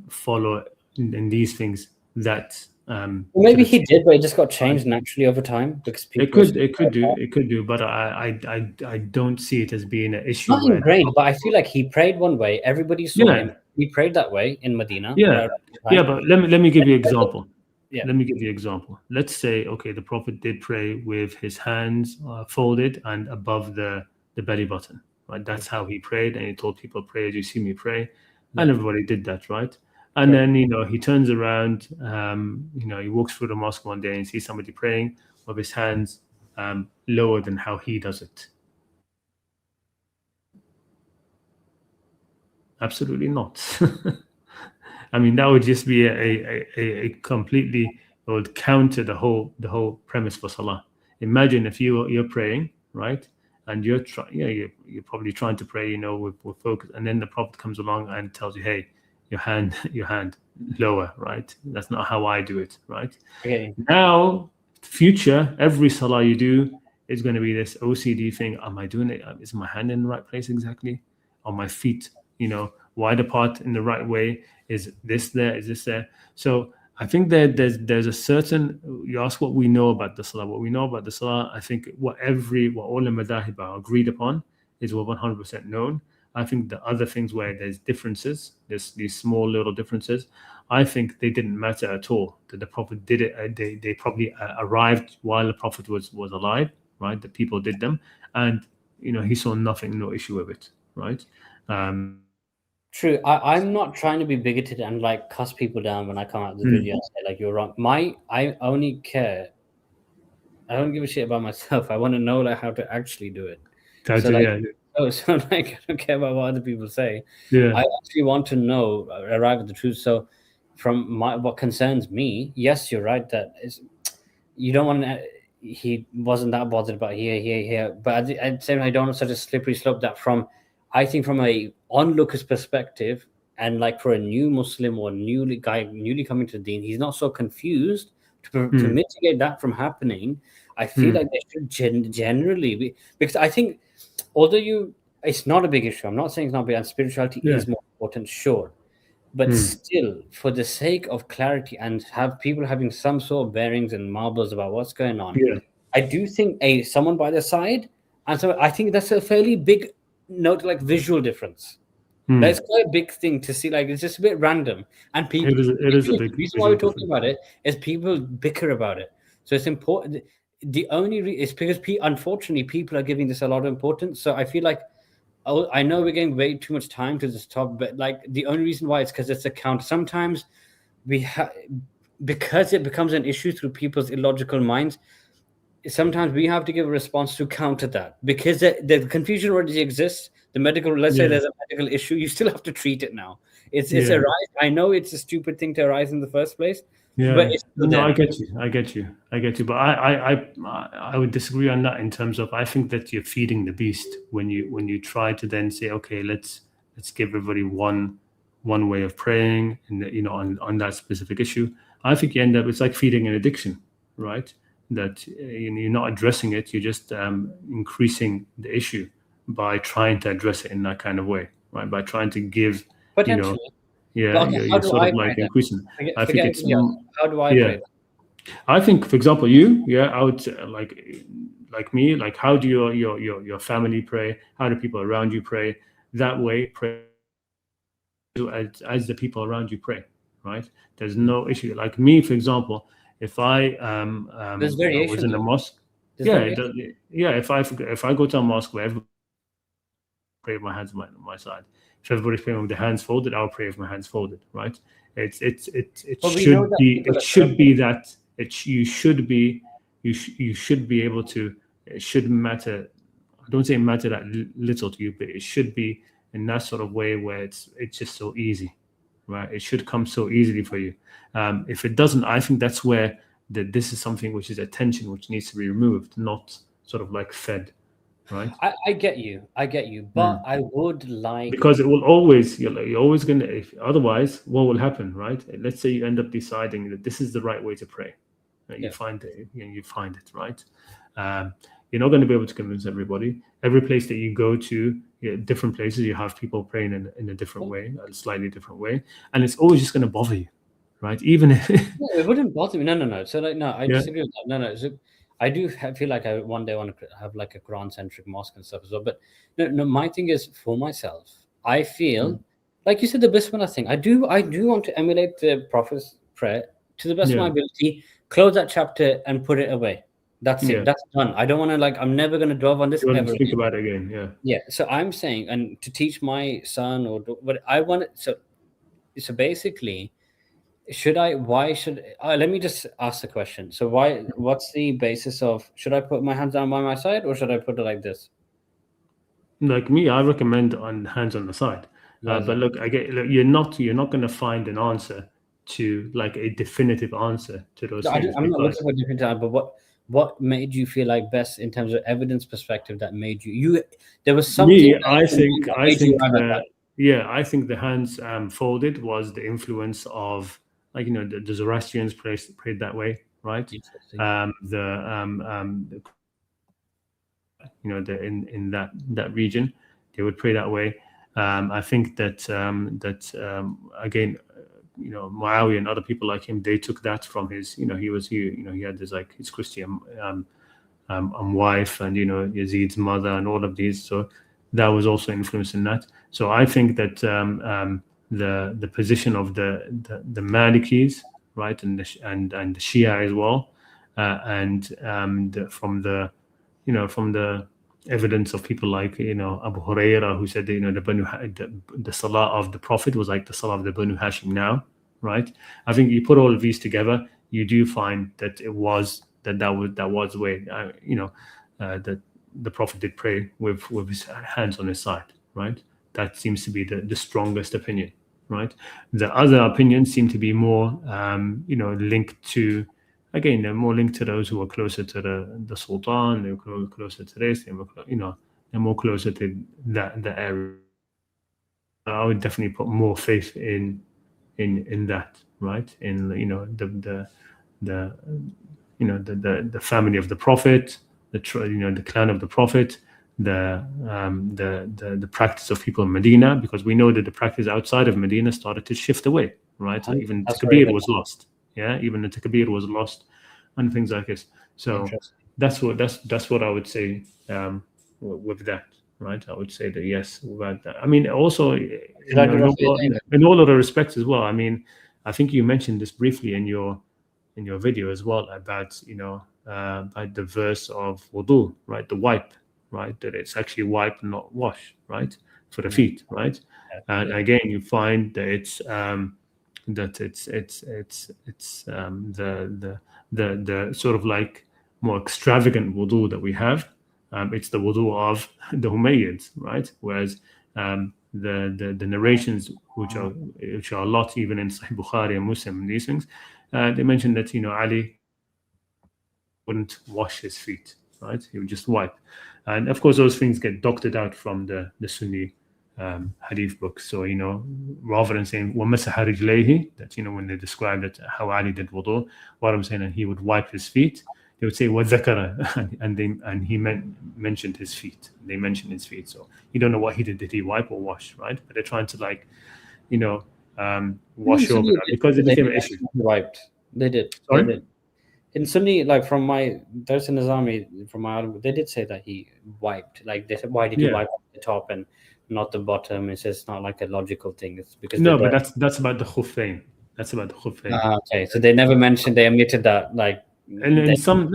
follow in these things that. Well, maybe he did, but it just got changed naturally over time because people. It could do, but I don't see it as being an issue. Not ingrained, but I feel like he prayed one way. Everybody saw him. He prayed that way in Medina. But let me give you an example. Let me give you an example. Let's say, okay, the Prophet did pray with his hands folded and above the belly button, right? That's how he prayed, and he told people, pray as you see me pray, and everybody did that, right? And then, he turns around, he walks through the mosque one day and sees somebody praying with his hands lower than how he does it. Absolutely not. I mean, that would just be a completely, it would counter the whole premise for salah. Imagine if you're praying, right? And you're probably trying to pray, with focus, and then the Prophet comes along and tells you, hey, your hand lower, right? That's not how I do it, right? Okay. Now, future, every salah you do is going to be this OCD thing. Am I doing it? Is my hand in the right place exactly? Are my feet, wide apart in the right way? Is this there? Is this there? So I think that there's a certain. You ask what we know about the salah. What we know about the salah, I think what all the madahib are agreed upon is what 100% known. I think the other things where there's differences, there's these small little differences, I think they didn't matter at all. That the Prophet did it, they probably arrived while the Prophet was alive, right? The people did them, and he saw no issue with it, right? True. I'm not trying to be bigoted and cuss people down when I come out of the video and say you're wrong. I only care. I don't give a shit about myself. I want to know how to actually do it. So I don't care about what other people say. I actually want to know, arrive at the truth. So from what concerns me, yes, you're right that you don't want to. He wasn't that bothered about here. But at the same time, I don't want such a slippery slope that I think from a onlooker's perspective, and for a new Muslim or newly coming to the deen, he's not so confused to mitigate that from happening. I feel like they should generally be, because I think although it's not a big issue. I'm not saying it's not big, and spirituality is more important, sure. But still, for the sake of clarity and have people having some sort of bearings and marbles about what's going on, I do think someone by their side, and so I think that's a fairly big note, visual difference. That's quite a big thing to see. It's just a bit random, and people. It is a big. The reason why we're talking about it is people bicker about it, so it's important. The only is because unfortunately people are giving this a lot of importance. So I feel like I know we're getting way too much time to this topic, but the only reason why it's because it's a count. Sometimes because it becomes an issue through people's illogical minds. sometimes we have to give a response to counter that, because the confusion already exists. The medical, let's say there's a medical issue, you still have to treat it now. It's a rise. I know it's a stupid thing to arise in the first place, but it's still no, there. I get you. But I would disagree on that in terms of, I think that you're feeding the beast when you try to then say, okay, let's give everybody one way of praying, and on that specific issue. I think you end up, it's like feeding an addiction, right? That you're not addressing it, you're just increasing the issue by trying to address it in that kind of way, right? By trying to give, Potentially. you're sort of like increasing. I think it's how do I pray? I think, for example, I would say, like me, like, how do your family pray? How do people around you pray? That way, pray as the people around you pray, right? There's no issue. Like me, for example, if I There's variation, was in a mosque, if I go to a mosque where everybody pray with my hands on my side, if everybody's praying with their hands folded, I'll pray with my hands folded, right? It should be that you should be able to. It shouldn't matter. I don't say it matter that little to you, but it should be in that sort of way where it's just so easy, right? It should come so easily for you. If it doesn't, I think that's where this is something which is a tension which needs to be removed, not sort of like fed, right? I get you, but I would like, because it will always, you're always going to, otherwise what will happen, right? Let's say you end up deciding that this is the right way to pray, right? You find it, right? You're not going to be able to convince everybody. Every place that you go to, different places, you have people praying in a different way, a slightly different way, and it's always just going to bother you, right? Even if it wouldn't bother me. No. So like, no, I disagree with that. No. So I do feel like I one day want to have like a Quran-centric mosque and stuff as well. But no, my thing is for myself. I feel like you said, the Bismillah thing. I do want to emulate the Prophet's prayer to the best of my ability. Close that chapter and put it away. That's it. That's done. I don't want to I'm never going to dwell on this. You want to think about it again, yeah. So I'm saying, and to teach my son, but I want it. So basically, let me just ask the question. So what's the basis of, should I put my hands down by my side, or should I put it like this? Like me, I recommend on hands on the side. But look, you're not going to find an answer to, like, a definitive answer to those things. I'm not looking for a different time, but what made you feel like best in terms of evidence perspective that made you there was something? I think the hands folded was the influence of, like, the Zoroastrians prayed that way, right? In that region, they would pray that way. I think that again, Muawiyah and other people like him, they took that from his, he had this, like, his Christian wife, and Yazid's mother, and all of these. So that was also influencing that. So I think that the position of the Malikis, right, and the Shia as well, and from the evidence of people like Abu Hurairah, who said that, the salah of the Prophet was like the salah of the Banu Hashim now, right? I think you put all of these together, you do find that it was that was the way that the Prophet did pray with his hands on his side, right? That seems to be the strongest opinion, right? The other opinions seem to be more linked to, again, they're more linked to those who are closer to the Sultan. They're closer to this. They're more closer to that area. I would definitely put more faith in that, right? In the family of the Prophet, the clan of the Prophet, the practice of people in Medina, because we know that the practice outside of Medina started to shift away, right? Even Takbir was lost. Yeah, even the Takbir was lost, and things like this. So that's what I would say with that, right? I would say that yes, about that. I mean, also in all other respects as well. I mean, I think you mentioned this briefly in your video as well about the verse of wudu, right? The wipe, right? That it's actually wipe, not wash, right? For the feet, right? And again, you find that it's the sort of like more extravagant wudu that we have. It's the wudu of the Umayyads, right? Whereas the narrations, which are a lot, even in Sahih Bukhari and Muslim and these things, they mention that Ali wouldn't wash his feet, right? He would just wipe, and of course those things get doctored out from the Sunni hadith books. So rather than saying وَمَسَحَ رِجْلَيْهِ, that when they describe that how Ali did wudu, what I'm saying, and he would wipe his feet, they would say وَذَكَرَ, and he mentioned his feet. They mentioned his feet. So you don't know what he did. Did he wipe or wash, right? But they're trying to wash over that because it became an issue. Wiped. They did. Sorry? They did. In Sunni, like from my Dars in Nizami, from my they did say that he wiped. Like they said, why did he wipe the top and not the bottom? It says it's not like a logical thing. It's because but that's about the khuffain. That's about the khuffain. Okay, so they never mentioned. They omitted that. Like, and some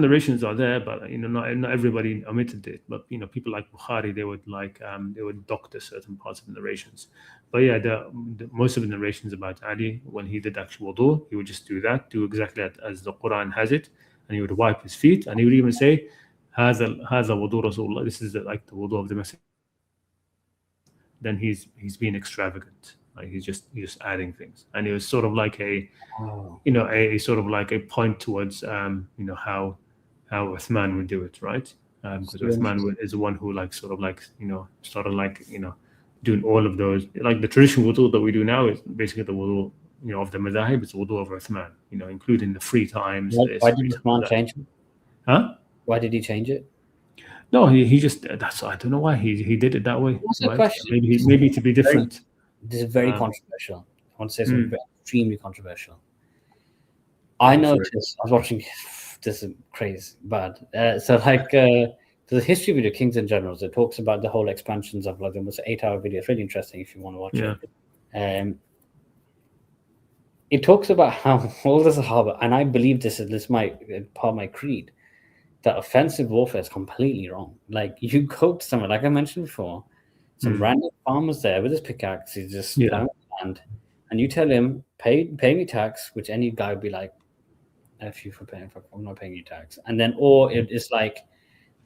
narrations are there, but not everybody omitted it. But people like Bukhari, they would doctor certain parts of the narrations. But yeah, the most of the narrations about Ali, when he did actual wudu, he would just do exactly that as the Quran has it, and he would wipe his feet, and he would even say, "Haza wudu Rasulullah." This is like the wudu of the Messenger. Then he's being extravagant. Like he's just adding things, and it was sort of like a sort of like a point towards how Uthman would do it, right? Because Uthman is the one who started doing all of those. Like the traditional wudu that we do now is basically the wudu of the madhahib. It's wudu of Uthman, including the free times. Why did Uthman change it? Huh? Why did he change it? No, he just I don't know why he did it that way. That's a question. Maybe to be different. This is very controversial. I want to say something extremely controversial. I noticed, I was watching, this is crazy, bad. There's a history video, Kings and Generals. It talks about the whole expansions of like almost 8-hour video. It's really interesting if you want to watch it. It talks about how all the Sahaba, and I believe this is part of my creed, that offensive warfare is completely wrong. Like you go to somewhere, like I mentioned before, some random farmer's there with his pickaxe, he's just plowing land, and you tell him, pay me tax, which any guy would be like, F you for paying, I'm not paying you tax. And then, or it's like,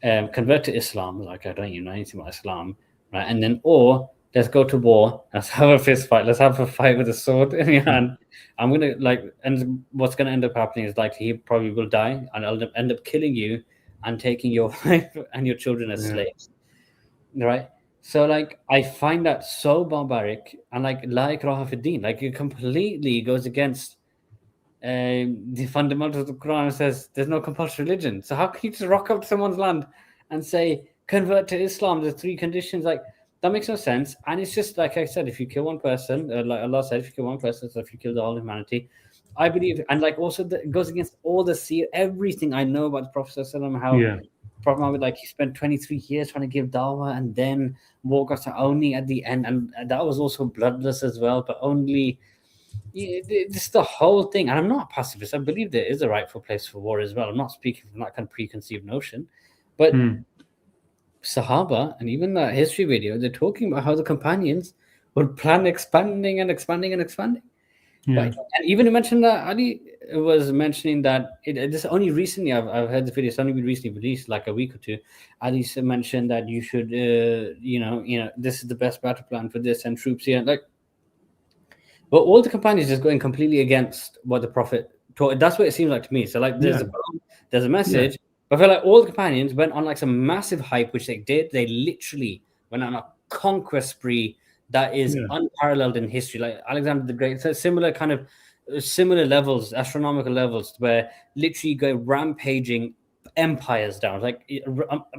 convert to Islam, like I don't even know anything about Islam, right? And then, or let's go to war, let's have a fist fight, let's have a fight with a sword in your hand. I'm gonna and what's gonna end up happening is like he probably will die, and I'll end up killing you and taking your wife and your children as slaves, right? So like I find that so barbaric, and like ikraha fi din, like it completely goes against the fundamentals of the Quran. Says there's no compulsory religion. So how can you just rock up to someone's land and say convert to Islam? There's 3 conditions. Like that makes no sense. And it's just like I said, if you kill one person, like Allah said, if you kill one person, so if you kill the whole humanity, I believe, and like also it goes against all the everything I know about the Prophet ﷺ, how Prophet Muhammad, like he spent 23 years trying to give dawah, and then war got only at the end, and that was also bloodless as well, but only this the whole thing. And I'm not a pacifist. I believe there is a rightful place for war as well. I'm not speaking from that kind of preconceived notion, but Sahaba and even the history video, they're talking about how the companions would plan expanding and expanding and expanding. Right. And even you mentioned that Ali was mentioning that this only recently I've heard the video. It's only been recently released, like a week or two. Ali mentioned that you should, this is the best battle plan for this, and troops here, like. But all the companions just going completely against what the Prophet taught. That's what it seems like to me. So like, there's a message, but I feel like all the companions went on like some massive hype, which they did. They literally went on a conquest spree that is unparalleled in history. Like Alexander the Great, so similar levels, astronomical levels, where literally go rampaging empires down. Like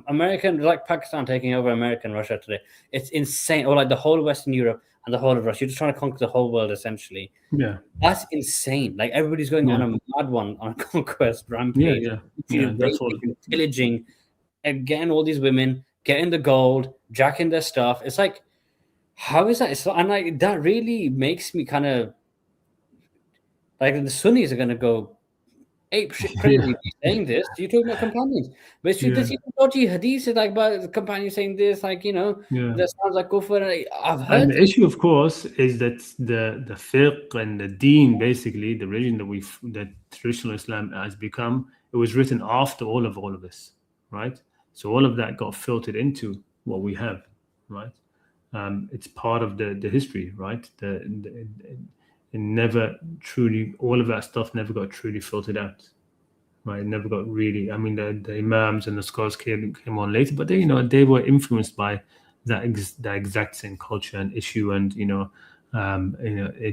American, like Pakistan taking over America and Russia today. It's insane. Or like the whole of Western Europe and the whole of Russia. You're just trying to conquer the whole world, essentially. Yeah. That's insane. Like everybody's going on a mad one, on a conquest rampage. That's all. Pillaging, and getting all these women, getting the gold, jacking their stuff. It's like, how is that? And like that really makes me kind of like the Sunnis are going to go ape shit crazy saying this. You're talking about companions, but it's there's even dodgy hadiths like about the companions saying this, like that sounds like kufr. I've heard. And the issue, of course, is that the fiqh and the deen, basically the religion that traditional Islam has become, it was written after all of this, right? So all of that got filtered into what we have, right? It's part of the history, right? It never truly, all of that stuff never got truly filtered out, right? It never got really. I mean, the imams and the scholars came on later, but they, they were influenced by that exact same culture and issue, and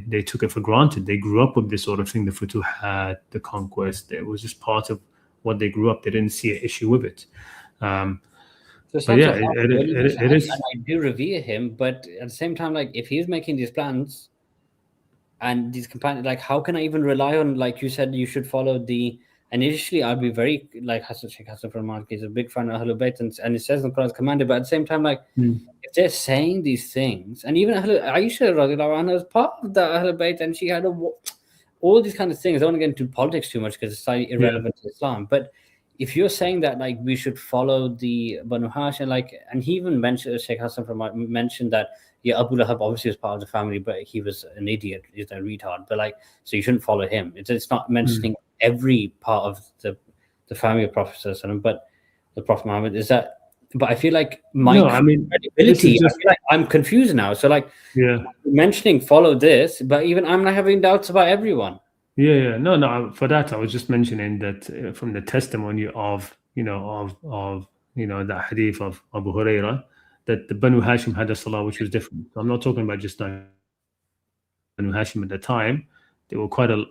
they took it for granted. They grew up with this sort of thing, the futuhat, the conquest. It was just part of what they grew up. They didn't see an issue with it. But yeah, it is. And I do revere him, but at the same time, like if he's making these plans and these companions, like how can I even rely on? Like you said, you should follow the. And initially, I'd be very like Sheikh Hassan from Maliki is a big fan of Ahlul Bayt, and it says in the Quran commanded. But at the same time, like if they're saying these things, and even Aisha radiallahu anha was part of the Ahlul Bayt, and she had all these kind of things. I don't want to get into politics too much because it's slightly irrelevant to Islam, but if you're saying that like we should follow the Banu Hashim, like, and he even mentioned, Sheikh Hassan from mentioned that Abu Lahab obviously was part of the family, but he was an idiot, he's a retard. But like, so you shouldn't follow him. It's not mentioning every part of the family of Prophet, but the Prophet Muhammad is that. But I feel like credibility. I feel like I'm confused now. So like, mentioning follow this, but even I'm not having doubts about everyone. No. For that, I was just mentioning that from the testimony of that hadith of Abu Hurairah, that the Banu Hashim had a salah which was different. So I'm not talking about just Banu Hashim at the time. They were quite a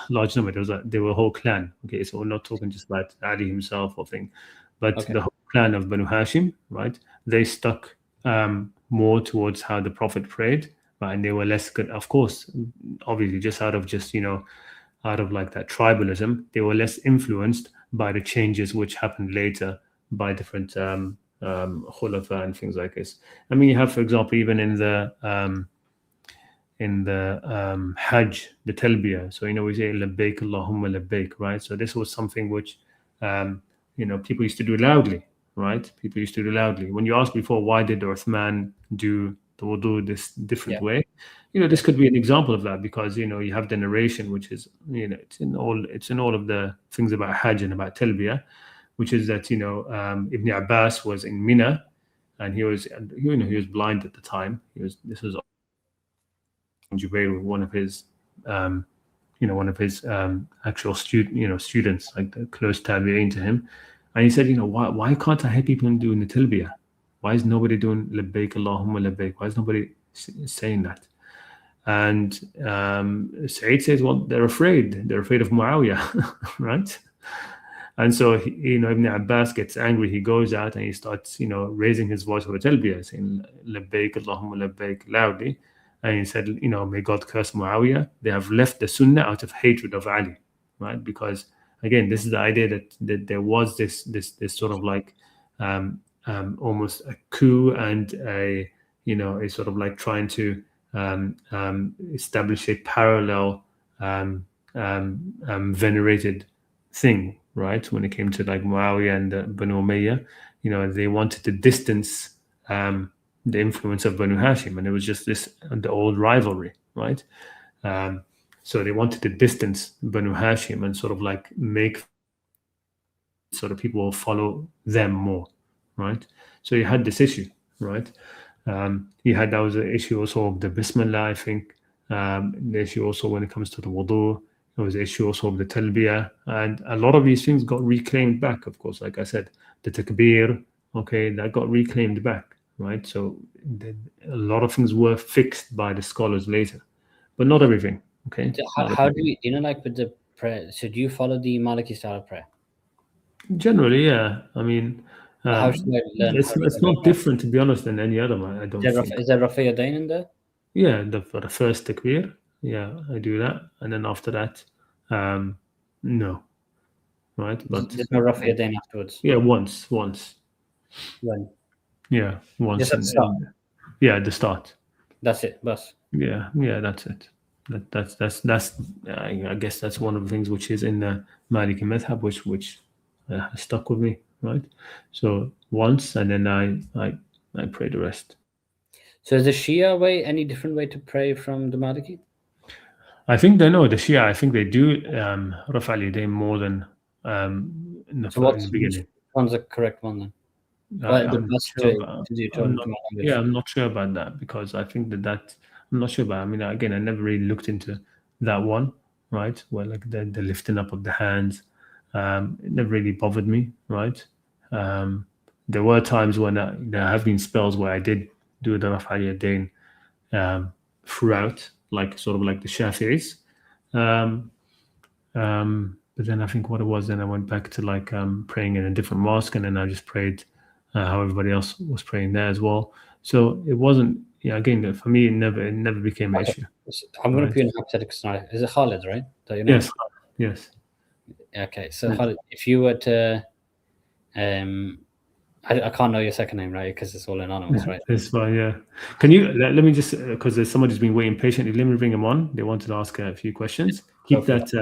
large number. They were a whole clan. Okay, so we're not talking just about Ali himself or thing, but the whole clan of Banu Hashim, right? They stuck more towards how the Prophet prayed. Right, and they were less good, of course, obviously, just out of like that tribalism, they were less influenced by the changes which happened later by different khulafa and things like this. I mean, you have, for example, even in the Hajj, the Talbiyah. So we say labbaik Allahumma labbaik, right? So this was something which people used to do loudly, right? People used to do loudly. When you asked before, why did Uthman do the wudu this different way, this could be an example of that, because you have the narration which is it's in all of the things about Hajj and about Talbiyah, which is that Ibn Abbas was in Mina, and he was blind at the time. This was Jubair, one of his actual students, like the close tabi'in to him, and he said, why can't I hear people doing the Talbiyah? Why is nobody doing labbaik Allahumma labbaik? Why is nobody saying that? And Sa'id says, well, they're afraid. They're afraid of Muawiyah, right? And so Ibn Abbas gets angry. He goes out and he starts raising his voice over Talbiyah, saying labbaik Allahumma labbaik loudly. And he said, may God curse Muawiyah. They have left the Sunnah out of hatred of Ali, right? Because again, this is the idea that there was this sort of like almost a coup and a sort of like trying to establish a parallel venerated thing, right? When it came to like Muawiyah and Banu Umayyah, they wanted to distance the influence of Banu Hashim, and it was just the old rivalry, right? So they wanted to distance Banu Hashim and sort of like make sort of people follow them more, right? So you had this issue, right? That was an issue also of the Bismillah, I think. The issue also when it comes to the wudu, there was an issue also of the talbiyah, and a lot of these things got reclaimed back, of course. Like I said, the takbir, okay, that got reclaimed back, right? So a lot of things were fixed by the scholars later, but not everything, okay? How do you, like with the prayer, so do you follow the Maliki style of prayer? Generally, yeah. I mean, how should I learn? It's not different, to be honest, than any other one. I don't think. Is there Rafi Yadayn in there? Yeah, for the first takbir, yeah, I do that, and then after that, no, right? But there's no Rafi Yadayn afterwards. Yeah, once. When? Yeah, once. Just at the start. Yeah, at the start. That's it, bus. Yeah, that's it. That's. I guess that's one of the things which is in the Maliki madhab, which stuck with me, right? So once, and then I pray the rest. So is the Shia way any different way to pray from the Maliki? I think they know the Shia. I think they do Raf' al-Yadayn more than in the beginning. Which one's the correct one then? I'm not sure about that, because I think that I'm not sure about. I mean, again, I never really looked into that one, right? Where like the lifting up of the hands, it never really bothered me, right? There were times when there have been spells where I did do the Raf' al-Yadayn throughout, like sort of like the Shafi'is. But then I think what it was, then I went back to like praying in a different mosque, and then I just prayed how everybody else was praying there as well. So it wasn't, again, for me, it never became an issue. I'm going to put you in a hypothetical scenario. Is it Khalid, right? Yes. Okay, so Khalid, if you were to, I can't know your second name, right? Because it's all anonymous, right? It's fine, yeah. Can you, let me just, because there's somebody who's been waiting patiently, let me bring him on. They wanted to ask a few questions. Keep that,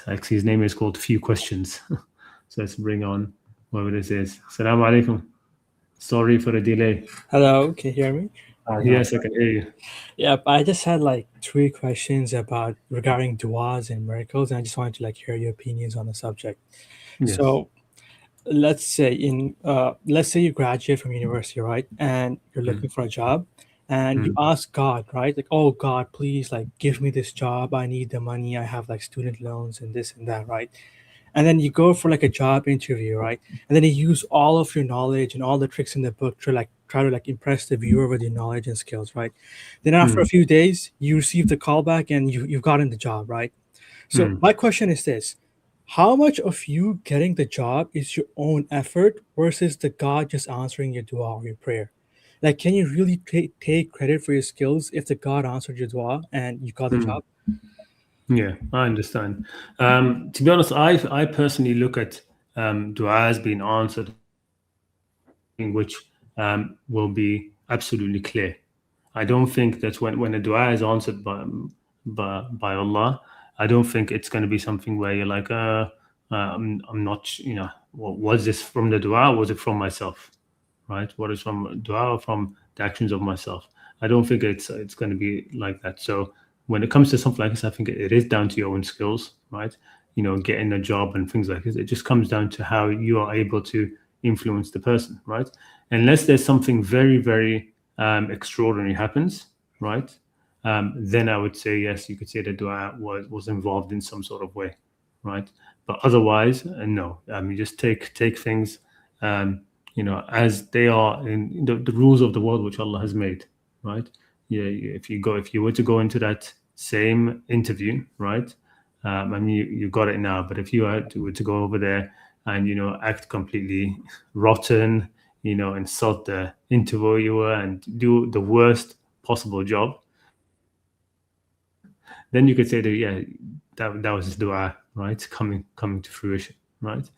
actually, his name is called Few Questions. So let's bring on whoever this is. Assalamu alaikum. Sorry for the delay. Hello, can you hear me? Yes, I can hear you. Yeah, I just had like 3 questions regarding du'as and miracles, and I just wanted to like hear your opinions on the subject. Yes. So let's say you graduate from university, right? And you're looking for a job, and you ask God, right? Like, oh God, please, like, give me this job. I need the money. I have like student loans and this and that, right? And then you go for like a job interview, right? And then you use all of your knowledge and all the tricks in the book to like try to like impress the viewer with your knowledge and skills, right? Then after a few days, you receive the callback and you've gotten the job, right? So my question is this: how much of you getting the job is your own effort versus the God just answering your dua or your prayer? Like, can you really take credit for your skills if the God answered your dua and you got the job? Yeah, I understand. To be honest, I personally look at dua as being answered, which will be absolutely clear. I don't think that when a dua is answered by Allah, I don't think it's going to be something where you're like, I'm not, was this from the dua or was it from myself, right? What is from dua or from the actions of myself? I don't think it's going to be like that. So when it comes to something like this, I think it is down to your own skills, right? Getting a job and things like this. It just comes down to how you are able to influence the person, right? Unless there's something very, very extraordinary happens, right? Then I would say, yes, you could say the dua was involved in some sort of way, right? But otherwise, no. Just take things, as they are in the rules of the world which Allah has made, right? Yeah, if you were to go into that same interview, right? You got it now, but if you were to go over there and act completely rotten, insult the interviewer and do the worst possible job, then you could say that that was his dua, right? Coming to fruition, right?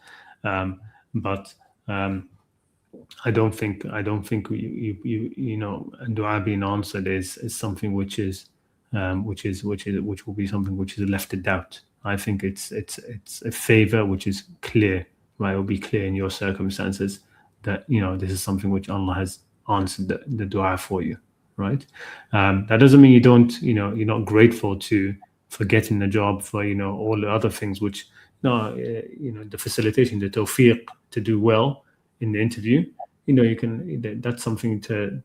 But I don't think dua being answered is something which will be something which is left to doubt. I think it's a favor which is clear, right? It will be clear in your circumstances that this is something which Allah has answered the dua for you, right? That doesn't mean you're not grateful for getting the job, for all the other things which the facilitation, the tawfiq to do well in the interview. That's something to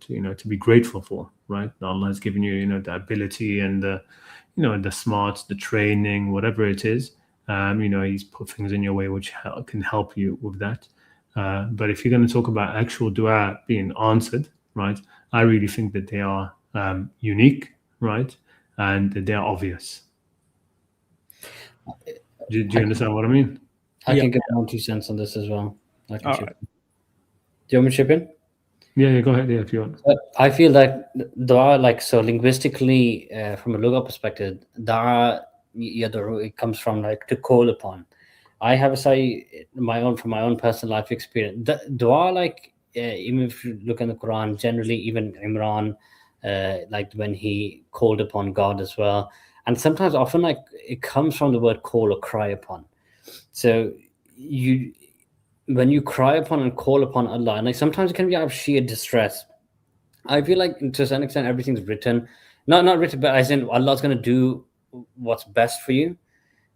be grateful for, right? Allah has given you the ability and the smarts, the training, whatever it is. He's put things in your way which can help you with that. But if you're going to talk about actual dua being answered, right, I really think that they are unique, right, and that they are obvious. Do you understand what I mean? I can get my own 2 cents on this as well. I can chip in. Do you want me to chip in? Yeah, go ahead. Yeah, if you want. I feel that dua, like, so linguistically, from a lugha perspective, dua, it comes from like to call upon. I have a say from my own personal life experience. Dua, like, even if you look in the Quran, generally, even Imran, like when he called upon God as well, and sometimes, often, like, it comes from the word call or cry upon. So when you cry upon and call upon Allah, and like sometimes it can be out of sheer distress. I feel like to some extent everything's written, not written, but as in Allah's going to do what's best for you.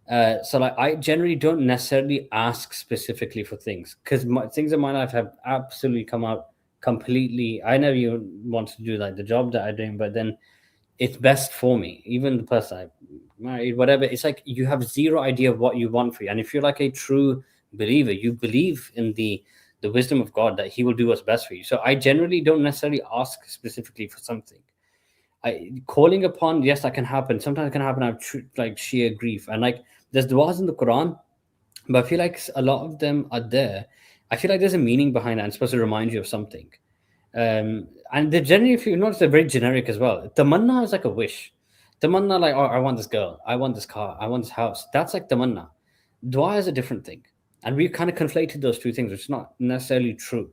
So like I generally don't necessarily ask specifically for things, because things in my life have absolutely come out completely. I never even want to do like the job that I'm doing, but then it's best for me. Even the person I married, whatever, it's like you have zero idea of what you want for you. And if you're like a true believer, you believe in the wisdom of God that He will do what's best for you. So I generally don't necessarily ask specifically for something. Calling upon, yes, that can happen. Sometimes it can happen out of like sheer grief. And like there's du'as in the Quran, but I feel like a lot of them are there. I feel like there's a meaning behind that and it's supposed to remind you of something. And they're generally, if you notice, they're very generic as well. Tamanna is like a wish. Tamanna, like, oh, I want this girl, I want this car, I want this house. That's like tamanna. Dua is a different thing. And we've kind of conflated those two things, which is not necessarily true.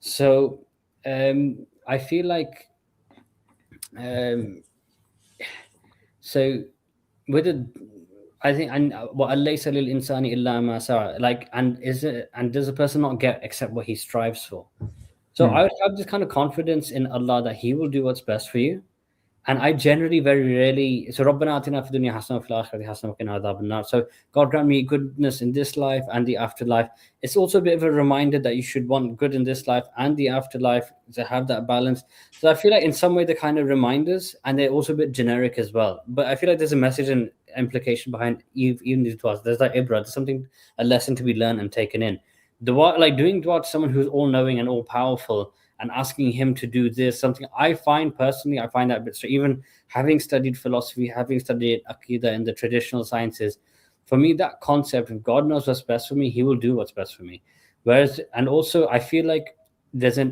So I feel like, so with it, I think, and what alaysa lil insani illa ma sa'a, like, and does a person not get except what he strives for? So I would have this kind of confidence in Allah that He will do what's best for you. And I generally very rarely, so رَبَّنَا آتِنَا فِي الدُّنْيَا حَسَنَةً وَفِي الْآخِرَةِ حَسَنَةً وَقِنَا عَذَابَ النَّارِ. So God grant me goodness in this life and the afterlife. It's also a bit of a reminder that you should want good in this life and the afterlife, to have that balance. So I feel like in some way they're kind of reminders, and they're also a bit generic as well. But I feel like there's a message and implication behind even these du'as. There's like Ibra, there's something, a lesson to be learned and taken in. Dua, like doing dua to someone who's all-knowing and all-powerful, and asking Him to do this, something I find personally, I find that a bit strange. Even having studied philosophy, having studied Aqidah in the traditional sciences, for me, that concept, if God knows what's best for me, He will do what's best for me. Whereas, and also, I feel like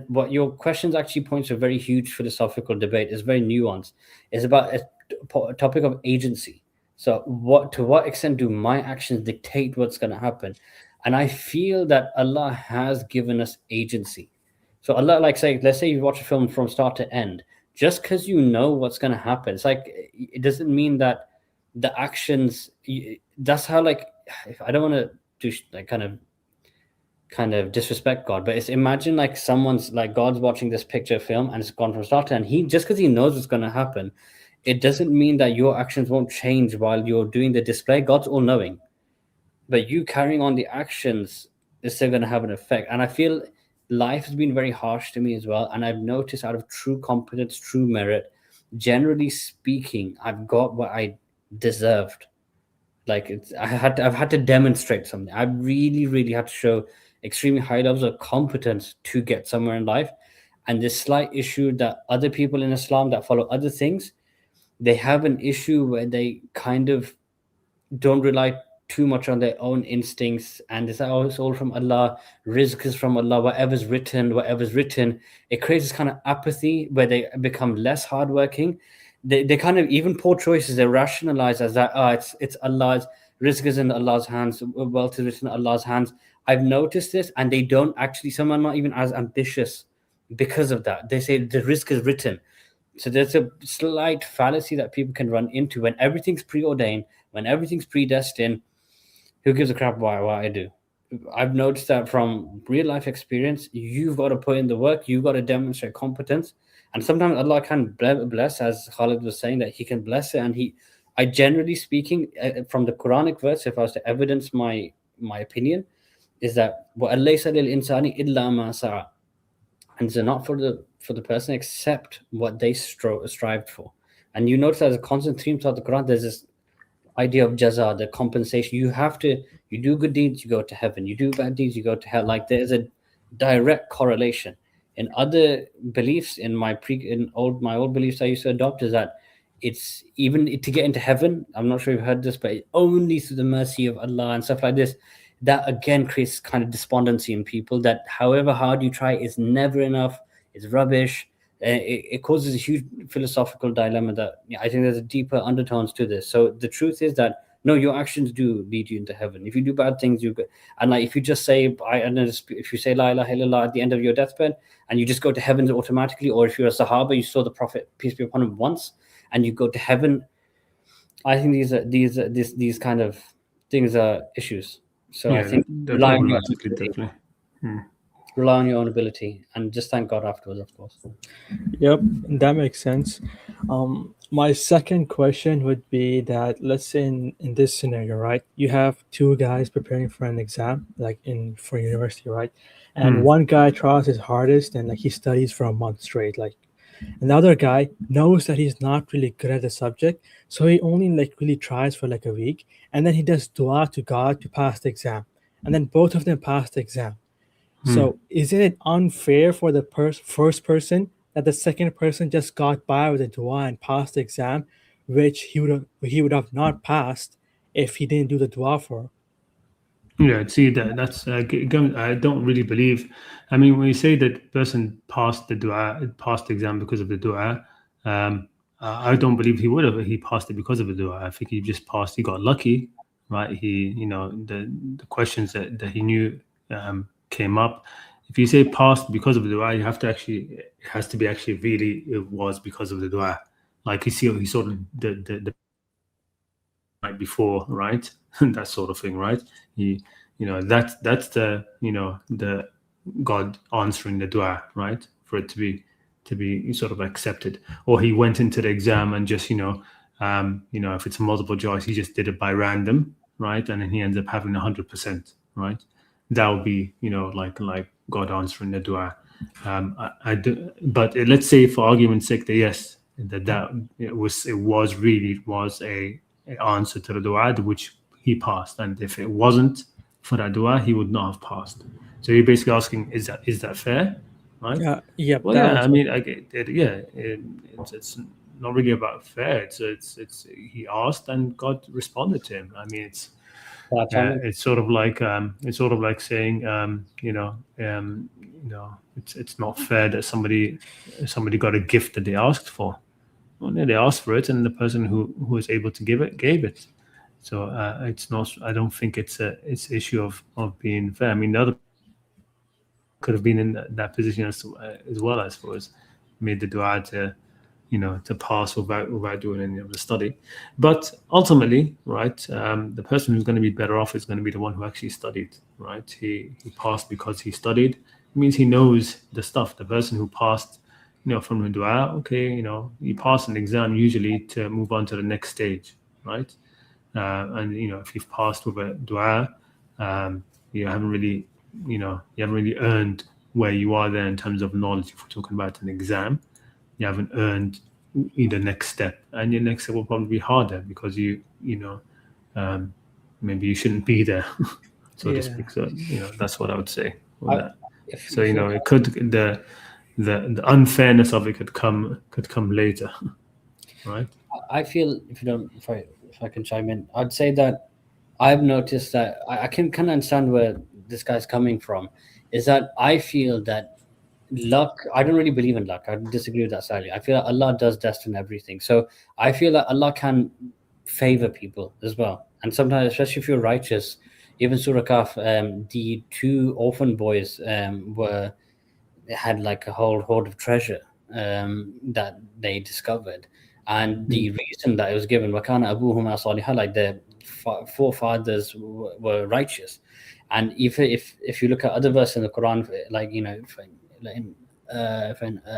what your questions actually points to a very huge philosophical debate. It's very nuanced. It's about a topic of agency. So, to what extent do my actions dictate what's going to happen? And I feel that Allah has given us agency. So Allah, like, let's say you watch a film from start to end, just because you know what's going to happen, it's like, it doesn't mean that the actions, that's how, like, I don't want to do like kind of disrespect God, but it's, imagine like someone's, like, God's watching this picture film and it's gone from start to end. Just because He knows what's going to happen, it doesn't mean that your actions won't change while you're doing the display. God's all knowing, but you carrying on the actions is still going to have an effect. And I feel life has been very harsh to me as well. And I've noticed, out of true competence, true merit, generally speaking, I've got what I deserved. Like, I've had to demonstrate something. I really, really had to show extremely high levels of competence to get somewhere in life. And this slight issue that other people in Islam that follow other things, they have an issue where they kind of don't rely too much on their own instincts, and it's all from Allah. Rizq is from Allah. Whatever's written, it creates this kind of apathy where they become less hardworking. They kind of, even poor choices, they rationalize as that, it's Allah's. Rizq is in Allah's hands, wealth is written in Allah's hands. I've noticed this, and they don't actually, some are not even as ambitious because of that. They say the rizq is written. So there's a slight fallacy that people can run into when everything's preordained, when everything's predestined. Who gives a crap what I do? I've noticed that from real life experience. You've got to put in the work. You've got to demonstrate competence. And sometimes Allah can bless, as Khalid was saying, that He can bless it. And I generally speaking, from the Quranic verse, if I was to evidence my opinion, is that وَأَلَّيْسَ لِلْإِنسَانِ إِلَّا مَا سَعَى. And it's not for the person except what they strived for. And you notice there's a constant theme throughout the Quran. There's this idea of jaza, the compensation. You do good deeds, you go to heaven. You do bad deeds, you go to hell. Like, there's a direct correlation. In other beliefs, in my old beliefs I used to adopt, is that it's even to get into heaven. I'm not sure you've heard this, but only through the mercy of Allah and stuff like this. That again creates kind of despondency in people, that however hard you try, is never enough. It's rubbish. It causes a huge philosophical dilemma that I think there's a deeper undertones to this. So the truth is that no, your actions do lead you into heaven. If you do bad things, you go. And like, if you just say, if you say La ilaha illallah at the end of your deathbed, and you just go to heaven automatically, or if you're a Sahaba, you saw the Prophet, peace be upon him, once, and you go to heaven, I think these kind of things are issues. So I think definitely. rely on your own ability and just thank God afterwards, of course. Yep, that makes sense. My second question would be that, let's say in this scenario, right, you have two guys preparing for an exam, like for university, right? And one guy tries his hardest and like he studies for a month straight. Like another guy knows that he's not really good at the subject, so he only like really tries for like a week, and then he does dua to God to pass the exam. And then both of them pass the exam. So isn't it unfair for the first person that the second person just got by with a dua and passed the exam, which he would have not passed if he didn't do the dua for? Yeah, see that's I don't really believe. I mean, when you say that person passed the exam because of the dua, I don't believe he would have. He passed it because of the dua. I think he just passed. He got lucky, right? The questions that he knew came up. If you say passed because of the dua, you have to it has to be actually really it was because of the dua. Like he saw the night before, right? That sort of thing, right? That's the the God answering the dua, right? For it to be sort of accepted. Or he went into the exam and just if it's multiple choice, he just did it by random, right? And then he ends up having 100%, right? That would be like God answering the dua. I do, but let's say for argument's sake that yes, that it was really a answer to the dua which he passed, and if it wasn't for that dua, he would not have passed. So you're basically asking, is that fair, right? Yeah. Well, yeah. I mean, I get it. Yeah, it's not really about fair. It's he asked and God responded to him. I mean, it's sort of like saying it's not fair that somebody got a gift that they asked for. Well, yeah, they asked for it, and the person who was able to give it gave it. So it's not. I don't think it's issue of being fair. I mean, the other could have been in that position as well, I suppose, made the dua to pass without doing any of the study. But ultimately, right, the person who's going to be better off is going to be the one who actually studied, right? He passed because he studied. It means he knows the stuff. The person who passed, from the dua, okay, you pass an exam usually to move on to the next stage, right? And if you've passed with a dua, you haven't really earned where you are there in terms of knowledge. If we're talking about an exam, you haven't earned the next step, and your next step will probably be harder because maybe you shouldn't be there, so to speak. So that's what I would say with that. So it could the unfairness of it could come later, right? I feel if I can chime in, I'd say that I've noticed that I can kind of understand where this guy's coming from. Is that I feel that luck, I don't really believe in luck. I disagree with that slightly. I feel that Allah does destine everything. So I feel that Allah can favor people as well. And sometimes, especially if you're righteous, even Surah Kaf, the two orphan boys had like a whole hoard of treasure that they discovered. And the reason that it was given, Wakana Abuhuma Salihah, like their forefathers were righteous. And if you look at other verses in the Quran, like I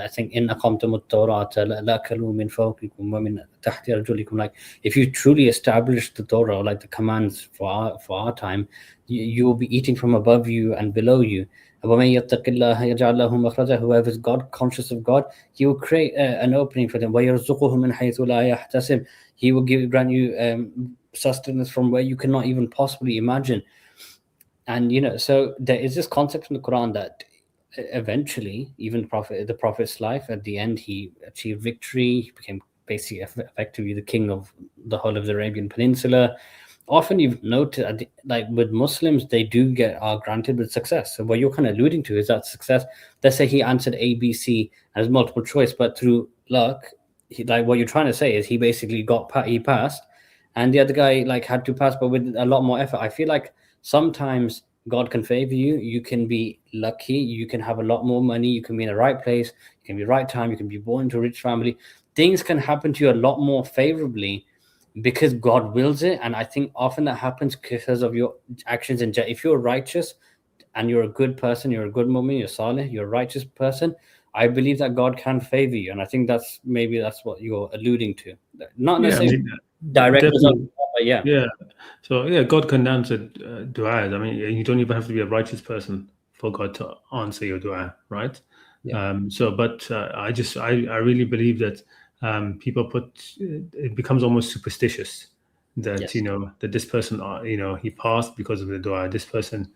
think in aqamtum at-Tawrat la kalu min fawqikum wa min tahti arjulikum, like if you truly establish the Torah, like the commands for our time, you will be eating from above you and below you. Whoever is God conscious of God, He will create an opening for them. He will grant you sustenance from where you cannot even possibly imagine. And so there is this concept in the Quran that eventually, even the Prophet's life, at the end, he achieved victory. He became basically effectively the king of the whole of the Arabian Peninsula. Often you've noted, like with Muslims, they are granted with success. So what you're kind of alluding to is that success. Let's say he answered A, B, C as multiple choice, but through luck, like what you're trying to say is he basically he passed, and the other guy like had to pass, but with a lot more effort. I feel like sometimes God can favor you. You can be lucky. You can have a lot more money. You can be in the right place. You can be right time. You can be born into a rich family. Things can happen to you a lot more favorably because God wills it. And I think often that happens because of your actions. And if you're righteous, and you're a good person, you're a good mu'min, you're salih, you're a righteous person, I believe that God can favor you. And I think that's what you're alluding to. Not necessarily direct result, but yeah. Yeah. So yeah, God can answer du'as. I mean, you don't even have to be a righteous person for God to answer your du'a, right? Yeah. But I really believe that people it becomes almost superstitious that Yes. that this person he passed because of the du'a. This person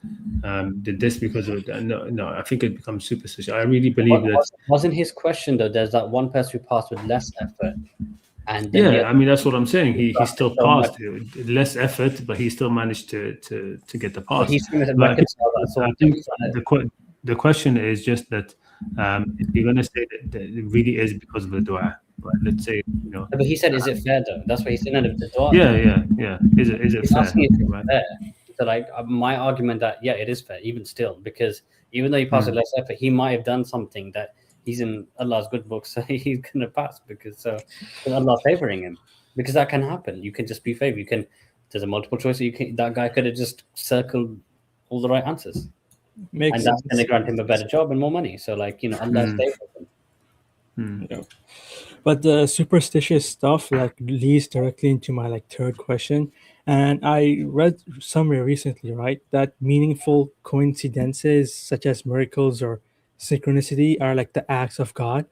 did this because of it. No, I think it becomes superstitious. I really believe that. Wasn't his question though? There's that one person who passed with less effort, and then I mean that's what I'm saying. He still so passed less effort, but he still managed to get the pass. But he's going to But reconcile that. So I think the question is just that if you're going to say that it really is because of the dua, right? Let's say But he said, "Is it fair though?" That's what he said. And if the dua, yeah. Is it he's fair? asking if it's Right? fair. So like my argument that it is fair, even still, because even though he passed with less effort, he might have done something that he's in Allah's good books, so he's gonna pass because Allah's favoring him. Because that can happen. You can just be favored. There's a multiple choice. That guy could have just circled all the right answers, and that's going to grant him a better job and more money. So Allah's favoring him. Yeah. But the superstitious stuff leads directly into my third question. And I read somewhere recently, right, that meaningful coincidences such as miracles or synchronicity are the acts of God.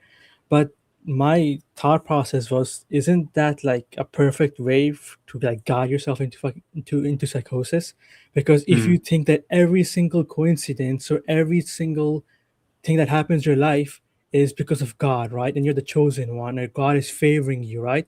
But my thought process was, isn't that a perfect way to guide yourself into psychosis? Because if you think that every single coincidence or every single thing that happens in your life is because of God, right? And you're the chosen one, or God is favoring you, right?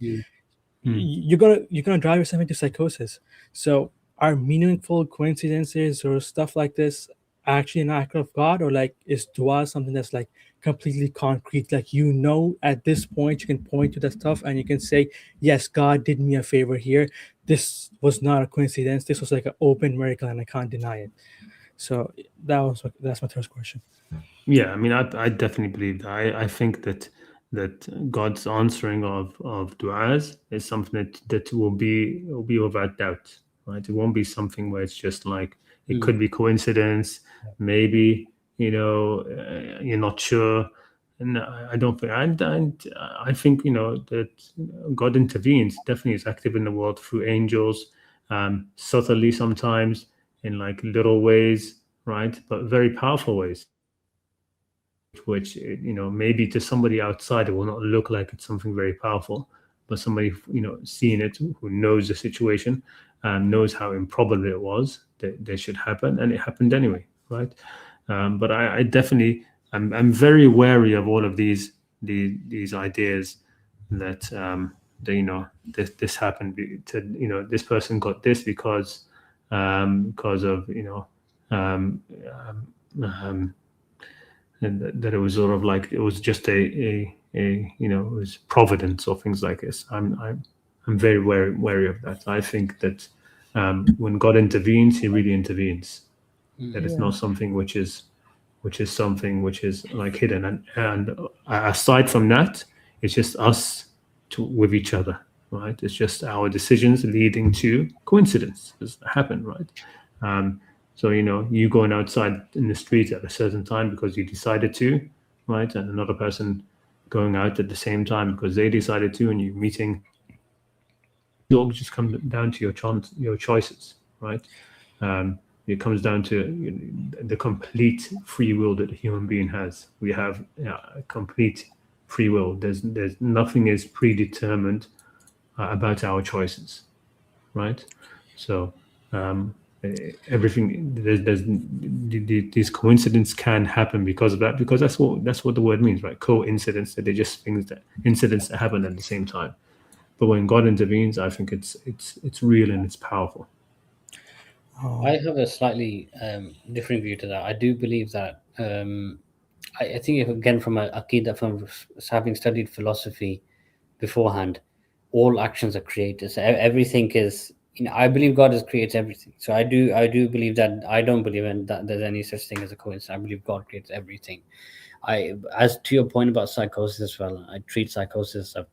You're gonna drive yourself into psychosis. So are meaningful coincidences or stuff like this actually an act of God, or is dua something that's completely concrete? At this point you can point to that stuff and you can say, yes, God did me a favor here. This was not a coincidence. This was an open miracle and I can't deny it. So that's my first question. Yeah, I mean, I definitely believe that. I think that God's answering of du'as is something that will be without doubt, right? It won't be something where it's just it could be coincidence, maybe you're not sure, and I don't think. And I think that God intervenes. Definitely, is active in the world through angels, subtly sometimes in little ways, right? But very powerful ways, which maybe to somebody outside it will not look like it's something very powerful, but somebody seeing it who knows the situation and knows how improbable it was that they should happen, and it happened anyway, right? But I definitely I'm very wary of all of these ideas that this happened to this person got this because of and that it was sort of it was just it was providence or things like this. I'm very wary of that. I think that when God intervenes, He really intervenes. That it's not something which is something which is hidden. And aside from that, it's just us with each other, right? It's just our decisions leading to coincidence that happen, right? So, you going outside in the street at a certain time because you decided to, right? And another person going out at the same time because they decided to, and you're meeting. It all just comes down to your choices, right? It comes down to the complete free will that a human being has. We have a complete free will. There's nothing is predetermined about our choices, right? So everything these coincidences can happen because of that, because that's what the word means, right? Coincidence, that they're just incidents that happen at the same time. But when God intervenes, I think it's real and it's powerful. I have a slightly different view to that. I do believe that I think again from Aqidah, from having studied philosophy beforehand, all actions are created. So everything is, I believe God has created everything. So I do believe that. I don't believe in that there's any such thing as a coincidence. I believe God creates everything. As to your point about psychosis as well, I've treated psychosis on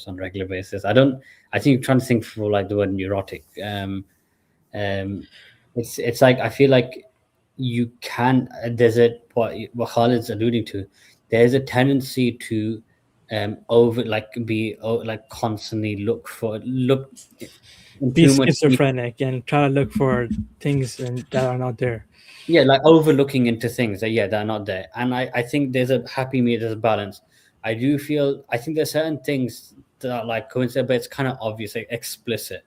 a regular basis. I think you're trying to think for the word neurotic. It's I feel like you can, there's what Khalid's alluding to, there's a tendency to over like constantly look be too much schizophrenic and try to look for things that are not there. Yeah, like overlooking into things that they're not there. And I think there's a happy medium, there's a balance. I think there's certain things that are like coincident, but it's kind of obvious, like explicit.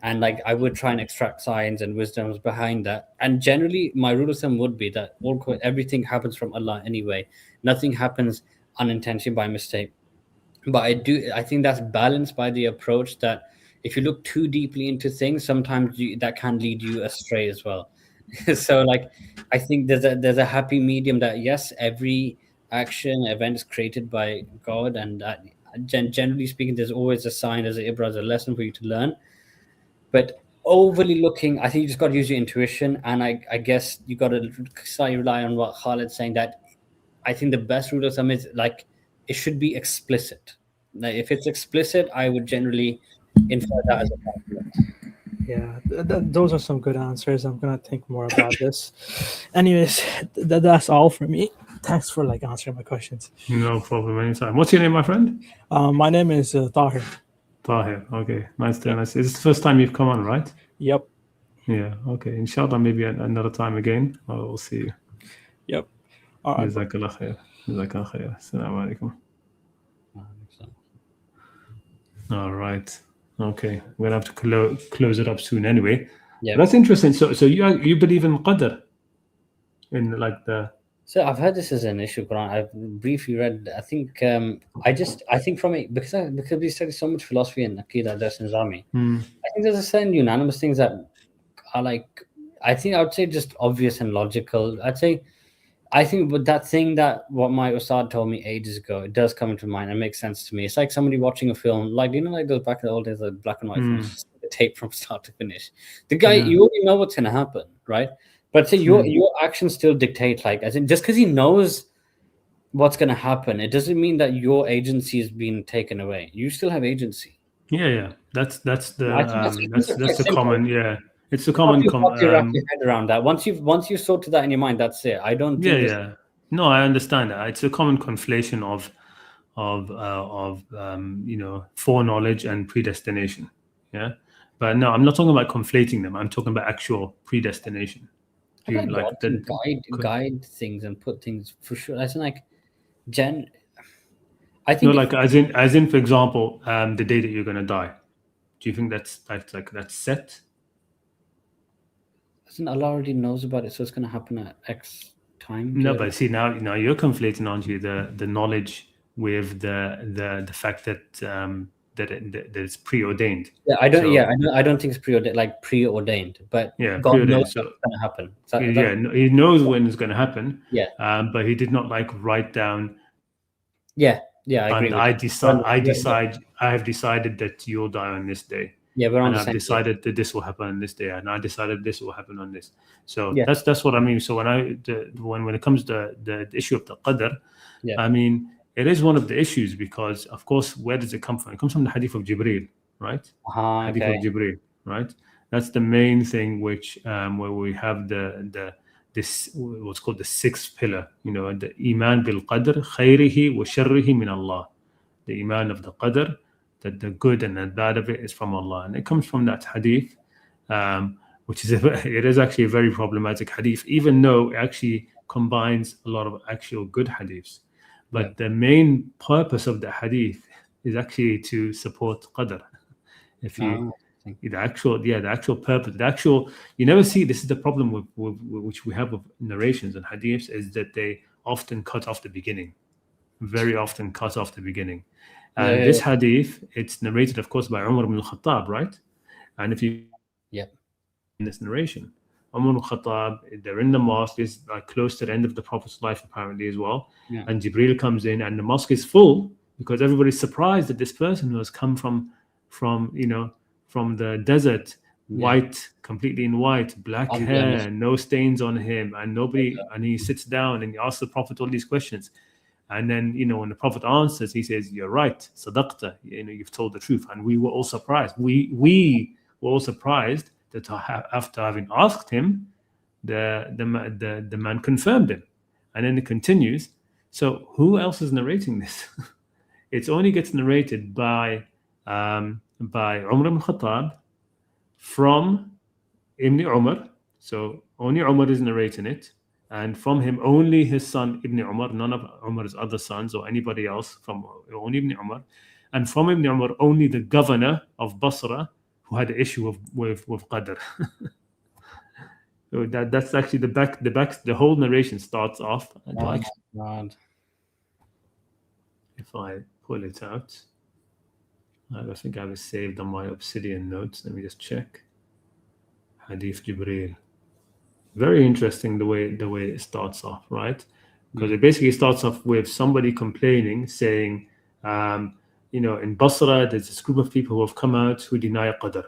And like I would try and extract signs and wisdoms behind that. And generally my rule of thumb would be that everything happens from Allah anyway. Nothing happens unintentionally by mistake. But I think that's balanced by the approach that if you look too deeply into things, sometimes that can lead you astray as well. So like I think there's a happy medium that yes, every action event is created by God, and generally speaking, there's always a sign, there's a ibrah, a lesson for you to learn. But overly looking, I think you just got to use your intuition, and I guess you got to slightly rely on what Khalid's saying, that I think the best rule of thumb is like it should be explicit. Like if it's explicit, I would generally infer that as a compliment. Yeah, those are some good answers. I'm gonna think more about this. Anyways, that's all for me. Thanks for like answering my questions. No problem, anytime. What's your name, my friend? My name is Tahir. Tahir. Okay, nice to nice. Is this the first time you've come on, right? Yep. Yeah. Okay. Inshallah, maybe another time again. We'll see you. Yep. All right. Jazakallah khair. Jazakallah khair. Assalamu alaikum. All right. Okay, we're gonna have to close it up soon anyway. Yeah, that's interesting. So you believe in qadr, in like the. So I've heard this as an issue, Quran. I've briefly read. I think I think from it because we study so much philosophy and Aqidah, that's Nizami. I think there's a certain unanimous things that are like. I think I would say just obvious and logical. I think with that thing that what my Ustad told me ages ago, it does come into mind and makes sense to me. It's like somebody watching a film, like, like those back in the old days, the black and white films, the tape from start to finish. The guy, you already know what's going to happen, right? But say your actions still dictate, like, as in just because he knows what's going to happen, it doesn't mean that your agency is being taken away. You still have agency. Yeah. That's the common, yeah. It's a common. You wrap your head around that. Once you've sorted that in your mind, that's it. I don't. Yeah. No, I understand that. It's a common conflation of foreknowledge and predestination. Yeah, but no, I'm not talking about conflating them. I'm talking about actual predestination. Guide things and put things for sure. As in like, I think as in for example, the day that you're going to die. Do you think that's set? Allah already knows about it, so it's going to happen at X time. No, but see now you're conflating, aren't you, the knowledge with the fact that that it's preordained. Yeah, I don't think it's preordained, but God knows what's going to happen. He knows when it's going to happen. Yeah, but he did not write down. Yeah, I agree. I have decided that you'll die on this day. Yeah, but I've decided that this will happen on this day, and I decided this will happen on this. So that's what I mean. So when it comes to the issue of the qadr, I mean, it is one of the issues because, of course, where does it come from? It comes from the hadith of Jibreel, right? Hadith of Jibreel, right? That's the main thing, which where we have this what's called the sixth pillar. The iman bil qadr khayrihi wa sharrihi min Allah. The iman of the qadr, that the good and the bad of it is from Allah, and it comes from that hadith, which is actually a very problematic hadith, even though it actually combines a lot of actual good hadiths. But the main purpose of the hadith is actually to support qadr. The actual purpose, you never see. This is the problem with which we have with narrations and hadiths, is that they often cut off the beginning, very often cut off the beginning. And this hadith, it's narrated, of course, by Umar ibn al-Khattab, right? And if you in this narration, Umar ibn al-Khattab, they're in the mosque, is close to the end of the Prophet's life apparently as well. And Jibreel comes in, and the mosque is full because everybody's surprised that this person who has come from the desert, white, completely in white, black hair, no stains on him, and and he sits down and he asks the Prophet all these questions. And then, when the Prophet answers, he says, "You're right, sadaqta, you've told the truth." And we were all surprised. We were all surprised that after having asked him, the man confirmed him. And then it continues. So who else is narrating this? It only gets narrated by Umar ibn Khattab from Ibn Umar. So only Umar is narrating it. And from him, only his son Ibn Umar, none of Umar's other sons or anybody else, from only Ibn Umar. And from Ibn Umar, only the governor of Basra, who had an issue with Qadr. So that's actually the whole narration starts off. If I pull it out, I think I have it saved on my Obsidian notes. Let me just check. Hadith Jibreel. Very interesting the way it starts off, right? Because it basically starts off with somebody complaining, saying, in Basra, there's this group of people who have come out who deny Qadr.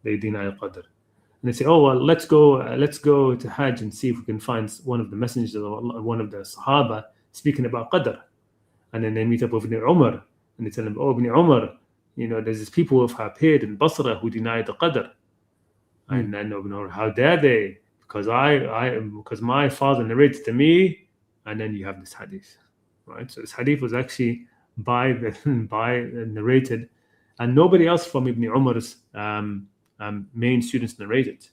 They deny Qadr. And they say, oh, well, let's go to Hajj and see if we can find one of the messengers of Allah, one of the Sahaba speaking about Qadr. And then they meet up with Ibn Umar and they tell him, oh, Ibn Umar, there's these people who have appeared in Basra who deny the Qadr. And then Ibn Umar, how dare they? Because my father narrated to me, and then you have this hadith, right? So this hadith was actually by narrated, and nobody else from Ibn Umar's main students narrated,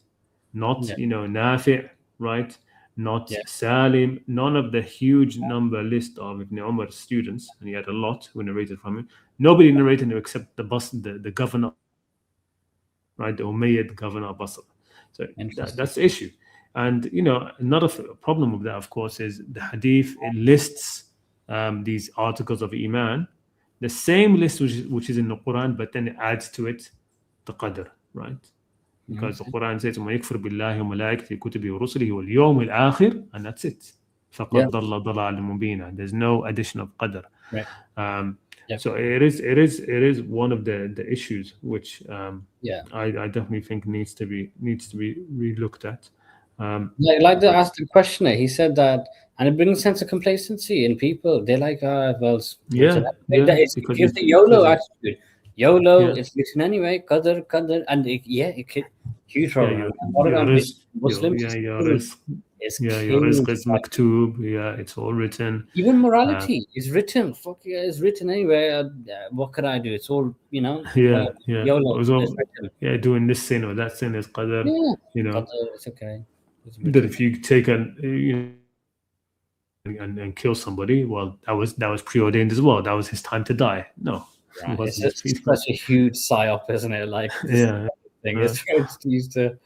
not Nafi', right? Not Salim, none of the huge number list of Ibn Umar's students, and he had a lot who narrated from him. Nobody narrated him except the governor, right? The Umayyad governor of Basra. So that's the issue. And another problem with that, of course, is the hadith. It lists these articles of Iman, the same list which is in the Quran, but then it adds to it the Qadr, right? Because the Quran says, وَمَن يَكْفُرْ بِاللَّهِ وَمَلَائِكَتِهِ وَكُتُبِهِ وَرُسُلِهِ وَالْيَوْمِ الْآخِرِ, and that's it. فَقَدْ ضَلَّ ضَلَالًا مُبِينًا. There's no addition of Qadr. Right. So it is one of the issues which I definitely think needs to be relooked at. Like to ask the questioner, he said that, and it brings a sense of complacency in people. They're like, it's the YOLO attitude. YOLO, it's written anyway. Qadr, and it could huge problem. Muslims, your rizq is maktub. It's all written. Even morality is written. Fuck yeah, it's written anyway. What could I do? It's all YOLO. Doing this sin or that sin is qadr. Qadr, it's okay. That if you take and kill somebody, well, that was preordained as well. That was his time to die. No, it's such a huge psyop, isn't it? Like thing. It's used to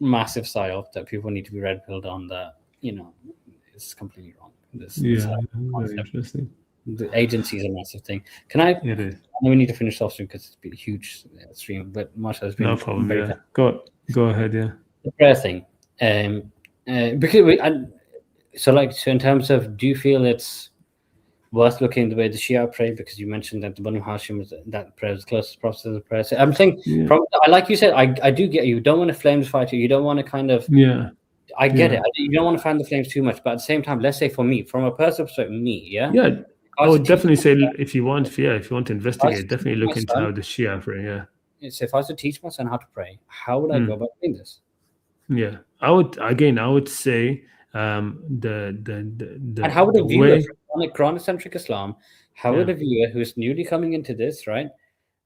massive psyop that people need to be red pilled on. That it's completely wrong. Very interesting. The agency is a massive thing. Can I? It is. I know we need to finish off soon because it's been a huge stream. But Marsha has been no problem. Yeah. Go ahead. Yeah. The prayer thing. Because so in terms of, do you feel it's worth looking the way the Shia pray? Because you mentioned that the Banu Hashim that prayer is the closest prophet to the prayer. So I'm saying, like you said, I do get you. Don't want to flames fight you. You don't want to kind of I get it. You don't want to fan the flames too much, but at the same time, let's say for me, from a personal perspective, I would definitely say if you want to investigate, definitely look into how the Shia pray. So if I was to teach my son how to pray, how would I go about doing this? Yeah, I would say the and how would a viewer from Qur'an-centric Islam, how would a viewer who's newly coming into this, right?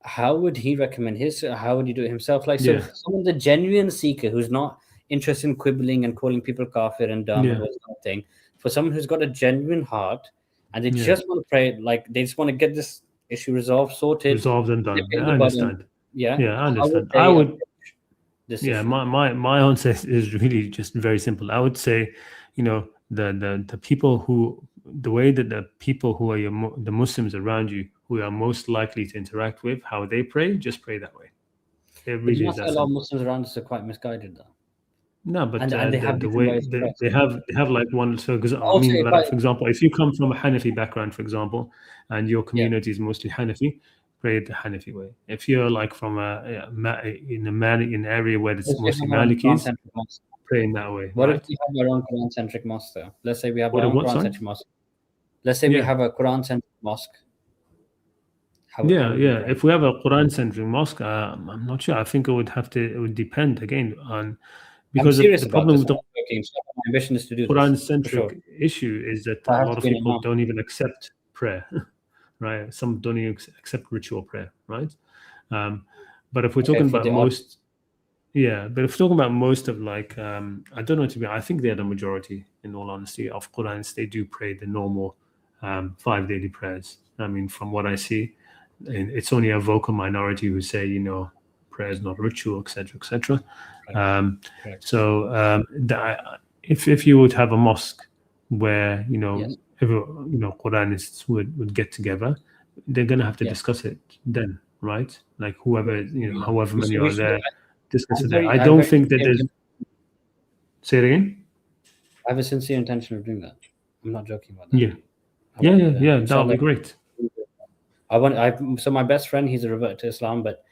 How would he recommend how would he do it himself? So someone, the genuine seeker who's not interested in quibbling and calling people kafir and dumb and all that thing, for someone who's got a genuine heart and they just want to pray, like they just want to get this issue resolved and done. I understand. I understand. I would. My answer is really just very simple. I would say, the people the way that the people who are the Muslims around you who are most likely to interact with, how they pray, just pray that way. It really is. A lot of Muslims around us are quite misguided, though. No, but and they have the way they have like one. So because for example, if you come from a Hanafi background, for example, and your community is mostly Hanafi, pray the Hanafi way. If you're like from an area where it's mostly Malikis, pray in that way. What if we have our own Quran-centric mosque, though? Let's say we have our own Quran-centric mosque. Let's say we have a Quran-centric mosque. If we have a Quran-centric mosque, I'm not sure. I think it would depend again on because the problem with the my ambition is to do Quran-centric issue is that a lot of people don't even accept prayer, right? Some don't even accept ritual prayer, right? But if we're talking about most, but if we're talking about most of like, I don't know, I think they're the majority, in all honesty, of Qurans. They do pray the normal 5 daily prayers. I mean, from what I see, and it's only a vocal minority who say, prayer is not ritual, etc., etc. So if you would have a mosque where Quranists would get together, they're going to have to discuss it then, right? Like whoever however many are there, discuss it there. I don't think that there's. Say it again. I have a sincere intention of doing that. I'm not joking about that. Yeah. That would be great. So my best friend, he's a revert to Islam, but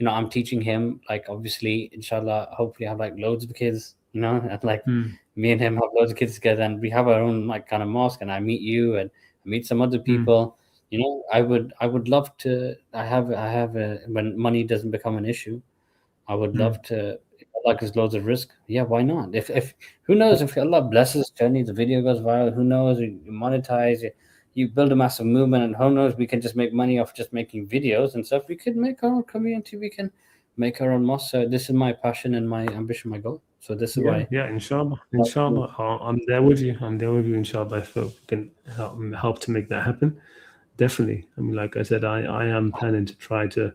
I'm teaching him, like, obviously, inshallah, hopefully I have like loads of kids, and like me and him have loads of kids together, and we have our own like kind of mosque, and I meet you and I meet some other people. I would love to. I have when money doesn't become an issue, I would love to. Like, there's loads of risk. Yeah, why not? If who knows, if Allah blesses journey, the video goes viral, who knows, you monetize, you build a massive movement, and who knows, we can just make money off just making videos and stuff. We could make our own community, we can make our own mosque. So this is my passion and my ambition, my goal. So this is why. Yeah, inshallah. I'm there with you. Inshallah. So we can help to make that happen. Definitely. I mean, like I said, I am planning to try to,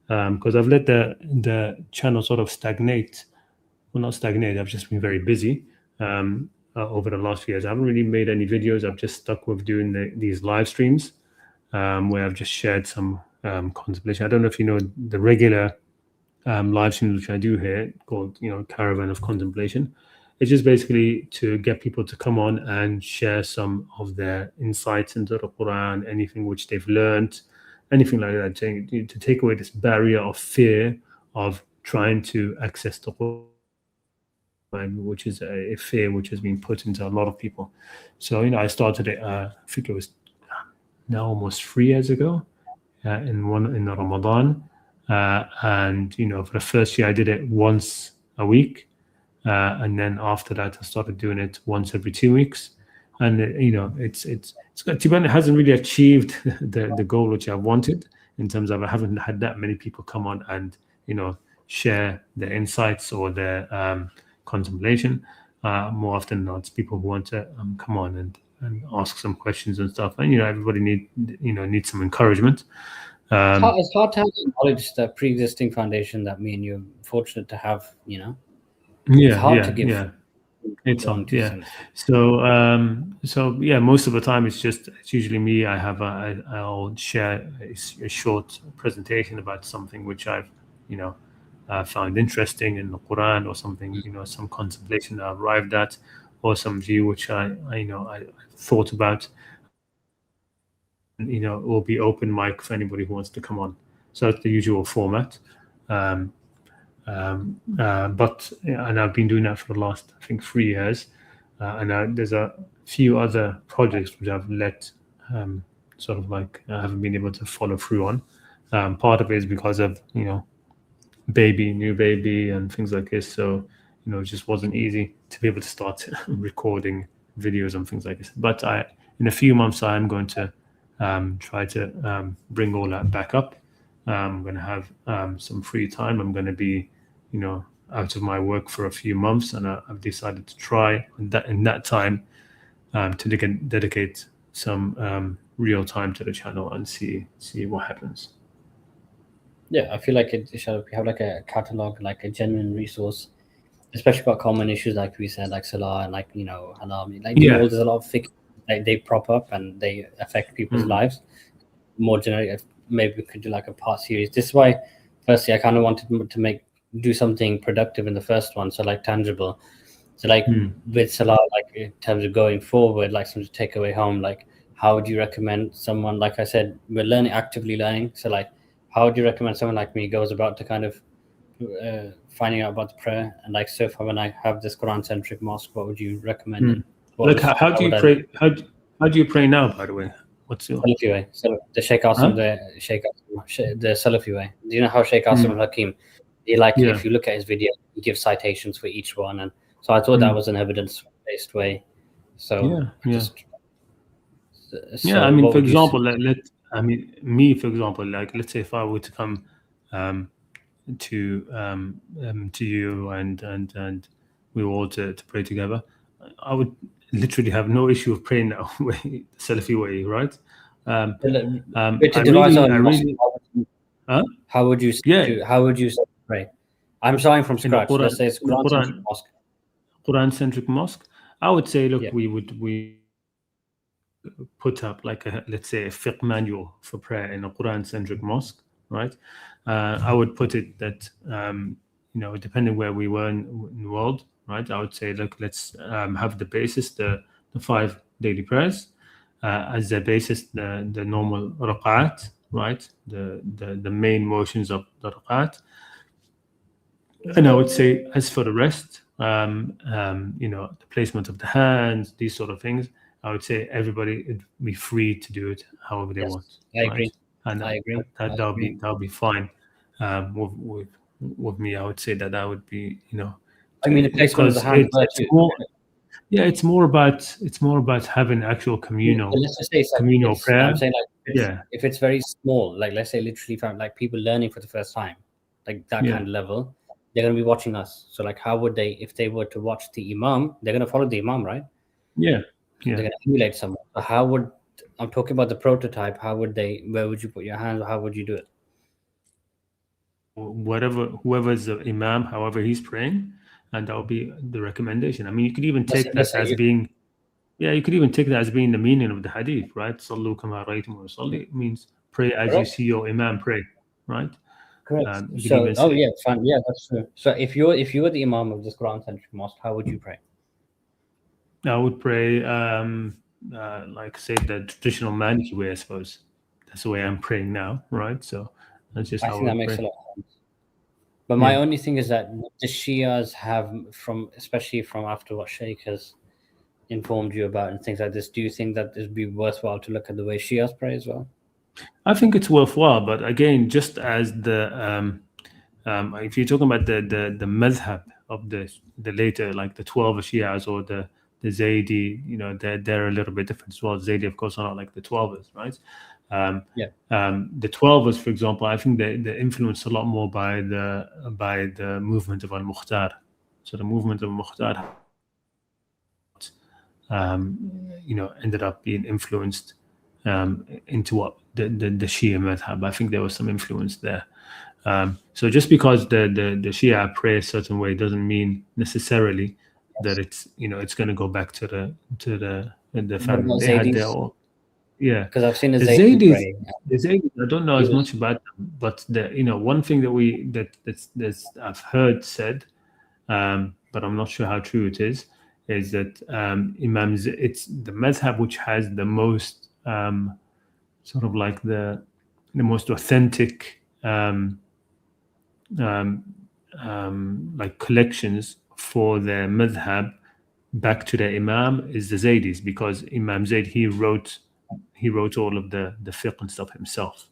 because I've let the channel sort of stagnate. Well, not stagnate. I've just been very busy over the last few years. I haven't really made any videos. I've just stuck with doing these live streams where I've just shared some contemplation. I don't know if you know the regular live streams which I do here called Caravan of Contemplation. It's just basically to get people to come on and share some of their insights into the Quran, anything which they've learned, anything like that, to take away this barrier of fear of trying to access the Quran, which is a fear which has been put into a lot of people. So I started it. I think it was now almost 3 years ago, in Ramadan, and for the first year I did it once a week, and then after that I started doing it once every 2 weeks, and it's got to be honest, it hasn't really achieved the goal which I wanted, in terms of I haven't had that many people come on and share their insights or their contemplation. More often than not, it's people who want to come on and ask some questions and stuff, and everybody needs some encouragement. It's hard to acknowledge the pre-existing foundation that me and you are fortunate to have. It's hard to give. It's hard, yeah. So most of the time it's usually me. I'll share a short presentation about something which I've found interesting in the Quran, or something, some contemplation that I arrived at, or some view which I thought about. It will be open mic for anybody who wants to come on. So it's the usual format. And I've been doing that for the last, I think, 3 years. And there's a few other projects which I've let sort of like I haven't been able to follow through on. Part of it is because of new baby and things like this. So it just wasn't easy to be able to start recording videos and things like this. But in a few months I am going to try to bring all that back up. I'm going to have some free time. I'm going to be out of my work for a few months, and I've decided to try in that time to dedicate some real time to the channel and see what happens. Yeah, I feel like it should have like a catalog, like a genuine resource, especially about common issues like we said, like salah and like halal. Like there's a lot of fiqh, like they prop up and they affect people's lives. More generic, maybe we could do like a part series. This is why, firstly, I kind of wanted to do something productive in the first one, so like tangible. So like with salah, like in terms of going forward, like something to take away home, like how would you recommend someone, like I said, we're actively learning. So like, how would you recommend someone like me goes about to kind of finding out about the prayer? And like, so when I have this Quran-centric mosque, what would you recommend? How do you pray? How do you pray now, by the way? What's your Salafi way? So the Sheikh Asim, the Salafi way. Do you know how Sheikh Asim al-Hakim, If you look at his video, he gives citations for each one, and so I thought that was an evidence-based way. So I mean, for example, me, for example, like let's say if I were to come to you and we were all to pray together, I would literally have no issue of praying that way, Salafi way, right? How would you pray? I'm starting from scratch. Let's say it's Quran-centric mosque. Quran-centric mosque. I would say, look, we put up like let's say a fiqh manual for prayer in a Quran-centric mosque, right? I would put it that depending where we were in the world, right? I would say, look, let's have the basis, the 5 daily prayers, as the basis, the normal rak'at, right? The main motions of the rak'at. And I would say, as for the rest, the placement of the hands, these sort of things, I would say everybody would be free to do it however they want. I agree. And I agree. That'll be fine. With me, I would say that would be, I mean, the placement of the hands. It's more about having actual communal prayer. I'm saying if it's very small, like let's say literally from like people learning for the first time, like that kind of level, they're going to be watching us. So like, how would they, if they were to watch the imam, they're going to follow the imam, right? Yeah. They're going to emulate someone. So how would, I'm talking about the prototype, where would you put your hands, or how would you do it? Whoever's the imam, however he's praying, and that will be the recommendation. I mean, you could even take that as being, you could even take that as being the meaning of the hadith, right? Sallu kama ra'aytum usalli means pray as you see your imam pray, right? Correct. Fine. Yeah, that's true. So if you were the imam of this Quran-centric mosque, how would you pray? I would pray, like say the traditional Maliki way, I suppose. That's the way I'm praying now, right? So that's just how I think that makes a lot of sense. But my only thing is that the Shias have, especially from after what Sheikh has informed you about and things like this, do you think that it would be worthwhile to look at the way Shias pray as well? I think it's worthwhile, but again, just as the if you're talking about the madhab of the later, like the 12 Shias or the Zaydi, they're a little bit different as well. Zaydi, of course, are not like the 12ers, right? The 12ers, for example, I think they're influenced a lot more by the movement of Al-Mukhtar. So the movement of Mukhtar, ended up being influenced into what the Shia madhab. I think there was some influence there. So just because the Shia pray a certain way doesn't mean necessarily that it's going to go back to the family. They had their own. Yeah, because I've seen the Zaydis. The Zaydis, I don't know as much about them, but one thing that I've heard said, but I'm not sure how true it is that Imams, it's the madhab which has the most sort of like the most authentic like collections for their madhab back to their imam is the Zaydis, because Imam Zayd, he wrote all of the fiqh and stuff himself,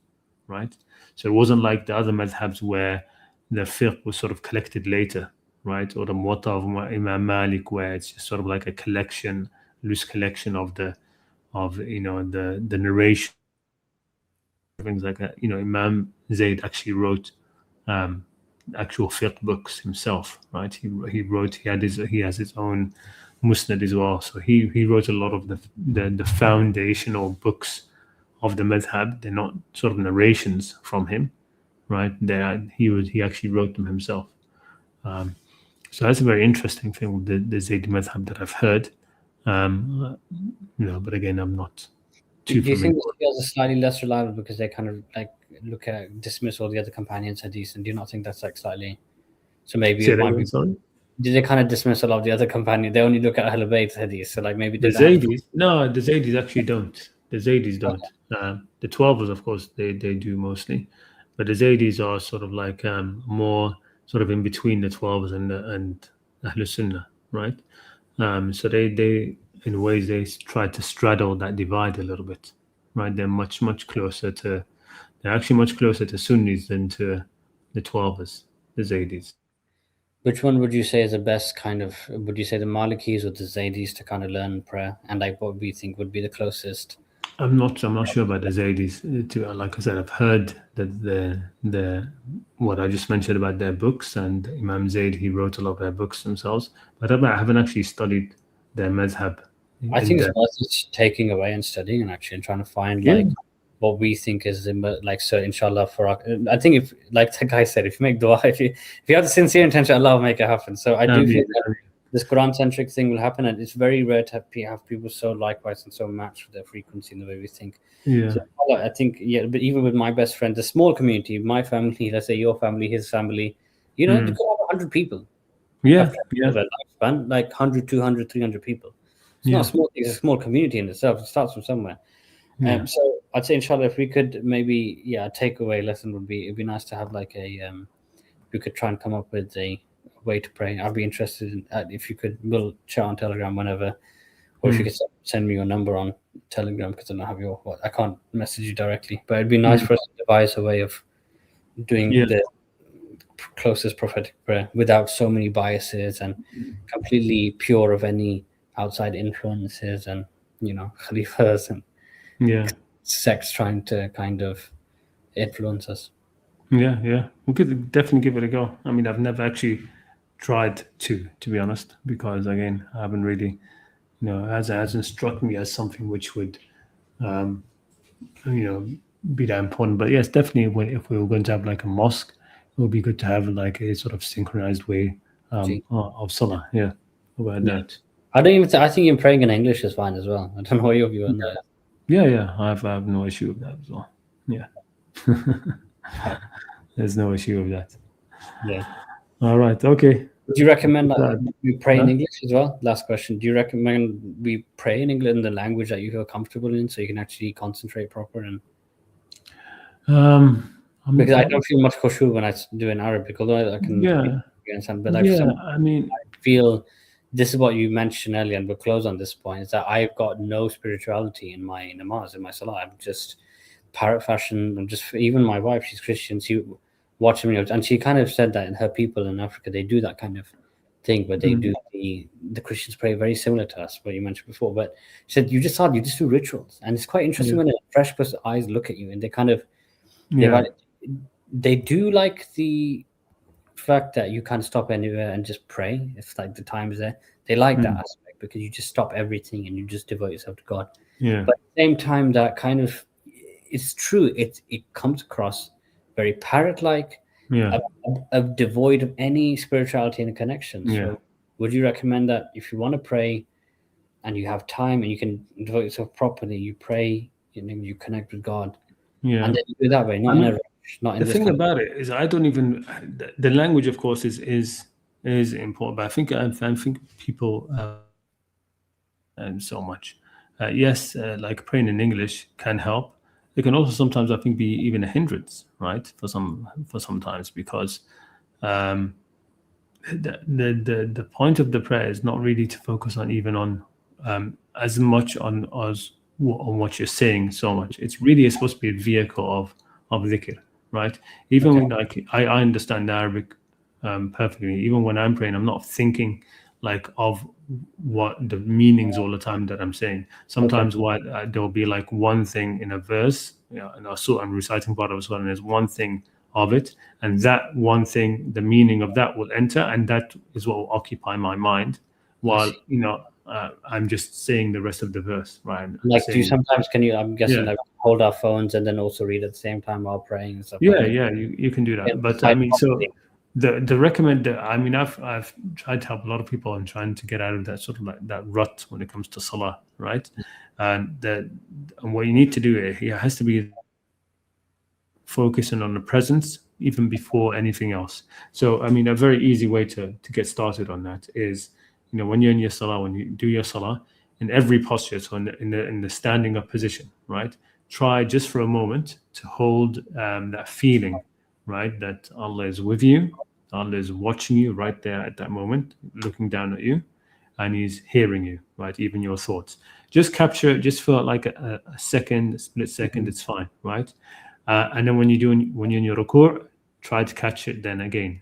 right? So it wasn't like the other madhabs where the fiqh was sort of collected later, right? Or the Muwatta of Imam Malik, where it's just sort of like a loose collection of the narration, things like that. Imam Zayd actually wrote actual fiqh books himself, right? He has his own musnad as well. So he wrote a lot of the foundational books of the madhab. They're not sort of narrations from him, right? He actually wrote them himself. So that's a very interesting thing with the Zaydi madhab that I've heard. But again, I'm not too familiar. Do you think the Shias are slightly less reliable because they kind of like dismiss all the other companions' hadith, and do you not think that's like slightly? So maybe it might be. Sorry? Did they kind of dismiss a lot of the other companions? They only look at Ahlul Bayt hadith, so like maybe the Zaydis. No, the Zaydis actually don't. The Zaydis don't. Okay. The 12ers, of course, they do mostly, but the Zaydis are sort of like more sort of in between the 12ers and Ahlul Sunnah, right? So they in ways they try to straddle that divide a little bit, right? They're actually much closer to Sunnis than to the 12ers. Zaydis. Which one would you say is the best kind of? Would you say the Malikis or the Zaydis to kind of learn prayer? And like, what do you think would be the closest? I'm not sure about the Zaydis. Like I said, I've heard that the what I just mentioned about their books, and Imam Zayd, he wrote a lot of their books themselves, but I haven't actually studied their madhab. I think it's worth taking away and studying and actually trying to find like what we think is like, so inshallah for our, I think if, like the guy said, if you make dua, if you have the sincere intention, Allah will make it happen. So I do feel that this Quran centric thing will happen, and it's very rare to have people so likewise and so matched with their frequency in the way we think. Yeah. So I think, yeah, but even with my best friend, the small community, my family, let's say your family, his family, you know, you could have 100 people. Yeah. Lifespan, like 100, 200, 300 people. It's not a small thing, it's a small community in itself. It starts from somewhere. So I'd say, inshallah, if we could maybe, a takeaway lesson would be, it'd be nice to have like we could try and come up with a way to pray. I'd be interested in, if you could, we'll chat on Telegram whenever, or if you could send me your number on Telegram, because I don't have I can't message you directly, but it'd be nice for us to devise a way of doing the closest prophetic prayer without so many biases and completely pure of any outside influences and, you know, khalifas and sects trying to kind of influence us. Yeah. We could definitely give it a go. I mean, I've never actually tried to be honest, because again, I haven't really, you know, it hasn't struck me as something which would, you know, be that important. But yes, definitely, if we were going to have like a mosque, it would be good to have like a sort of synchronized way of salah. Yeah, about that. I don't even. I think even praying in English is fine as well. I don't know what your view on that. Yeah. I have no issue with that as well. Yeah. There's no issue with that. Yeah. All right. Okay. Would you recommend that we pray in English as well? Last question. Do you recommend we pray in English in the language that you feel comfortable in, so you can actually concentrate proper? And because I don't feel much khushu when I do in Arabic, although I can understand. But I feel this is what you mentioned earlier, and we'll close on this point, is that I've got no spirituality in my namaz, in my salah. I'm just parrot fashion. I'm just, even my wife, she's Christian. She watched me, and she kind of said that in her people in Africa, they do that kind of thing, where they do the Christians pray very similar to us, what you mentioned before. But she said, you just do rituals, and it's quite interesting when a fresh person's eyes look at you, and they kind of they do like the fact that you can't stop anywhere and just pray if like the time is there. They like that aspect, because you just stop everything and you just devote yourself to God. But at the same time, that kind of, it's true, it comes across very parrot-like, devoid of any spirituality and connection. So would you recommend that if you want to pray and you have time and you can devote yourself properly, you pray, you connect with God, and then you do that way, not in a rush, not in the thing about it is, I don't even, the language of course is important, but I think people and so much like praying in English can help. It can also sometimes, I think, be even a hindrance, right? For sometimes, because the point of the prayer is not really to focus on as much on what you're saying so much. It's really supposed to be a vehicle of dhikr, right? Even when I understand Arabic perfectly. Even when I'm praying, I'm not thinking like of what the meanings all the time that I'm saying. Sometimes there'll be like one thing in a verse, in a surah, I'm reciting part of a surah, and there's one thing of it, and that one thing, the meaning of that will enter, and that is what will occupy my mind while I'm just saying the rest of the verse, right? Like, do you sometimes, I'm guessing, like, hold our phones and then also read at the same time while praying and stuff? You can do that. But I mean, so I've tried to help a lot of people in trying to get out of that sort of like that rut when it comes to salah, right? And what you need to do, it has to be focusing on the presence even before anything else. So I mean, a very easy way to get started on that is, when you're in your salah, when you do your salah, in every posture, so in the standing up position, right? Try just for a moment to hold that feeling, right? That Allah is with you, Allah is watching you right there at that moment, looking down at you, and He's hearing you, right? Even your thoughts. Just capture it, just for like a split second, it's fine, right? And then when you're in your ruku', try to catch it then again,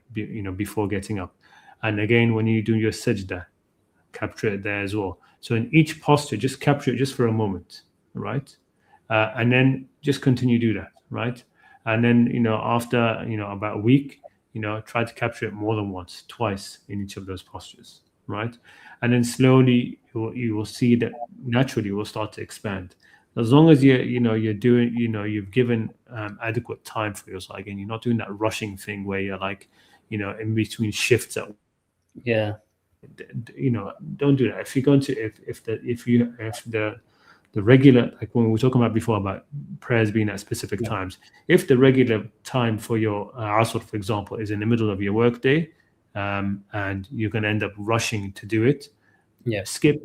before getting up. And again, when you do your sajda, capture it there as well. So in each posture, just capture it just for a moment, right? And then just continue to do that, right? And then, after, about a week, try to capture it more than once, twice in each of those postures, right? And then slowly you will see that naturally it will start to expand. As long as you're doing, you've given adequate time for yourself. Again, you're not doing that rushing thing where you're like, in between shifts at, don't do that. If you're going to, if the regular, like when we were talking about before about prayers being at specific times, if the regular time for your asr, for example, is in the middle of your workday, and you're going to end up rushing to do it,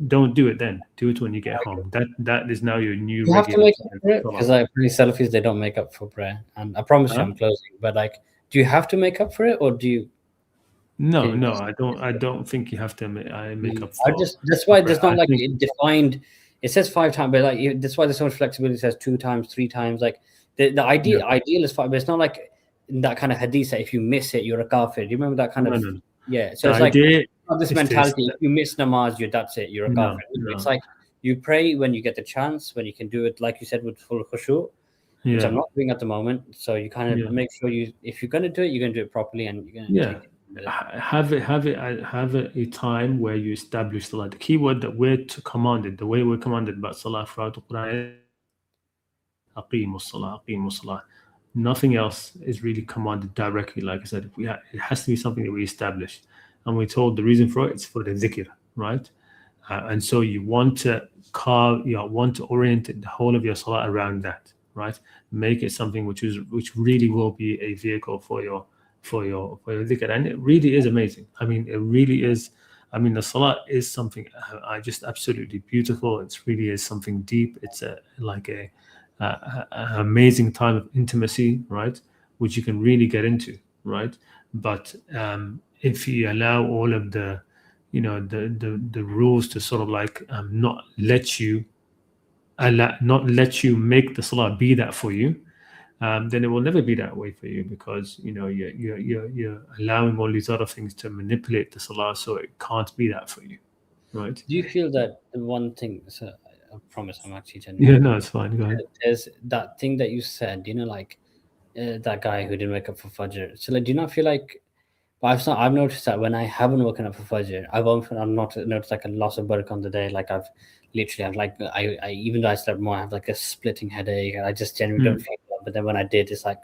don't do it then. Do it when you get home. That is now your new. You have to make up for it, because pretty Salafis, they don't make up for prayer. And I promise you, I'm closing. But like, do you have to make up for it, or do you? No, I don't think you have to make up for it. That's why there's not like it defined. It says 5 times, but like that's why there's so much flexibility. It says 2 times, 3 times. Like the ideal is 5, but it's not like in that kind of hadith that if you miss it, you're a kafir. Do you remember that kind of? No. Yeah. So it's like this mentality. If you miss namaz, that's it. You're a kafir. No. It's like you pray when you get the chance, when you can do it, like you said, with full khushu', which I'm not doing at the moment. So you kind of make sure if you're going to do it, you're going to do it properly, and you're going to have a time where you establish salah. The key word that we're commanded, the way we're commanded about salah throughout the Qur'an, aqimus salah. Nothing else is really commanded directly. Like I said, it has to be something that we establish, and we're told the reason for it's for the dhikr, right? And so you want to orient the whole of your salah around that, right? Make it something which really will be a vehicle for your dhikr, and it really is amazing. I mean, it really is. I mean, the salah is something just absolutely beautiful. It really is something deep. It's an amazing time of intimacy, right? Which you can really get into, right? But if you allow all of the rules to sort of like not let you make the salah be that for you, then it will never be that way for you, because you're allowing all these other things to manipulate the salah, so it can't be that for you, right? Do you feel that the one thing? So I promise I'm actually telling you. Yeah, no, it's fine. Go ahead. There's that thing that you said, like that guy who didn't wake up for Fajr. So like, do you not feel like? But I've noticed that when I haven't woken up for Fajr, I've not noticed like a loss of barakah on the day. Like I've literally, I even though I slept more, I have like a splitting headache, and I just generally don't feel well. But then when I did, it's like,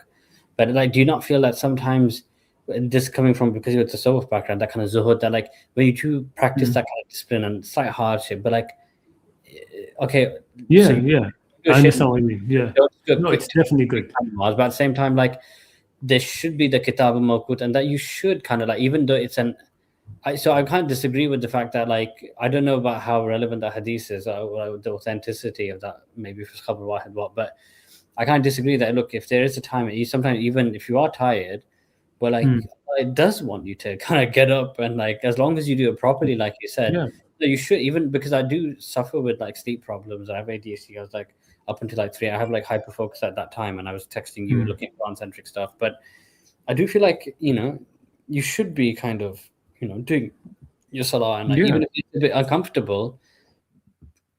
but like, do you not feel that sometimes, this coming from, because you're the tasawwuf background, that kind of zuhud, that like when you do practice that kind of discipline and slight hardship, but like, okay, I understand what you mean. Yeah, no, it's definitely good. But at the same time, like, there should be the kitab al-mawqut, and that you should kind of like, even though it's so I can't disagree with the fact that, like, I don't know about how relevant that hadith is, or the authenticity of that, maybe for khabar wahid, but I can't disagree that, look, if there is a time, sometimes even if you are tired, but like it does want you to kind of get up, and like, as long as you do it properly, like you said, you should, even because I do suffer with like sleep problems. I have ADHD. I was like, up until like 3, I have like hyper focus at that time, and I was texting you looking at concentric stuff. But I do feel like, you should be kind of, doing your salah, and like, even if it's a bit uncomfortable,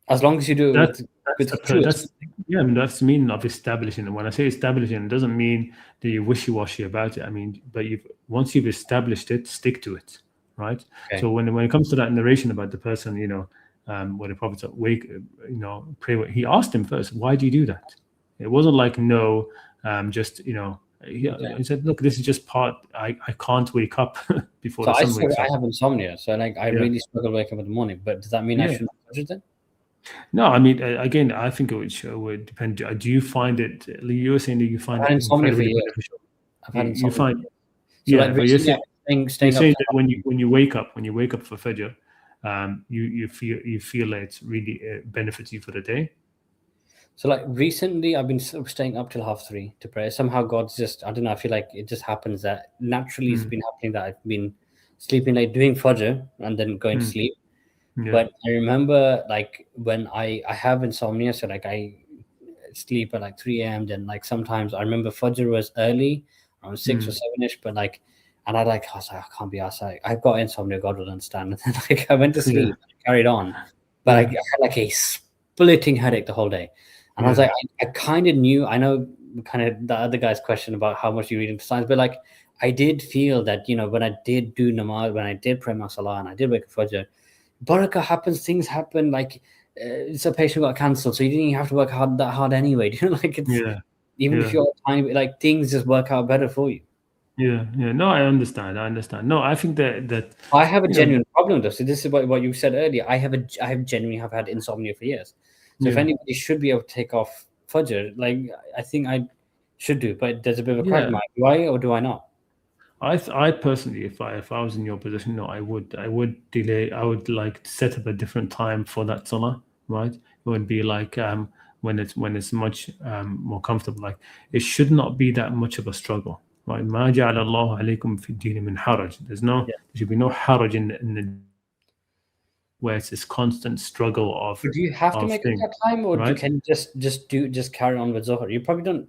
as long as you do it with the truth. I mean, that's the meaning of establishing. And when I say establishing, it doesn't mean that you're wishy-washy about it. I mean, but once you've established it, stick to it, right? Okay. So when it comes to that narration about the person, when the Prophet said, pray, he asked him first, why do you do that? It wasn't like, no, just, he said, look, this is just part, I can't wake up before the sun wakes up. I have insomnia, so like I really struggle to wake up in the morning, but does that mean I shouldn't do it then? No, I mean, again, I think it would depend. Do you find it, you were saying that you find it incredibly beneficial? I've had insomnia. You find, but you're saying that when you wake up for Fajr, you feel like it's really benefits you for the day. So like recently I've been staying up till 3:30 to pray. Somehow God's just, I don't know, I feel like it just happens that naturally it's been happening that I've been sleeping, like doing Fajr and then going to sleep. But I remember like when I have insomnia, so like I sleep at like 3 a.m. then like sometimes I remember Fajr was early around 6 or 7ish, but like, and I was like, I can't be outside. I've got insomnia, God will understand. And then like I went to sleep, carried on, but I had like a splitting headache the whole day. And I was like, I kind of knew, I know kind of the other guy's question about how much you read into science, but like I did feel that, you know, when I did do namaz, when I did pray my salah and I did wake up fajr, barakah happens, things happen, like it's a patient got cancelled, so you didn't even have to work that hard anyway. You know, like it's even if you're tiny, like things just work out better for you. No, I understand. No, I think that I have a genuine problem though. So this is what you said earlier. I genuinely have had insomnia for years. So if anybody should be able to take off fajr, like I think I should do, but there's a bit of a quagmire. Do I or do I not? I personally, if I was in your position, no, I would delay. I would like set up a different time for that salah, right? It would be like when it's much more comfortable. Like it should not be that much of a struggle, right? ما جعل الله عليكم في الدين من حرج. There should be no haraj in the where it's this constant struggle of. But do you have to make it that time, or can you just carry on with Zohar? You probably don't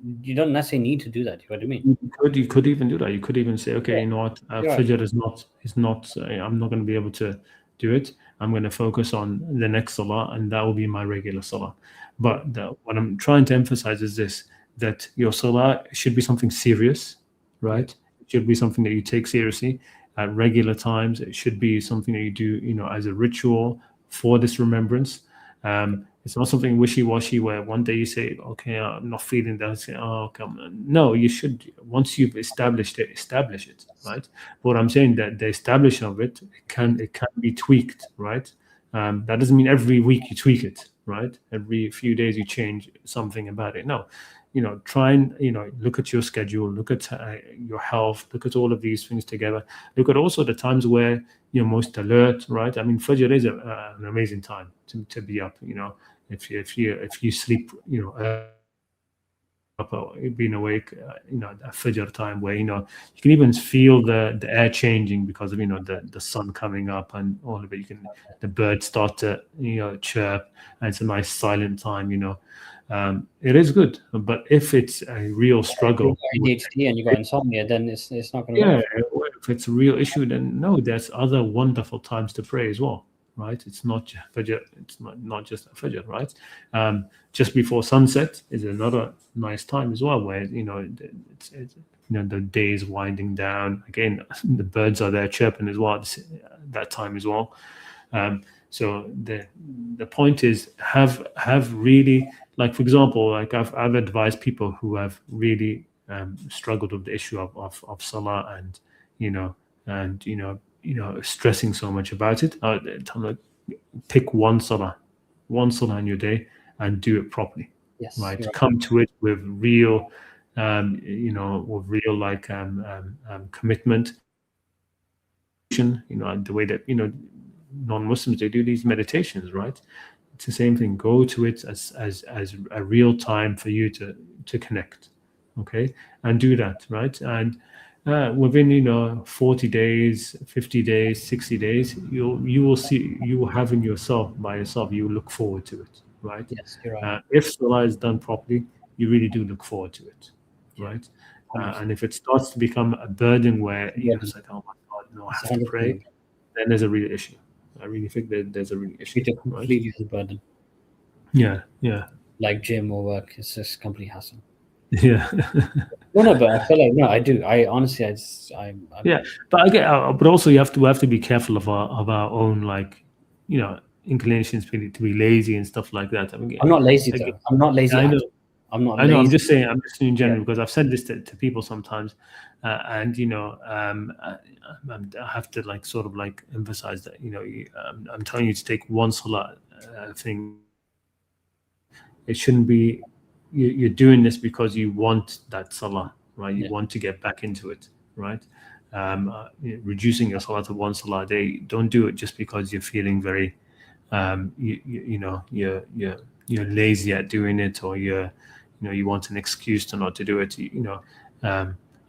necessarily need to do that. You know what I mean? You could even do that. You could even say, okay, you know what, Fajr is not. I'm not going to be able to do it. I'm going to focus on the next salah, and that will be my regular salah. But what I'm trying to emphasize is this: that your salah should be something serious, right? It should be something that you take seriously at regular times. It should be something that you do, you know, as a ritual for this remembrance. It's not something wishy-washy where one day you say, okay, I'm not feeling that. Say, oh, come on. No, you should, once you've established it, establish it, right? But what I'm saying that the establishment of it can be tweaked, right? That doesn't mean every week you tweak it, right? Every few days you change something about it. No, you know, try and, you know, look at your schedule, look at your health, look at all of these things together. Look at also the times where you're most alert, right? I mean, Fajr is an amazing time to be up. You know, if you sleep, you know, being awake, you know, at Fajr time where, you know, you can even feel the air changing because of, you know, the sun coming up and all of it. The birds start to, you know, chirp, and it's a nice silent time, you know. It is good, but if it's a real struggle, ADHD and you got insomnia, then it's not going to work. If it's a real issue, then no, there's other wonderful times to pray as well, right? It's not Fajr, it's not just a Fajr, right? Just before sunset is another nice time as well, where, you know, it's you know, the day is winding down. Again, the birds are there chirping as well that time as well. So the point is have really, like, for example, like I've advised people who have really struggled with the issue of salah and you know stressing so much about it. Pick one salah in your day and do it properly. Yes, right. Come to it with real, like commitment. You know, the way that, you know, non-Muslims, they do these meditations, right? It's the same thing. Go to it as a real time for you to connect, okay, and do that, right? And within, you know, 40 days, 50 days, 60 days, you will see, you will have in yourself, by yourself, you will look forward to it, right? Yes, you're right. If salah is done properly, you really do look forward to it, right? And if it starts to become a burden where you're just like, oh my God, no, I have to pray, then there's a real issue. I really think that there's a real issue. It's completely a burden. Yeah. Like gym or work, it's just complete hassle. Yeah. No, but I feel like I do. I honestly, yeah. But I get, but also you have to be careful of our own, like, you know, inclinations to be lazy and stuff like that. I mean, I'm not lazy though. I'm not lazy. I know. I'm not. I know. I'm just saying in general, because I've said this to people sometimes, and you know, I have to like sort of like emphasize that, you know, I'm telling you to take one salah thing. It shouldn't be you're doing this because you want that salah, right? You want to get back into it, right? Reducing your salah to one salah a day. Don't do it just because you're feeling very, you're lazy at doing it, or you want an excuse to not to do it,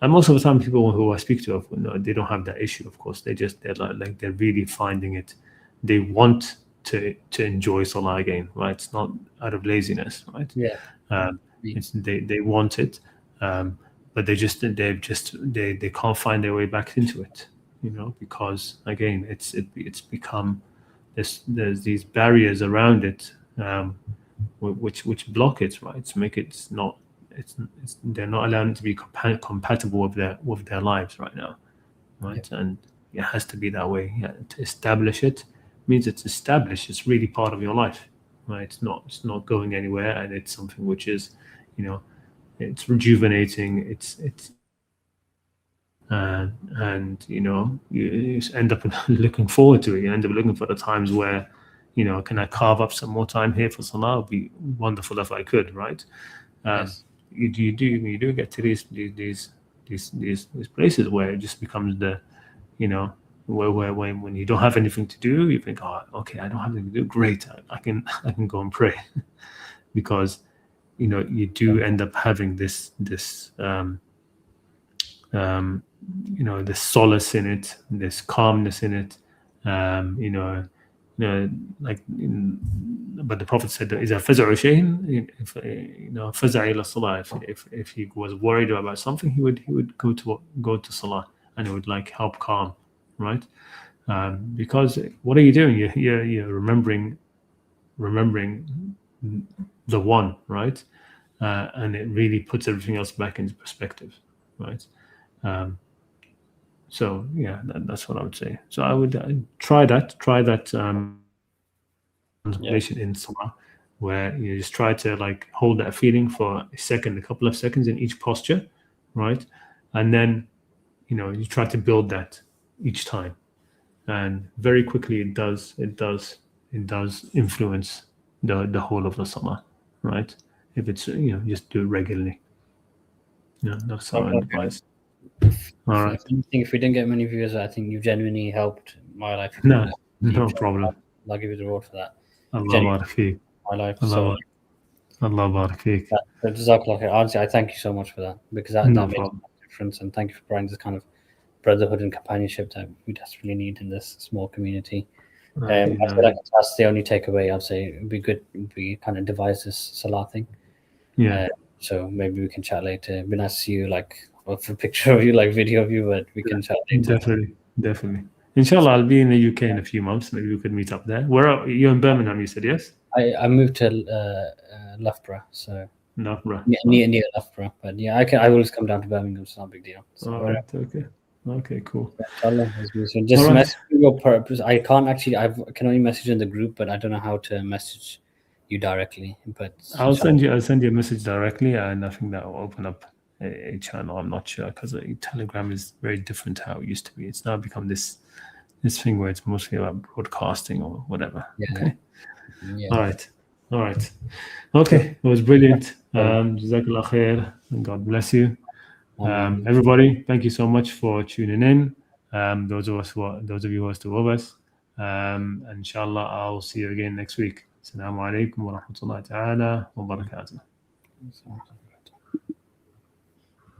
and most of the time people who I speak to, they don't have that issue. Of course, they're really finding it. They want to enjoy salah again, right? It's not out of laziness, right? It's they want it, but they can't find their way back into it, because again, it's become there's these barriers around it, which block it, right? To make it not, they're not allowed to be compatible with their lives right now, right? Yeah. And it has to be that way. Yeah, to establish it means it's established. It's really part of your life, right? It's not going anywhere, and it's something which is, it's rejuvenating. It's and you end up looking forward to it. You end up looking for the times where, can I carve up some more time here for Salah? It'd be wonderful if I could, right? Yes. You do get to these places where it just becomes the, where when you don't have anything to do, you think, oh, okay, I don't have anything to do. Great, I can go and pray, because you do end up having this this solace in it, this calmness in it, but the Prophet said, "Is faza'u shay'in?" If he was worried about something, he would go to salah, and it would help calm, right? Because what are you doing? You're remembering the one, right? And it really puts everything else back into perspective, right? So yeah, that's what I would say. So I would try that contemplation in Salah, where you just try to hold that feeling for a couple of seconds in each posture, right? And then you try to build that each time, and very quickly it does influence the whole of the Salah, right? If it's just do it regularly. That's our advice. All right. If we didn't get many viewers, I think you genuinely helped my life. No problem. I'll give you the reward for that. Allah barak feek. My life. Allah barak feek. Honestly, I thank you so much for that, because that makes a difference, and thank you for providing this kind of brotherhood and companionship that we desperately need in this small community. I feel like that's the only takeaway. I'd say it'd be good if we kind of devise this Salah thing. Yeah. So maybe we can chat later. It'd be nice to see you, a picture of you, video of you, but we can chat later. Definitely. Inshallah, I'll be in the UK in a few months. Maybe we could meet up there. Where are you? In Birmingham, you said, yes? I moved to Loughborough, so Loughborough. Near Loughborough, but yeah, I will just come down to Birmingham. It's not a big deal. So, all right. Okay, cool. Just message your purpose. I can't actually. I can only message in the group, but I don't know how to message you directly. But I'll send you a message directly, and I think that will open up a channel. I'm not sure, because Telegram is very different to how it used to be. It's now become this thing where it's mostly about broadcasting or whatever. Yeah. Okay. Yeah. All right. Okay, it was brilliant. Jazakallah khair, and God bless you. Everybody, thank you so much for tuning in. Those of you who are still with us. And inshallah, I'll see you again next week. Assalamu alaikum wa rahmatullahi ta'ala wa barakatuh.